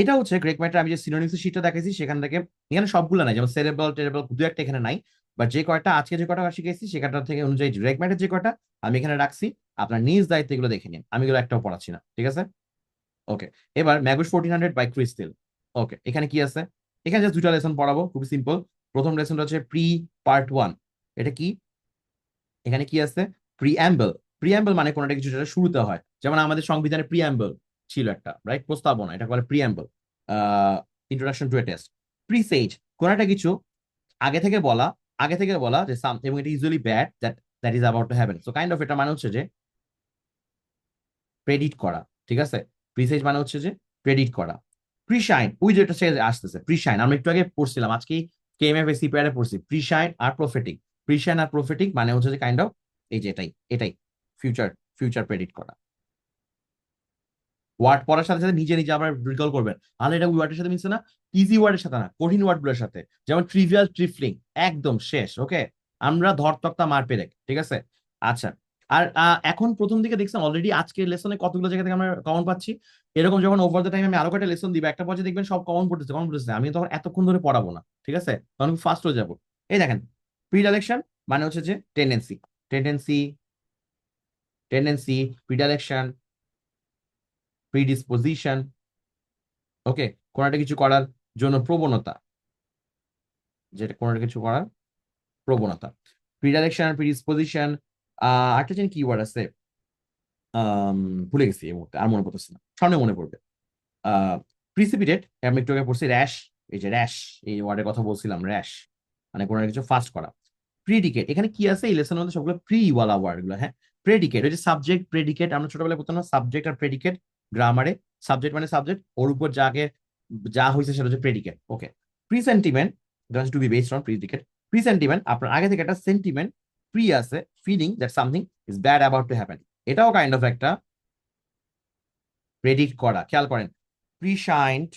এটা হচ্ছে গ্রেক ম্যাটার। আমি যে সিনোনিমস শীটটা দেখাইছি সেখান থেকে, এখানে সবগুলো নাই, যেমন সেরেব্রাল টেরেব্রাল দু একটা এখানে নাই, বা যে কয়টা আজকে যে কয়টা শিখেছি সেখানটা থেকে অনুযায়ী গ্রেক ম্যাটার যে কয়টা আমি এখানে রাখছি, আপনার নিজ দায়িত্ব এগুলো দেখে নিন, আমি এগুলো একটাও পড়াচ্ছি না, ঠিক আছে? ওকে, এবার ম্যাগুস 1400 বাই ক্রিস্টেল। ওকে, এখানে কি আছে? এখানে জাস্ট দুটা লেসন পড়াবো, খুবই সিম্পল। প্রথম লেসনটা হচ্ছে প্রি পার্ট 1। এটা কি? এখানে কি আছে? প্রিঅ্যাম্বল। প্রিঅ্যাম্বল মানে কোনো একটা কিছু যেটা শুরুতে হয়, যেমন আমাদের সংবিধানে প্রিঅ্যাম্বল ছিল একটা, রাইট, প্রস্তাবনা, এটা বলে preamble. Introduction to a test. Presage, কোনো একটা কিছু আগে থেকে বলা, আগে থেকে বলা যে সাম, এবং এটা usually bad, that that is about to happen. So kind of এটা মানে হচ্ছে যে প্রেডিক্ট করা, ঠিক আছে? প্রিসেজ মানে হচ্ছে যে প্রেডিক্ট করা। প্রিশাইন, ওই যেটা সে আসতেছে, প্রিশাইন আমরা একটু আগে পড়ছিলাম, আজকে কেএমএফ সিপিআর পড়ছি, প্রিশাইন আর প্রফেটিক। প্রিশাইন আর প্রফেটিক মানে হচ্ছে যে কাইন্ড অফ এই যে এটাই এটাই ফিউচার, ফিউচার প্রেডিক্ট করা। ওয়ার্ড পড়ার সাথে সাথে নিজে নিজে আবার রিকল করবেন, তাহলে এটা ওই ওয়ার্ডের সাথে মিলছে না, ইজি ওয়ার্ডের সাথে না, কঠিন ওয়ার্ড গুলোর সাথে, যেমন ট্রিভিয়াল, ট্রিফলিং, একদম শেষ। ওকে, আমরা ধর তক্তা মার পেরেক, ঠিক আছে? আচ্ছা, আর এখন প্রথম দিকে দেখছেন অলরেডি আজকের লেসনে কতগুলো জায়গা থেকে আমরা কমন পাচ্ছি। এরকম যখন ওভার দ্য টাইম আমি আরো কয়েকটা লেসন দিব, একটা পর্যায়ে দেখবেন সব কমন পড়তেছে, কমন পড়তেছে, আমি তখন এতক্ষণ ধরে পড়াবো না, ঠিক আছে? তখন ফাস্ট হয়ে যাবো। এই দেখেন, প্রিডাইরেকশন মানে হচ্ছে যে টেন্ডেন্সি, টেন্ডেন্সি, টেন্ডেন্সি, প্রিডাইরেকশন, প্রিডিসপোজিশন। ওকে, কোন একটা কিছু করার জন্য প্রবণতা, যেটা কোন একটা কিছু করার প্রবণতা। প্রিডাইরেকশন, প্রিডিসপোজিশন, একটা জানি কি ওয়ার্ড আছে, আম, ভুলে গেছি এই মুহূর্তে, আর মনে পড়তেছে না, সামনে মনে পড়বে। প্রিসিপিটেট, আমি একটু আগে পড়ছি, র্যাশ, এই যে র্যাশ, এই ওয়ার্ডের কথা বলছিলাম, র্যাশ মানে কোনো একটা কিছু ফাস্ট করা। প্রিডিকেট, এখানে কি আছে এই লেসনের মধ্যে সবগুলো প্রি ওয়ালা ওয়ার্ড গুলো, হ্যাঁ। প্রেডিকেট, ওই যে সাবজেক্ট প্রেডিকেট, আমরা ছোটবেলায় পড়তাম না, সাবজেক্ট আর প্রেডিকেট গ্রামারে। সাবজেক্ট মানে সাবজেক্ট, ওর উপর যাকে যা হয়েছে সেটা হচ্ছে predicate. Okay, presentiment, to be based on predicate. Presentiment, আপনার আগে থেকে একটা সেন্টিমেন্ট প্রি আছে, feeling that something is bad about to happen, এটাও কাইন্ড অফ একটা প্রেডিক্ট করা। খেয়াল করেন, প্রিসাইন্ড,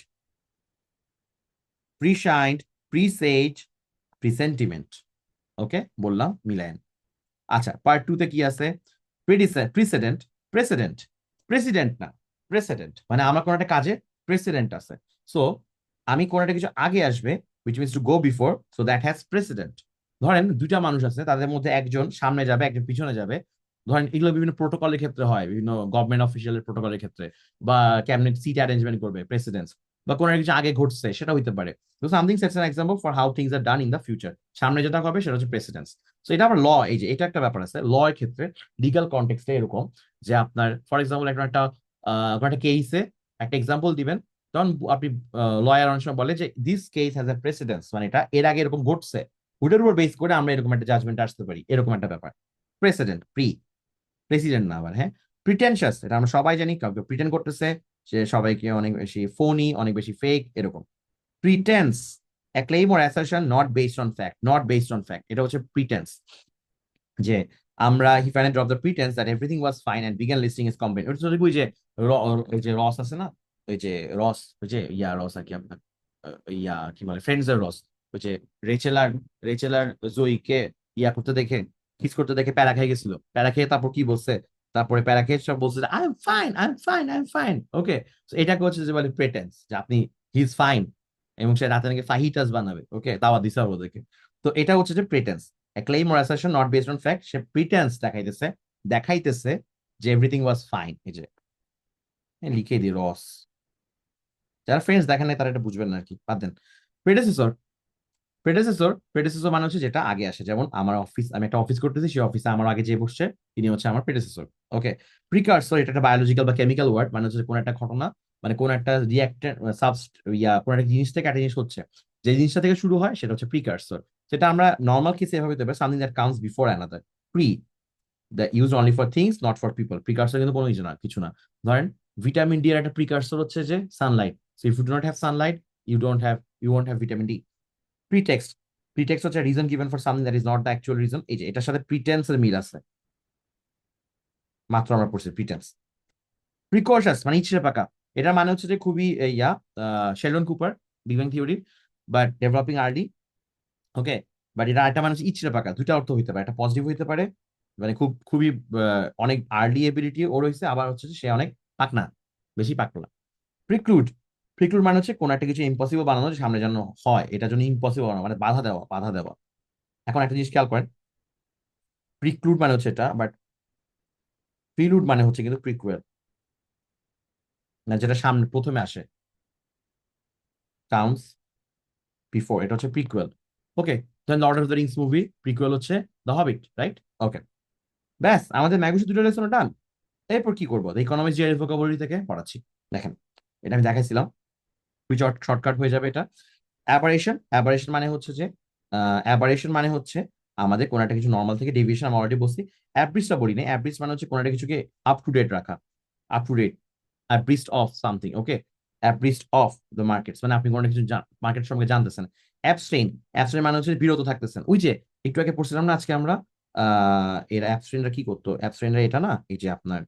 প্রিসাইন্ড, প্রিসেজ, প্রিসেন্টিমেন্ট। ওকে, বললাম মিলায়েন। আচ্ছা, পার্ট 2 তে কি আছে? প্রিসিডেন্ট, প্রেসিডেন্ট, প্রেসিডেন্ট না, প্রেসিডেন্ট মানে আমার কোন একটা কাজে প্রেসিডেন্ট আছে। সো আমি কোন একটা কিছু আগে আসবে, which means to go before, so that has precedent. ধরেন দুইটা মানুষ আছে, তাদের মধ্যে একজন সামনে যাবে, একজন পিছনে যাবে। ধরেন এগুলো বিভিন্ন প্রোটোকলের ক্ষেত্রে হয়, বিভিন্ন গভর্নমেন্ট অফিসিয়ালের প্রোটোকলের ক্ষেত্রে, বা ক্যাবিনেট সিট অ্যারেঞ্জমেন্ট করবে প্রেসিডেন্টস, বা কোনো কিছু আগে ঘটছে সেটা হইতে পারে। তো something sets an example for how things are done in the future. সামনে যেটা হবে সেটা হচ্ছে প্রেসিডেন্টস। তো এটা আবার ল, এই যে এটা একটা ব্যাপার আছে ল এর ক্ষেত্রে, লিগাল কনটেক্সটে এরকম যে আপনার ফর এক্সাম্পল কোনো একটা কেসে একটা এক্সাম্পল দিবেন, তখন আপনি লয়ার অনেক সময় বলে যে this case has a precedence, মানে এটা এর আগে এরকম ঘটছে, ওটার উপর বেস করে আমরা এরকম একটা জাজমেন্ট আসতে পারি, এরকম একটা ব্যাপার। প্রেসিডেন্ট, প্রেসিডেন্ট না আবার, হ্যাঁ। প্রিটেনশাস, এটা আমরা সবাই জানি, কাউকে প্রিটেন্ড করতেছে, সে সবাইকে অনেক বেশি ফোনি, অনেক বেশি ফেক, এরকম। Pretence, a claim or assertion not based on fact, not based on fact, এটা হচ্ছে প্রিটেন্স। যে আমরা he finally dropped the pretense that everything was fine and began listing his complaint। ওটা যদি ওই যে ওই যে রস আছে না, ওই যে রস, ওই যে রস আর কি আপনার, কি বলে, ফ্রেন্ডস এর রস, ওই যে রেচেল আর জয়ীকে করতে দেখে, কিস করতে দেখে প্যারা খেয়ে গেছিল, প্যারা খেয়ে তারপর কি বলছে, তারপরে প্যারা খেয়ে সব বলছে I am fine, I am fine, I am fine, okay. এটাকে হচ্ছে যে বলে প্রেটেন্স, যে আপনি হি ইজ ফাইন, এবং সে রাতে নাকি ফাহিটাস বানাবে, ওকে, দাওয়া দিছে ওদেরকে। তো এটা হচ্ছে যে প্রেটেন্স, a claim or assertion not based on fact, say pretence দেখাইতেছে যে এভরিথিং ওয়াজ ফাইন। এই যে লিখে দি রস, যারা ফ্রেন্ডস দেখেন নাই তারা এটা বুঝবেন না আর কি, বাদ দেন। প্রেডেসেসর, প্রেডেসেসর মানে হচ্ছে যেটা আগে আসে, যেমন আমার অফিস, আমি একটা অফিস করতেছি, সেই অফিসে আমার আগে যে বসছে তিনি হচ্ছে আমার প্রেডেসেসর, ওকে। প্রিকার্সর, এটা একটা বায়োলজিক্যাল বা কেমিক্যাল ওয়ার্ড, মানে হচ্ছে কোন একটা ঘটনা, মানে কোন একটা রিয়াক্টেন্ট কোন একটা জিনিস থেকে একটা জিনিস হচ্ছে, যে জিনিসটা থেকে শুরু হয় সেটা হচ্ছে প্রিকার্সর। সেটা আমরা নর্মাল কেসে এভাবে দেবো, something that comes before another. Pre, the use only for things not for people. Precursor কিন্তু কোনো কিছু না। ধরেন ভিটামিন ডি এর একটা প্রিকার্সর হচ্ছে যে sunlight. So if you do not have sunlight, you won't have vitamin D. Pretext, pretext হচ্ছে reason given for something that is not the actual reason. এই যে এটার সাথে প্রিটেন্স এর মিল আছে, মাত্র আমরা পড়ছি প্রিটেন্স। প্রিকশাস মানে ইচ্ছে পাকা, এটার মানে হচ্ছে যে খুবই Sheldon Cooper, big bang theory, but developing early, okay. But এটা একটা মানে হচ্ছে ইচ্ছে পাকা, দুইটা অর্থ হইতে পারে, একটা পজিটিভ হইতে পারে, মানে খুবই অনেক আর্লি এবিলিটি ওর হয়েছে, আবার হচ্ছে যে সে অনেক পাকনা, বেশি পাকলা। প্রিক্লুড, প্রিক্লুড মানে হচ্ছে কোন একটা কিছু ইম্পসিবল বানানো, যে সামনে যেন হয়, এটা জন্য ইম্পসিবল বানানো, মানে বাধা দেওয়া। এখন একটা জিনিস খেয়াল করেন, প্রিক্লুড মানে হচ্ছে এটা, বাট প্রিলুড মানে হচ্ছে কিন্তু প্রিকুয়েল, না যেটা সামনে প্রথমে আসে, কাউন্টস বিফোর, এটা হচ্ছে prequel, okay. Then Lord of the Rings movie prequel হচ্ছে দ্য হবিট, রাইট, ওকে। ব্যাস, আমাদের ম্যাগুসি দুটো লেসন ডান। এরপর কি করবো, ইকোনমিক্স জিআরএস ভোকাবুলারি থেকে পড়াচ্ছি। দেখেন, এটা আমি দেখাইছিলাম, খুবই শর্টকাট হয়ে যাবে এটা। অ্যাবারেশন, অ্যাবারেশন মানে হচ্ছে আমাদের কোন একটা কিছু নর্মাল থেকে ডেভিয়েশন, আমরা অলরেডি বলছি। অ্যাব্রিসটা বলি না, অ্যাব্রিস মানে হচ্ছে কোন একটা কিছুকে আপ টু ডেট রাখা, up to date, abreast of something, okay. Abreast of the markets মানে আপনি কোনো কিছু মার্কেট সম্পর্কে জানতেছেন। অ্যাবস্টেইন, অ্যাবস্টেইন মানে হচ্ছে বিরত থাকতেছেন, ওই যে একটু আগে পড়ছিলাম না আজকে আমরা, এরা অ্যাবস্টেইনরা কি করতো, অ্যাবস্টেইনরা এটা না, এই যে আপনার,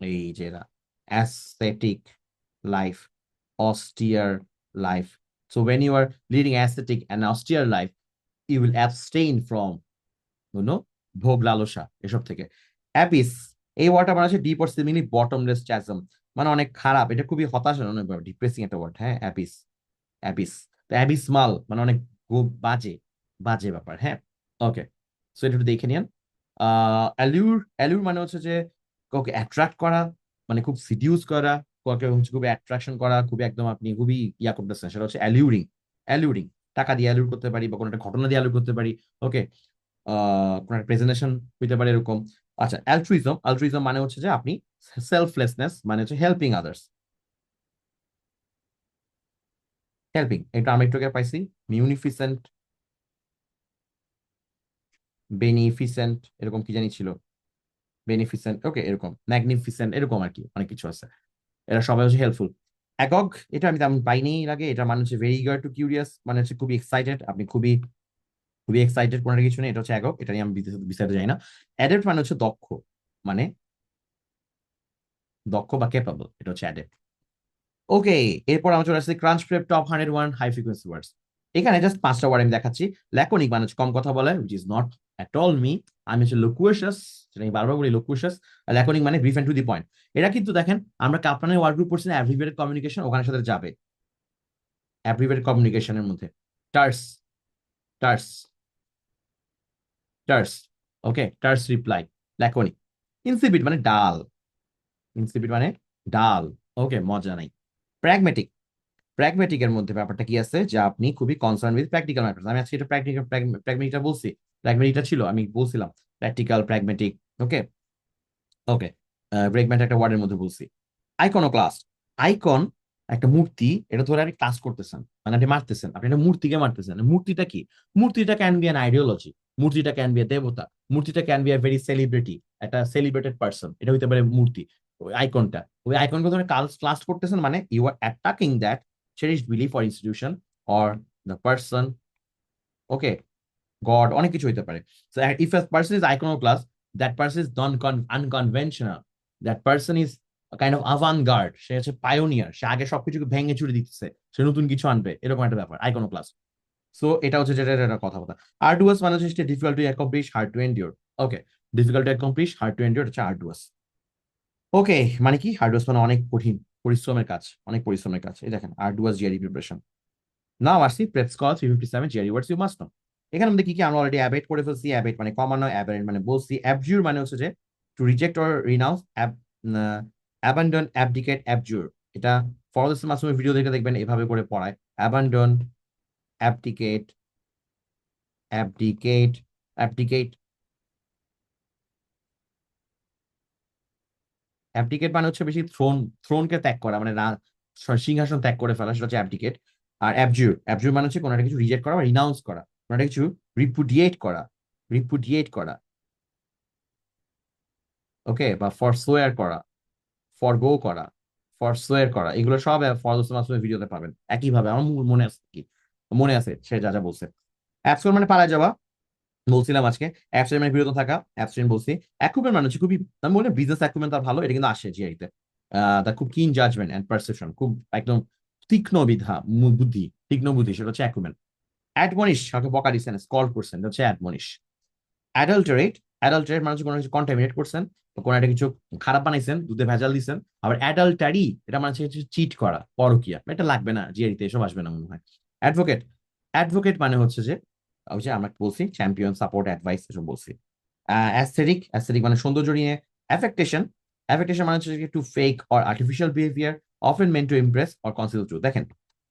এই যে এরা aesthetic life, austere life. So when you are leading ascetic and austere life, you will abstain from, ভোগ লালসা এসব থেকে। অ্যাবিস, এই ওয়ার্ডটা মানে হচ্ছে ডিপ অর সিমিলি বটমলেস চ্যাজম, মানে অনেক খারাপ, এটা খুবই হতাশাজনক, ডিপ্রেসিং একটা ওয়ার্ড, হ্যাঁ, অ্যাবিস, অ্যাবিস। তো অ্যাবিসমাল মানে অনেক বাজে, বাজে ব্যাপার, হ্যাঁ, ওকে। সো এটা একটু দেখে নিন। অ্যালিউর, অ্যালিউর মানে হচ্ছে যে কাউকে অ্যাট্রাক্ট করা, মানে খুব সিডিউস করা, কাউকে হচ্ছে খুবই অ্যাট্রাকশন করা, খুবই একদম আপনি খুবই করতেছেন, সেটা হচ্ছে অ্যালিউরিং। অ্যালিউরিং, টাকা দিয়ে অ্যালিউর করতে পারি, বা কোনো একটা ঘটনা দিয়ে অ্যালিউর করতে পারি, ওকে। কোনো একটা প্রেজেন্টেশন হইতে পারে এরকম। আচ্ছা, অ্যালট্রুইজম, অ্যালট্রুইজম মানে হচ্ছে যে আপনি সেলফলেসনেস, মানে হচ্ছে হেল্পিং আদার্স, হেল্পিং, এটা আমি একটু আগে পাইছি। মিউনিফিসেন্ট, বেনিফিসেন্ট, এরকম কি জানি ছিল, বেনিফিসেন্ট, ওকে, এরকম ম্যাগনিফিসেন্ট, এরকম আর কি, অনেক কিছু আছে। এরা সবাই হচ্ছে হেল্পফুল। একক, এটা আমি তেমন পাইনি এর আগে, এটা মানে হচ্ছে ভেরি ইগার টু কিউরিয়াস, মানে হচ্ছে খুবই এক্সাইটেড, আপনি খুবই খুবই এক্সাইটেড কোনো একটা কিছু নেই, এটা হচ্ছে একক, এটা নিয়ে আমি বিস্তারিত যাই না। অ্যাডেপ্ট মানে হচ্ছে দক্ষ, মানে দক্ষ বা ক্যাপাবল, এটা হচ্ছে অ্যাডেপ্ট, ওকে। এরপর আমরা চলে আসছি ক্রাঞ্চ প্রেপ টপ 101 হাই ফ্রিকোয়েন্সি ওয়ার্ডস। এখানে জাস্ট 5টা ওয়ার্ড আমি দেখাচ্ছি। ল্যাকোনিক মানে হচ্ছে কম কথা বলে, which is not at all me. আমি হচ্ছে লোকুয়াশাস, সেটা আমি বারবার বলি, লোকুয়াশাস। ল্যাকোনিক মানে brief and to the point. এটা কিন্তু দেখেন, আমরা কাপ্লানের ওয়ার্ড গ্রুপ পড়ছি না, অ্যাব্রিভিয়েটেড কমিউনিকেশন, ওখানে সাথে যাবে অ্যাব্রিভিয়েটেড কমিউনিকেশনের মধ্যে। টার্স, টার্স, টার্স, ওকে, টার্স রিপ্লাই, ল্যাকোনিক। ইনসিপিড মানে ডাল, ইনসিপিড মানে ডাল। ওকে, মজা নাই। প্র্যাগমেটিক, প্র্যাগমেটিকের মধ্যে ব্যাপারটা কি আছে যে আপনি খুবই কনসার্ন উইথ প্র্যাকটিক্যাল ম্যাটার্স। আমি আজকে এটা প্র্যাকটিক্যাল প্র্যাগমেটিকটা বলছি, প্র্যাগমেটিকটা ছিল আমি বলছিলাম প্র্যাকটিক্যাল প্র্যাগমেটিক। ওকে, ওকে, প্র্যাগমেটিক একটা ওয়ার্ডের মধ্যে বলছি। আইকনোক্লাস্ট, আইকন একটা মূর্তি, এটা ধরে আপনি ক্লাস করতেছেন, মানে আপনি মারতেছেন, আপনি একটা মূর্তিকে মারতেছেন। মূর্তিটা কি? মূর্তিটা ক্যান বি অ্যান আইডিওলজি, মূর্তিটা ক্যান বি এ দেবতা, মূর্তিটা can B a very celebrity, একটা সেলিব্রেটেড পার্সন, এটা হইতে পারে মূর্তি। ওই আইকনটা, ওই আইকনকে ধরে ক্লাস করতেছেন, মানে you are attacking that cherished belief or institution or the person. Okay, god, অনেক কিছু হইতে পারে। So if a person is iconoclast, that person is unconventional, that person is a kind of avant-garde, সে হচ্ছে pioneer, সে আগে সবকিছুকে ভেঙে চুরে দিতেছে, সে নতুন কিছু আনবে, এরকম একটা ব্যাপার আইকনোক্লাস্ট। সো এটা হচ্ছে যেটা এটা কথা বলা। আর্ডুয়াস মানে হচ্ছে difficult to accomplish, hard to endure. Okay, difficult to accomplish, hard to endure হচ্ছে আর্ডুয়াস। ওকে, মানে কি আর্ডুয়াস মানে অনেক কঠিন, পরিশ্রমের কাজ, অনেক পরিশ্রমের কাজ। এই দেখেন আর্ডুয়াস জিআরই প্রিপারেশন। নাও আসছি PrepScholar 357 GRE words you must know. এখানে আমাদের কি কি আমরা অলরেডি অ্যাবেট করে ফেলছি। অ্যাবেট মানে কমানো, অ্যাবারেন্ট মানে বলছি। অ্যাবজিউর মানে হচ্ছে যে to reject or renounce, abandon, abdicate, abjure. এটা ফরদেস মাসুমের ভিডিও দেখে দেখবেন এভাবে করে পড়ায়। অ্যাবান্ডন, অ্যাবডিকেট, অ্যাবডিকেট, অ্যাবডিকেট। অ্যাবডিকেট মানে হচ্ছে বেশি থ্রোনকে ত্যাগ করা, মানে সিংহাসন ত্যাগ করে ফেলা, সেটা হচ্ছে অ্যাবডিকেট। আর অ্যাবজিউর, অ্যাবজিউর মানে হচ্ছে কোনো একটা কিছু রিজেক্ট করা বা রিনাউন্স করা, কোনো একটা কিছু রিপুডিয়েট করা, রিপুডিয়েট করা। ওকে, বা ফরসোয়ার করা, ফরগো করা, ফরসোয়ার করা, এগুলো সব ফরদোস মাসুমের ভিডিওতে পাবেন একইভাবে। আমার মনে আছে কি, মনে আছে সে যা যা বলছে। অ্যাবসেন্ট মানে পালায় যাওয়া বলছিলাম আজকে। অ্যাবসেন্ট মানে বিরত থাকা, অ্যাবসেন্ট বলছি। অ্যাকুমেন্ট মানে হচ্ছে খুবই, আমি বলি বিজনেস অ্যাকুমেন্ট তার ভালো, এটা কিন্তু আসে জিআইতে। তার খুব কিন জাজমেন্ট এন্ড পারসেপশন, খুব একদম তীক্ষ্ণ বিধা, বুদ্ধি, তীক্ষ্ণ বুদ্ধি, সেটা হচ্ছে অ্যাকুমেন্ট। অ্যাডমনিশ, কাউকে বকা দিচ্ছেন, স্কল করছেন, এটা হচ্ছে অ্যাডমনিশ। অ্যাডাল্টারেট, অ্যাডাল্টারেট মানে হচ্ছে কোনো কিছু কন্টামিনেট করছেন, কোনো একটা কিছু খারাপ বানাইছেন, দুধে ভেজাল দিচ্ছেন। আবার অ্যাডাল্টারি, এটা মানে হচ্ছে চিট করা, পরকিয়া। এটা লাগবে না জিআরিতে, এসব আসবে না মনে হয়। অ্যাডভোকেট, অ্যাডভোকেট মানে হচ্ছে যে ওই যে আমরা বলছি চ্যাম্পিয়ন, সাপোর্ট, অ্যাডভাইস, এসব বলছি। অ্যাস্থেটিক, অ্যাস্থেটিক মানে সৌন্দর্য নিয়ে। অ্যাফেক্টেশন, অ্যাফেক্টেশন মানে হচ্ছে to fake or artificial behaviour, often meant to impress or conceal true. দেখেন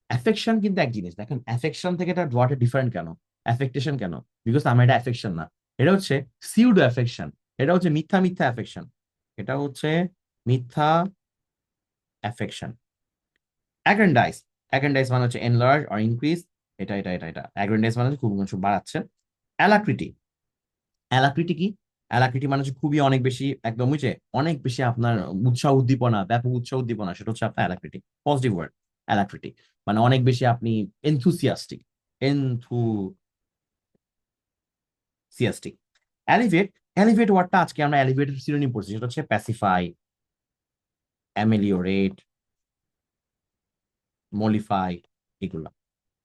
অ্যাফেকশন কিন্তু এক জিনিস, দেখেন অ্যাফেকশন থেকে এটা ডোয়াটা ডিফারেন্ট কেন, অ্যাফেক্টেশন কেন? বিকজ আমার এটা অ্যাফেকশন না, এটা হচ্ছে সিউডো অ্যাফেকশন, এটা হচ্ছে মিথ্যা মিথ্যা অ্যাফেকশন, এটা হচ্ছে মিথ্যা অ্যাফেকশন। অ্যাগ্রেন্ডাইজ, অ্যাগ্রেন্ডাইজ মানে হচ্ছে এনলার্জ অর ইনক্রিজ, এটা অ্যাগ্রেন্ডাইজ মানে হচ্ছে খুব কিছু বাড়াচ্ছে। অ্যালাক্রিটি, অ্যালাক্রিটি কি? অ্যালাক্রিটি মানে হচ্ছে খুবই অনেক বেশি, একদম ওই যে অনেক বেশি আপনার উৎসাহ উদ্দীপনা, ব্যাপক উৎসাহ উদ্দীপনা, সেটা হচ্ছে আপনার অ্যালাক্রিটি, পজিটিভ ওয়ার্ড। অ্যালাক্রিটি মানে অনেক বেশি আপনি এনথুসিয়াস্টিক, এনথুসিয়াস্টিক। অ্যালিভেট, অ্যালিভেট ওয়ার্ডটা আজকে আমরা অ্যালিভেটের সিনোনিম পড়ছি, সেটা হচ্ছে প্যাসিফাই, অ্যামেলিওরেট, মলিফাই, এগুলা।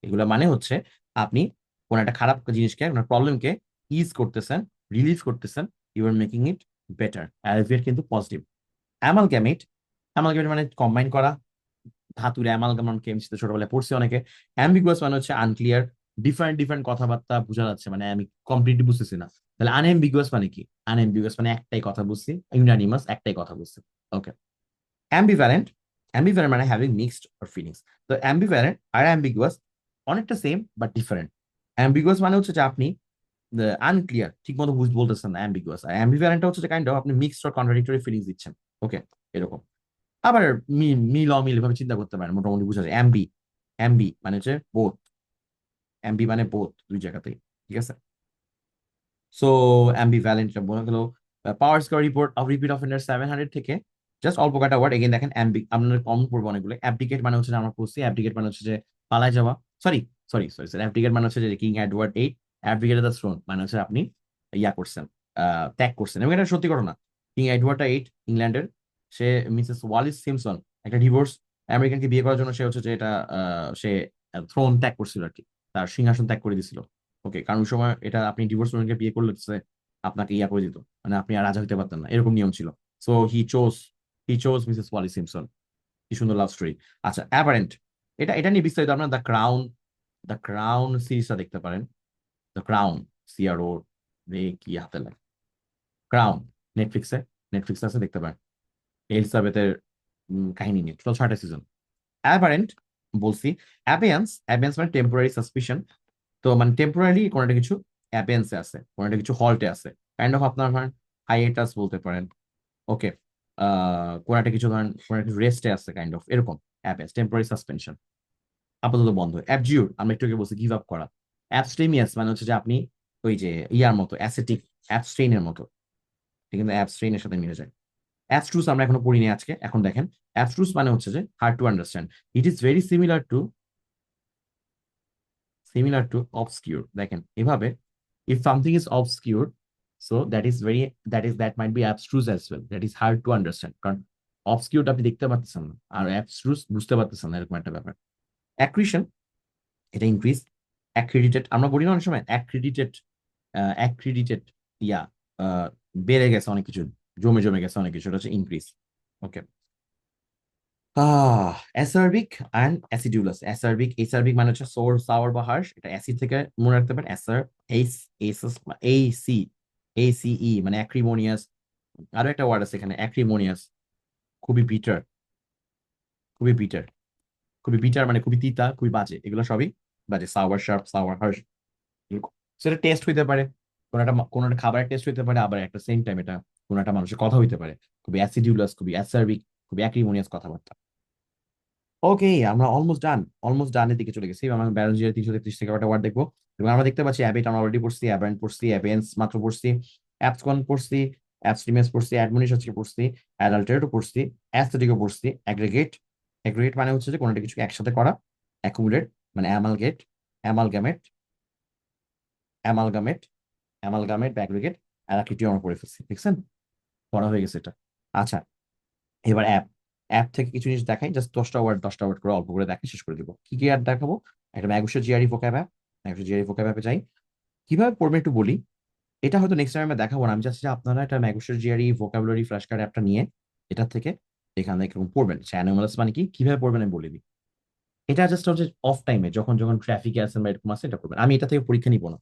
এগুলা মানে হচ্ছে আপনি কোন একটা খারাপ জিনিসকে, আপনার প্রবলেমকে ইজ করতেছেন, রিলিজ করতেছেন, you are making it better. Alleviate কিন্তু পজিটিভ। অ্যামালগ্যামেট, অ্যামালগ্যামেট মানে কম্বাইন করা, ধাতুর অ্যামালগাম কেমিস্ট্রিতে ছোটবেলায় পড়ছি অনেকে। অ্যাম্বিগুয়াস মানে হচ্ছে আনক্লিয়ার, ডিফারেন্ট ডিফারেন্ট কথাবার্তা বোঝা যাচ্ছে, মানে আমি কমপ্লিটলি বুঝতেছি না। তাহলে আনএম্বিগুয়াস মানে কি? আনএম্বিগুয়াস মানে একটাই কথা বুঝছি, ইউনানিমাস, একটাই কথা বুঝছি। ওকে। অ্যাম্বিভ্যালেন্ট, অ্যাম্বিভ্যালেন্ট মানে হ্যাভিং মিক্সড অর ফিলিংস। তো অ্যাম্বিভ্যালেন্ট আর অ্যাম্বিগুয়াস অনেকটা সেম বাট ডিফারেন্ট। অ্যাম্বিগুয়াস মানে হচ্ছে যে আপনি আনক্লিয়ার, ঠিক মতো বলতেছেন না, অ্যাম্বিগুয়াস। আর অ্যাম্বিভ্যালেন্টটা হচ্ছে যে কাইন্ড অফ আপনি মিক্সড অর কন্ট্রাডিক্টরি ফিলিংস দিচ্ছেন। ওকে, এরকম। আবার মিল অমিল ভাবে চিন্তা করতে পারেন, মোটামুটি বুঝা যায়। অ্যাম্বি, অ্যাম্বি মানে হচ্ছে বোথ, অ্যাম্বি মানে বোথ, দুই জায়গাতেই। ঠিক আছে। সো অ্যাম্বিভ্যালেন্ট বলা গেল। পাওয়ার square report of repeat offender 700 থেকে জাস্ট অল্প কটা ওয়ার্ড এগেন দেখেন। আপনার কম পড়বো অনেকগুলো। অ্যাবডিকেট মানে হচ্ছে যে আমরা পড়ছি, অ্যাবডিকেট মানে হচ্ছে যে পালায় যাওয়া। সরি সরি সরি স্যার, অ্যাবডিকেট মানে হচ্ছে যে কিং এডওয়ার্ড 8 অ্যাবডিকেট দ্য থ্রোন মানে হচ্ছে আপনি ইয়া করছেন, ত্যাগ করছেন। এবং এটা সত্যি ঘটনা। কিং এডওয়ার্ড 8 ইংল্যান্ডের, সে মিসেস ওয়ালিস সিমসন, একটা ডিভোর্স আমেরিকানকে বিয়ে করার জন্য সে হচ্ছে যে এটা সে থ্রোন ত্যাগ করছিল আর কি, তার সিংহাসন ত্যাগ করে দিছিল। ওকে, কারণ ওই সময় এটা আপনি ডিভোর্স ওমেনকে বিয়ে করলে হচ্ছে আপনাকে ইয়া করে দিত, মানে আপনি আর রাজা হতে পারতেন না, এরকম নিয়ম ছিল। So he chose Mrs Wallis Simpson. কি সুন্দর লাভ স্টোরি। আচ্ছা, অ্যাপারেন্ট, এটা এটা নিয়ে বিস্তারিত আপনার দ্য ক্রাউন সিরিজটা দেখতে পারেন। দ্য ক্রাউন, CRO, কি হাতে লাগে, ক্রাউন, নেটফ্লিক্সে। নেটফ্লিক্স আছে, দেখতে পারেন। এলিজাবেথের কাহিনী নিয়ে, টোটাল 6টা সিজন। অ্যাপারেন্ট বলছি, অ্যাবিয়ান্স, অ্যাবিয়ান্স মানে টেম্পোরারি সাসপিশন। তো মানে টেম্পোরারি কোনো একটা কিছু অ্যাবিয়ান্সে আছে, কোনো একটা কিছু হল্টে আছে, কাইন্ড অফ আপনার ধরেন হাইয়েটাস বলতে পারেন। ওকে, কোনো একটা কিছু ধরেন কোনো একটা রেস্টে আছে, কাইন্ড অফ এরকম। অ্যাবিয়ান্স টেম্পোরারি সাসপেনশন, আপাতত বন্ধ। অ্যাবজিউর আমরা একটু আগে বলছি গিভ আপ করা। অ্যাবস্টেমিয়াস মানে হচ্ছে যে আপনি ওই যে ইয়ার মতো অ্যাসেটিক, অ্যাবস্ট্রেইনের মতো, ঠিক কিন্তু অ্যাবস্ট্রেইনের সাথে মিলে যায়। অ্যাবস্ট্রুস আমরা এখনো পড়িনি আজকে, এখন দেখেন। অ্যাবস্ট্রুস মানে হচ্ছে যে hard to understand. It is very similar to obscure. দেখেন এভাবে, if something is obscure, so that might be abstruse as well, that is hard to understand. কারণ অবসকিউরটা আপনি দেখতে পাচ্ছেন না, আর অ্যাবস্ট্রুস বুঝতে পারতেছেন না, এরকম একটা ব্যাপার। অ্যাক্রিশন, এটা ইনক্রিজ। অ্যাক্রিডিটেড আমরা বলি না অনেক সময়, অ্যাক্রিডিটেড, অ্যাক্রিডিটেড ইয়া, বেড়ে গেছে অনেক কিছু, জমে জমে গেছে অনেক কিছু, এটা হচ্ছে ইনক্রিজ। ওকে। অ্যাসার্বিক অ্যান্ড অ্যাসিডুলাস। অ্যাসার্বিক মানে হচ্ছে সোর, সাওয়ার বা হার্শ, এটা অ্যাসিড থেকে মনে রাখতে পারেন। এইস, এইসাস, সি, সিই মানে অ্যাক্রিমোনিয়াস। আরো একটা ওয়ার্ড আছে এখানে, অ্যাক্রিমোনিয়াস, খুবই বিটার, খুবই বিটার, খুবই বিটার মানে খুবই তিতা, খুবই বাজে, এগুলো সবই বাজে। সাওয়ার, শার্প, সাওয়ার, হার্শ, সেটা টেস্ট হইতে পারে, কোনো একটা খাবারের টেস্ট হইতে পারে, আবার একটা সেম টাইম এটা কোনো একটা মানুষের কথা হইতে পারে। খুবই অ্যাসিডিউলাস, খুবই অ্যাসার্বিক, খুবই অ্যাক্রিমোনিয়াস কথাবার্তা। ওকে, আমরা অলমোস্ট ডানের দিকে চলে গেছি। আমরা ব্যারোজিয়ার 333 থেকে একটা ওয়ার্ড দেখবো। এবং আমরা দেখতে পাচ্ছি অ্যাবিট আমরা অলরেডি পড়ছি, অ্যাবেন্ট পড়ছি, অ্যাবেন্স মাত্র পড়ছি, অ্যাবসকন পড়ছি, অ্যাবস্টিমেস পড়ছি, অ্যাডমনিস্ট্রেশন পড়ছি, অ্যাডাল্টারেটও পড়ছি, অ্যাস্থেটিকও পড়ছি। অ্যাগ্রিগেট, অ্যাগ্রিগেট মানে হচ্ছে যে কোনোটা কিছু একসাথে করা। অ্যাকুমুলেট মানে অ্যামালগেট, অ্যামালগামেট, অ্যামালগামেট, অ্যামালগামেট বা অ্যাগ্রিগেট। অ্যালাকিটিও আমরা পড়ে ফেলছি, দেখছেন, পড়া হয়ে গেছে এটা। আচ্ছা, এবার অ্যাপ, অ্যাপ থেকে কিছু জিনিস দেখাই, জাস্ট 10টা ওয়ার্ড করে অল্প করে দেখে শেষ করে দিব। কি কি অ্যাপ দেখাবো? একটা ম্যাগুসের জিআরই ভোক্যাব অ্যাপ, ম্যাগুসের জিআরই ভোক্যাব অ্যাপে যাই। কিভাবে পড়বেন একটু বলি, এটা হয়তো নেক্সট টাইমে দেখাবো না, আমি জাস্ট আপনারা একটা ম্যাগুসের জিআরই ভোকাবুলারি ফ্ল্যাশ কার্ড অ্যাপটা নিয়ে এটা থেকে এখান থেকে এরকম পড়বেন। অ্যানোমালাস মানে কি, কিভাবে পড়বেন আমি বলে দিই। এটা জাস্ট হচ্ছে অফ টাইমে যখন যখন ট্রাফিকে আছেন বা এরকম আছে এটা করবেন। আমি এটা থেকে পরীক্ষা নিব না,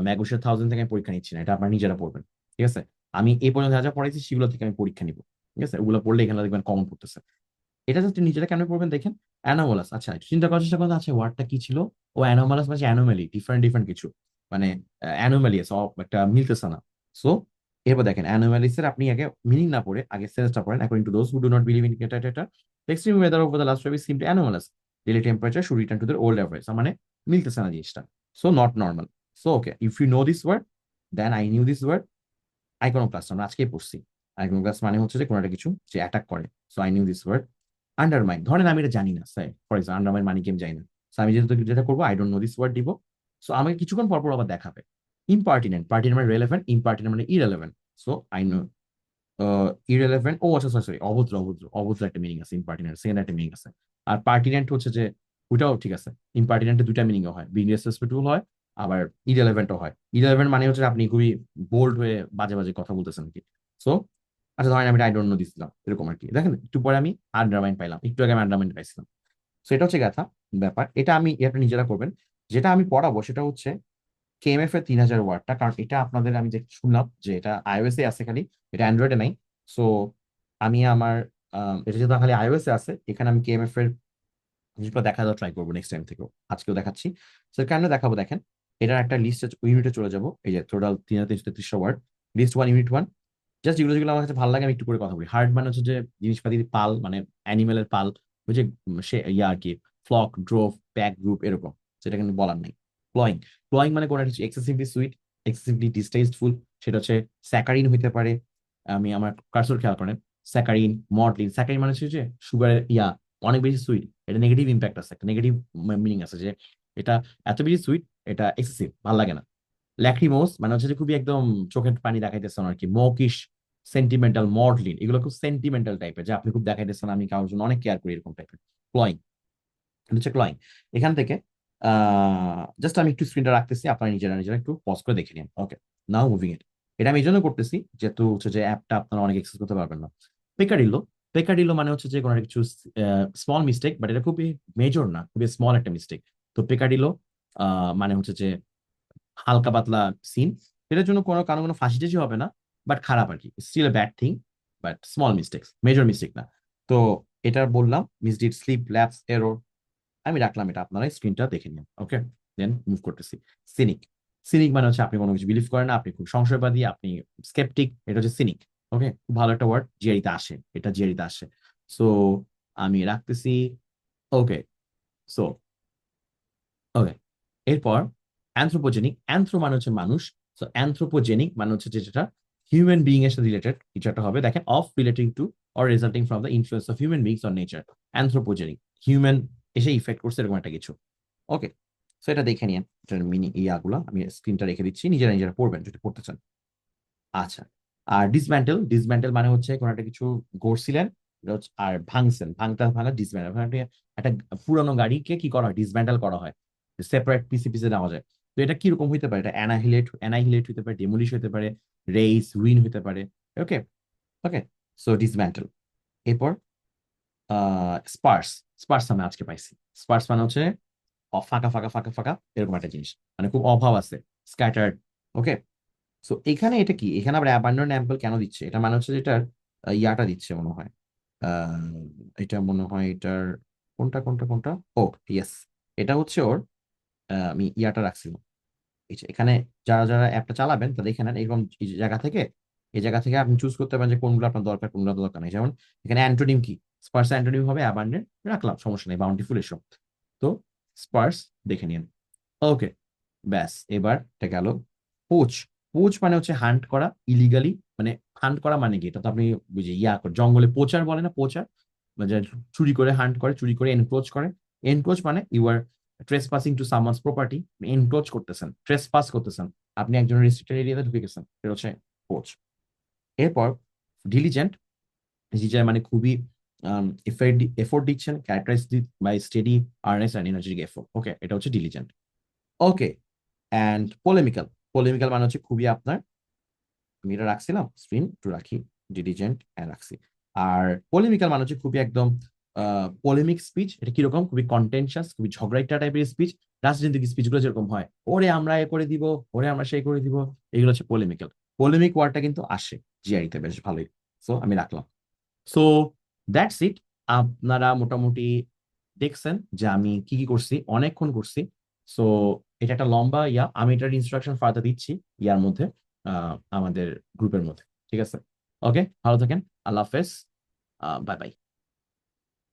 ম্যাগুসের 1000 থেকে আমি পরীক্ষা নিচ্ছি না, এটা আপনারা নিজেরা পড়বেন। ঠিক আছে, আমি এই পর্যন্ত যা যা পড়াইছি সেগুলো থেকে আমি পরীক্ষা নিব। ঠিক আছে, ওগুলো পড়লে এখানে দেখবেন কমন পড়তেছে। এটা জাস্ট নিজেরা কেন পড়বেন দেখেন। অ্যানোমালাস, আচ্ছা একটু চিন্তা করার চেষ্টা করেন, আচ্ছা ওয়ার্ডটা কি ছিল? ও অ্যানোমালাস মানে অ্যানোমালি, ডিফারেন্ট ডিফারেন্ট কিছু, মানে অ্যানোমালিয়াস, একটা মিলতেছে না। সো এরপর দেখেন অ্যানোমালিস এর আপনি আগে মিনিং না পড়ে আগে সেন্সটা পড়েন। According to those who do not believe in এটা, extreme weather over the last 5 is simply anomalous, daily temperature should return to their old average, মানে মিলতেছে না জিনিসটা। So not normal. So okay, if you know this word, then I knew this word. Iconoclast আমরা আজকেই পড়ছি। Iconoclast মানে হচ্ছে যে কোনো একটা কিছু যে অ্যাটাক করে। So I knew this word. Undermine, ধরেন আমি এটা জানি না স্যার, ফর এক্সাম্পল আন্ডারমাইন মানে কি আমি জানি না। সো আমি যেহেতু যেটা করবো, I don't know this word দিব। সো আমাকে কিছুক্ষণ পর পর আবার দেখাবে। ইম্পার্টিনেন্ট, পার্টিনেন্ট মানে রেলেভেন্ট, ইম্পার্টিনেন্ট মানে irrelevant. So I know irrelevant, ও আচ্ছা সরি সরি, অভদ্র, অভদ্র একটা মিনিং আছে, ইম্পার্টিনেন্ট সেকেন্ড একটা মিনিং আছে। আর পার্টিনেন্ট হচ্ছে যে, ওইটাও ঠিক আছে। ইম্পার্টিনেন্টের দুইটা মিনিং হয়, বিং রেসপেক্টফুল হয়, আবার ইরেলেভেন্টও হয়। ইরেলেভেন্ট মানে হচ্ছে আপনি খুবই বোল্ড হয়ে বাজে বাজে কথা বলতেছেন কি। সো আচ্ছা ধরেন আমি আই ডোন্ট নো দিছিলাম এরকম আর কি, দেখেন একটু পরে আমি আন্ডারমাইন পাইলাম, একটু আগে আমি আন্ডারমাইন পাইছিলাম। সো এটা হচ্ছে কথা, ব্যাপার। এটা আমি এটা নিজেরা করবেন। যেটা আমি পড়াবো সেটা হচ্ছে কেএমএফ এর 3000 ওয়ার্ডটা, কারণ এটা আপনাদের আমি যে শুনলাম যে এটা iOS এ আছে খালি, এটা অ্যান্ড্রয়েডে নাই। সো আমি আমার এটা যেহেতু খালি iOS এ আছে, এখানে আমি কেএমএফ এর জিনিসগুলো দেখা ট্রাই করবো নেক্সট টাইম থেকেও, আজকেও দেখাচ্ছি। সো কেন দেখাবো দেখেন, এটার একটা লিস্ট ইউনিটে চলে যাবো। এই যে total 3300 word, list one, unit one. Just যেগুলো যেগুলো আমার কাছে ভালো লাগে আমি একটু করে কথা বলি। হার্ড মানে হচ্ছে যে জিনিসপাতির পাল, মানে অ্যানিমেলের পাল, ওই যে সে ইয়া আর কি, ফ্লক, ড্রোভ, প্যাক, গ্রুপ এরকম, সেটা কিন্তু বলার নাই। ক্লয়িং, ক্লয়িং মানে কোনো কিছু এক্সেসিভলি সুইট, এক্সেসিভলি ডিসটেস্টফুল, সেটা হচ্ছে স্যাকারিন হইতে পারে। আমি আমার কার্সর খেয়াল করেন, স্যাকারিন, মডলিন। স্যাকারিন মানে হচ্ছে যে সুগারের ইয়া, অনেক বেশি সুইট, এটা নেগেটিভ ইম্প্যাক্ট আছে, একটা নেগেটিভ মিনিং আছে যে এটা এত বেশি সুইট, এটা এক্সেসিভ, ভালো লাগে না। ল্যাক্রিমোস মানে হচ্ছে যে খুবই একদম চোখের পানি দেখাইতেছেন আর কি। মকিশ, সেন্টিমেন্টাল, মডলিন এগুলো খুব সেন্টিমেন্টাল টাইপের, যে আপনি খুব দেখাইতেছেন আমি কারোর জন্য অনেক কেয়ার করি, এরকম টাইপের। ক্লয়িং, এটা হচ্ছে ক্লয়িং। এখান থেকে জাস্ট আমি একটু স্ক্রিনটা রাখতেছি, আপনারা নিজেরা নিজেরা একটু পজ করে দেখে নিন। ওকে, নাও মুভিং ইট। এটা আমি এই জন্য করতেছি যেহেতু হচ্ছে যে অ্যাপটা আপনারা অনেক এক্সেস করতে পারবেন না। পেকাডিলো, পেকাডিলো মানে হচ্ছে যে কোনো একটা কিছু স্মল মিস্টেক, বাট এটা খুবই মেজর না, খুবই স্মল একটা মিস্টেক। তো পেকাডিলো মানে হচ্ছে যে হালকা পাতলা সিন, এটার জন্য কোনো কারো কোনো ফাঁসি টাসি হবে না, বাট খারাপ আর কি, still a bad thing. But small mistakes, major mistake না। তো এটা বললাম মিসডিড, স্লিপ, ল্যাপস, এরর, আমি রাখলাম এটা, আপনারা স্ক্রিনটা দেখে নিন। ওকে, দেন মুভ করতেছি। সিনিক, সিনিক মানে হচ্ছে আপনি কোনো কিছু বিলিভ করেন না, আপনি খুব সংশয়বাদী, আপনি স্কেপটিক, এটা হচ্ছে সিনিক। ওকে, খুব ভালো একটা ওয়ার্ড, জিআরিতে আসে, এটা জিআরিতে আসে। সো আমি রাখতেছি। ওকে, সো ওকে, এরপর অ্যানথ্রোপোজেনিক, অ্যানথ্রো মানে হচ্ছে মানুষ, সো অ্যানথ্রোপোজেনিক মানে হচ্ছে যেটা হিউম্যান বিইং এর সাথে রিলেটেড কিছু একটা হবে। দেখেন, of relating to or resulting from the influence of human beings on nature, anthropogenic, human এসে ইফেক্ট করছে এরকম একটা কিছু। ওকে, সো এটা দেখে নিন, এটার মিনি ইয়াগুলো আমি স্ক্রিনটা রেখে দিচ্ছি, নিজেরা নিজেরা পড়বেন যদি পড়তে চান। আচ্ছা, আর ডিসম্যান্টেল, ডিসম্যান্টেল মানে হচ্ছে কোনো একটা কিছু গড়ছিলেন, আর ভাঙছেন, ভাঙতে ভাঙা ডিসম্যান্টেল, একটা পুরানো গাড়িকে কি করা হয়, ডিসম্যান্টেল করা হয়, সেপারেট পিসে পিসে নেওয়া যায়। তো এটা কিরকম হইতে পারে, এটা অ্যানাহিলেট, অ্যানাহিলেট হতে পারে, ডেমোলিশ হতে পারে, রেইস, উইন হতে পারে। ওকে, ওকে, সো ডিসম্যান্টেল। এরপর স্পার্স, স্পার্স আমি আজকে পাইছি। স্পার্স মানে হচ্ছে ফাঁকা ফাঁকা ফাঁকা ফাঁকা এরকম একটা জিনিস, মানে খুব অভাব আছে, স্ক্যাটার্ড। ওকে, সো এখানে এটা কি, এখানে আবার অ্যাবান্ডন অ্যাম্পল কেন দিচ্ছে, এটা মানে হচ্ছে যেটার ইয়াটা দিচ্ছে মনে হয়, এটা মনে হয় এটার কোনটা কোনটা কোনটা, ও ইয়েস, এটা হচ্ছে ওর, আমি ইয়াটা রাখছিলাম। এই যে এখানে যারা যারা অ্যাপটা চালাবেন তাদের এখানে এরকম এই জায়গা থেকে, এই জায়গা থেকে আপনি চুজ করতে পারেন যে কোনগুলো আপনার দরকার, কোনগুলো দরকার নেই। যেমন এখানে অ্যান্টোনিম কি, স্পার্স অ্যান্টোনিম হবে অ্যাবান্ডেন্ট, রাখলাম, সমস্যা নেই, বাউন্টিফুল এসব। তো স্পার্স দেখে নিন। ওকে, ব্যাস, এবার এটা গেল। পোচ, পোচ মানে হচ্ছে হান্ট করা ইলিগালি, মানে হান্ট করা মানে কি, এটা তো আপনি বুঝে ইয়া করে, জঙ্গলে পোচার বলে না, পোচার মানে যারা চুরি করে হান্ট করে, চুরি করে এনক্রোচ করে। এনক্রোচ মানে you are trespassing to someone's property, encroach করতেছেন, ট্রেসপাস করতেছেন, আপনি একজনের রেস্ট্রিক্টেড এরিয়াতে ঢুকে গেছেন, এটা হচ্ছে পোচ। এরপর ডিলিজেন্ট, ডিলিজেন্ট মানে খুবই এফোর্ট দিচ্ছেন, characterized by steady earnest and energetic effort. Okay, এটা হচ্ছে ডিলিজেন্ট। ওকে, অ্যান্ড পোলেমিক্যাল, পোলেমিক্যাল মানে হচ্ছে খুবই আপনার, আমি এটা রাখছিলাম স্ক্রিন একটু রাখি, ডিলিজেন্ট রাখছি। আর পোলেমিক্যাল মানে হচ্ছে খুবই একদম পোলেমিক স্পিচ, এটা কিরকম, খুবই কন্টেনশাস, খুবই ঝগড়াইটা টাইপের স্পিচ, রাজনৈতিক স্পিচগুলো যেরকম হয়, ওরে আমরা এ করে দিব, ওরে আমরা সেই করে দিব, এগুলো হচ্ছে পোলেমিক্যাল। পোলেমিক ওয়ার্ডটা কিন্তু আসে জিআইতে বেশ ভালোই, সো আমি রাখলাম। সো দ্যাটস ইট, আপনারা মোটামুটি দেখছেন যে আমি কি কি করছি, অনেকক্ষণ করছি। সো এটা একটা লম্বা ইয়া, আমি এটার ইনস্ট্রাকশন ফার্দার দিচ্ছি ইয়ার মধ্যে, আমাদের গ্রুপের মধ্যে। ঠিক আছে, ওকে, ভালো থাকেন, আল্লাহ হাফেজ, বাই বাই।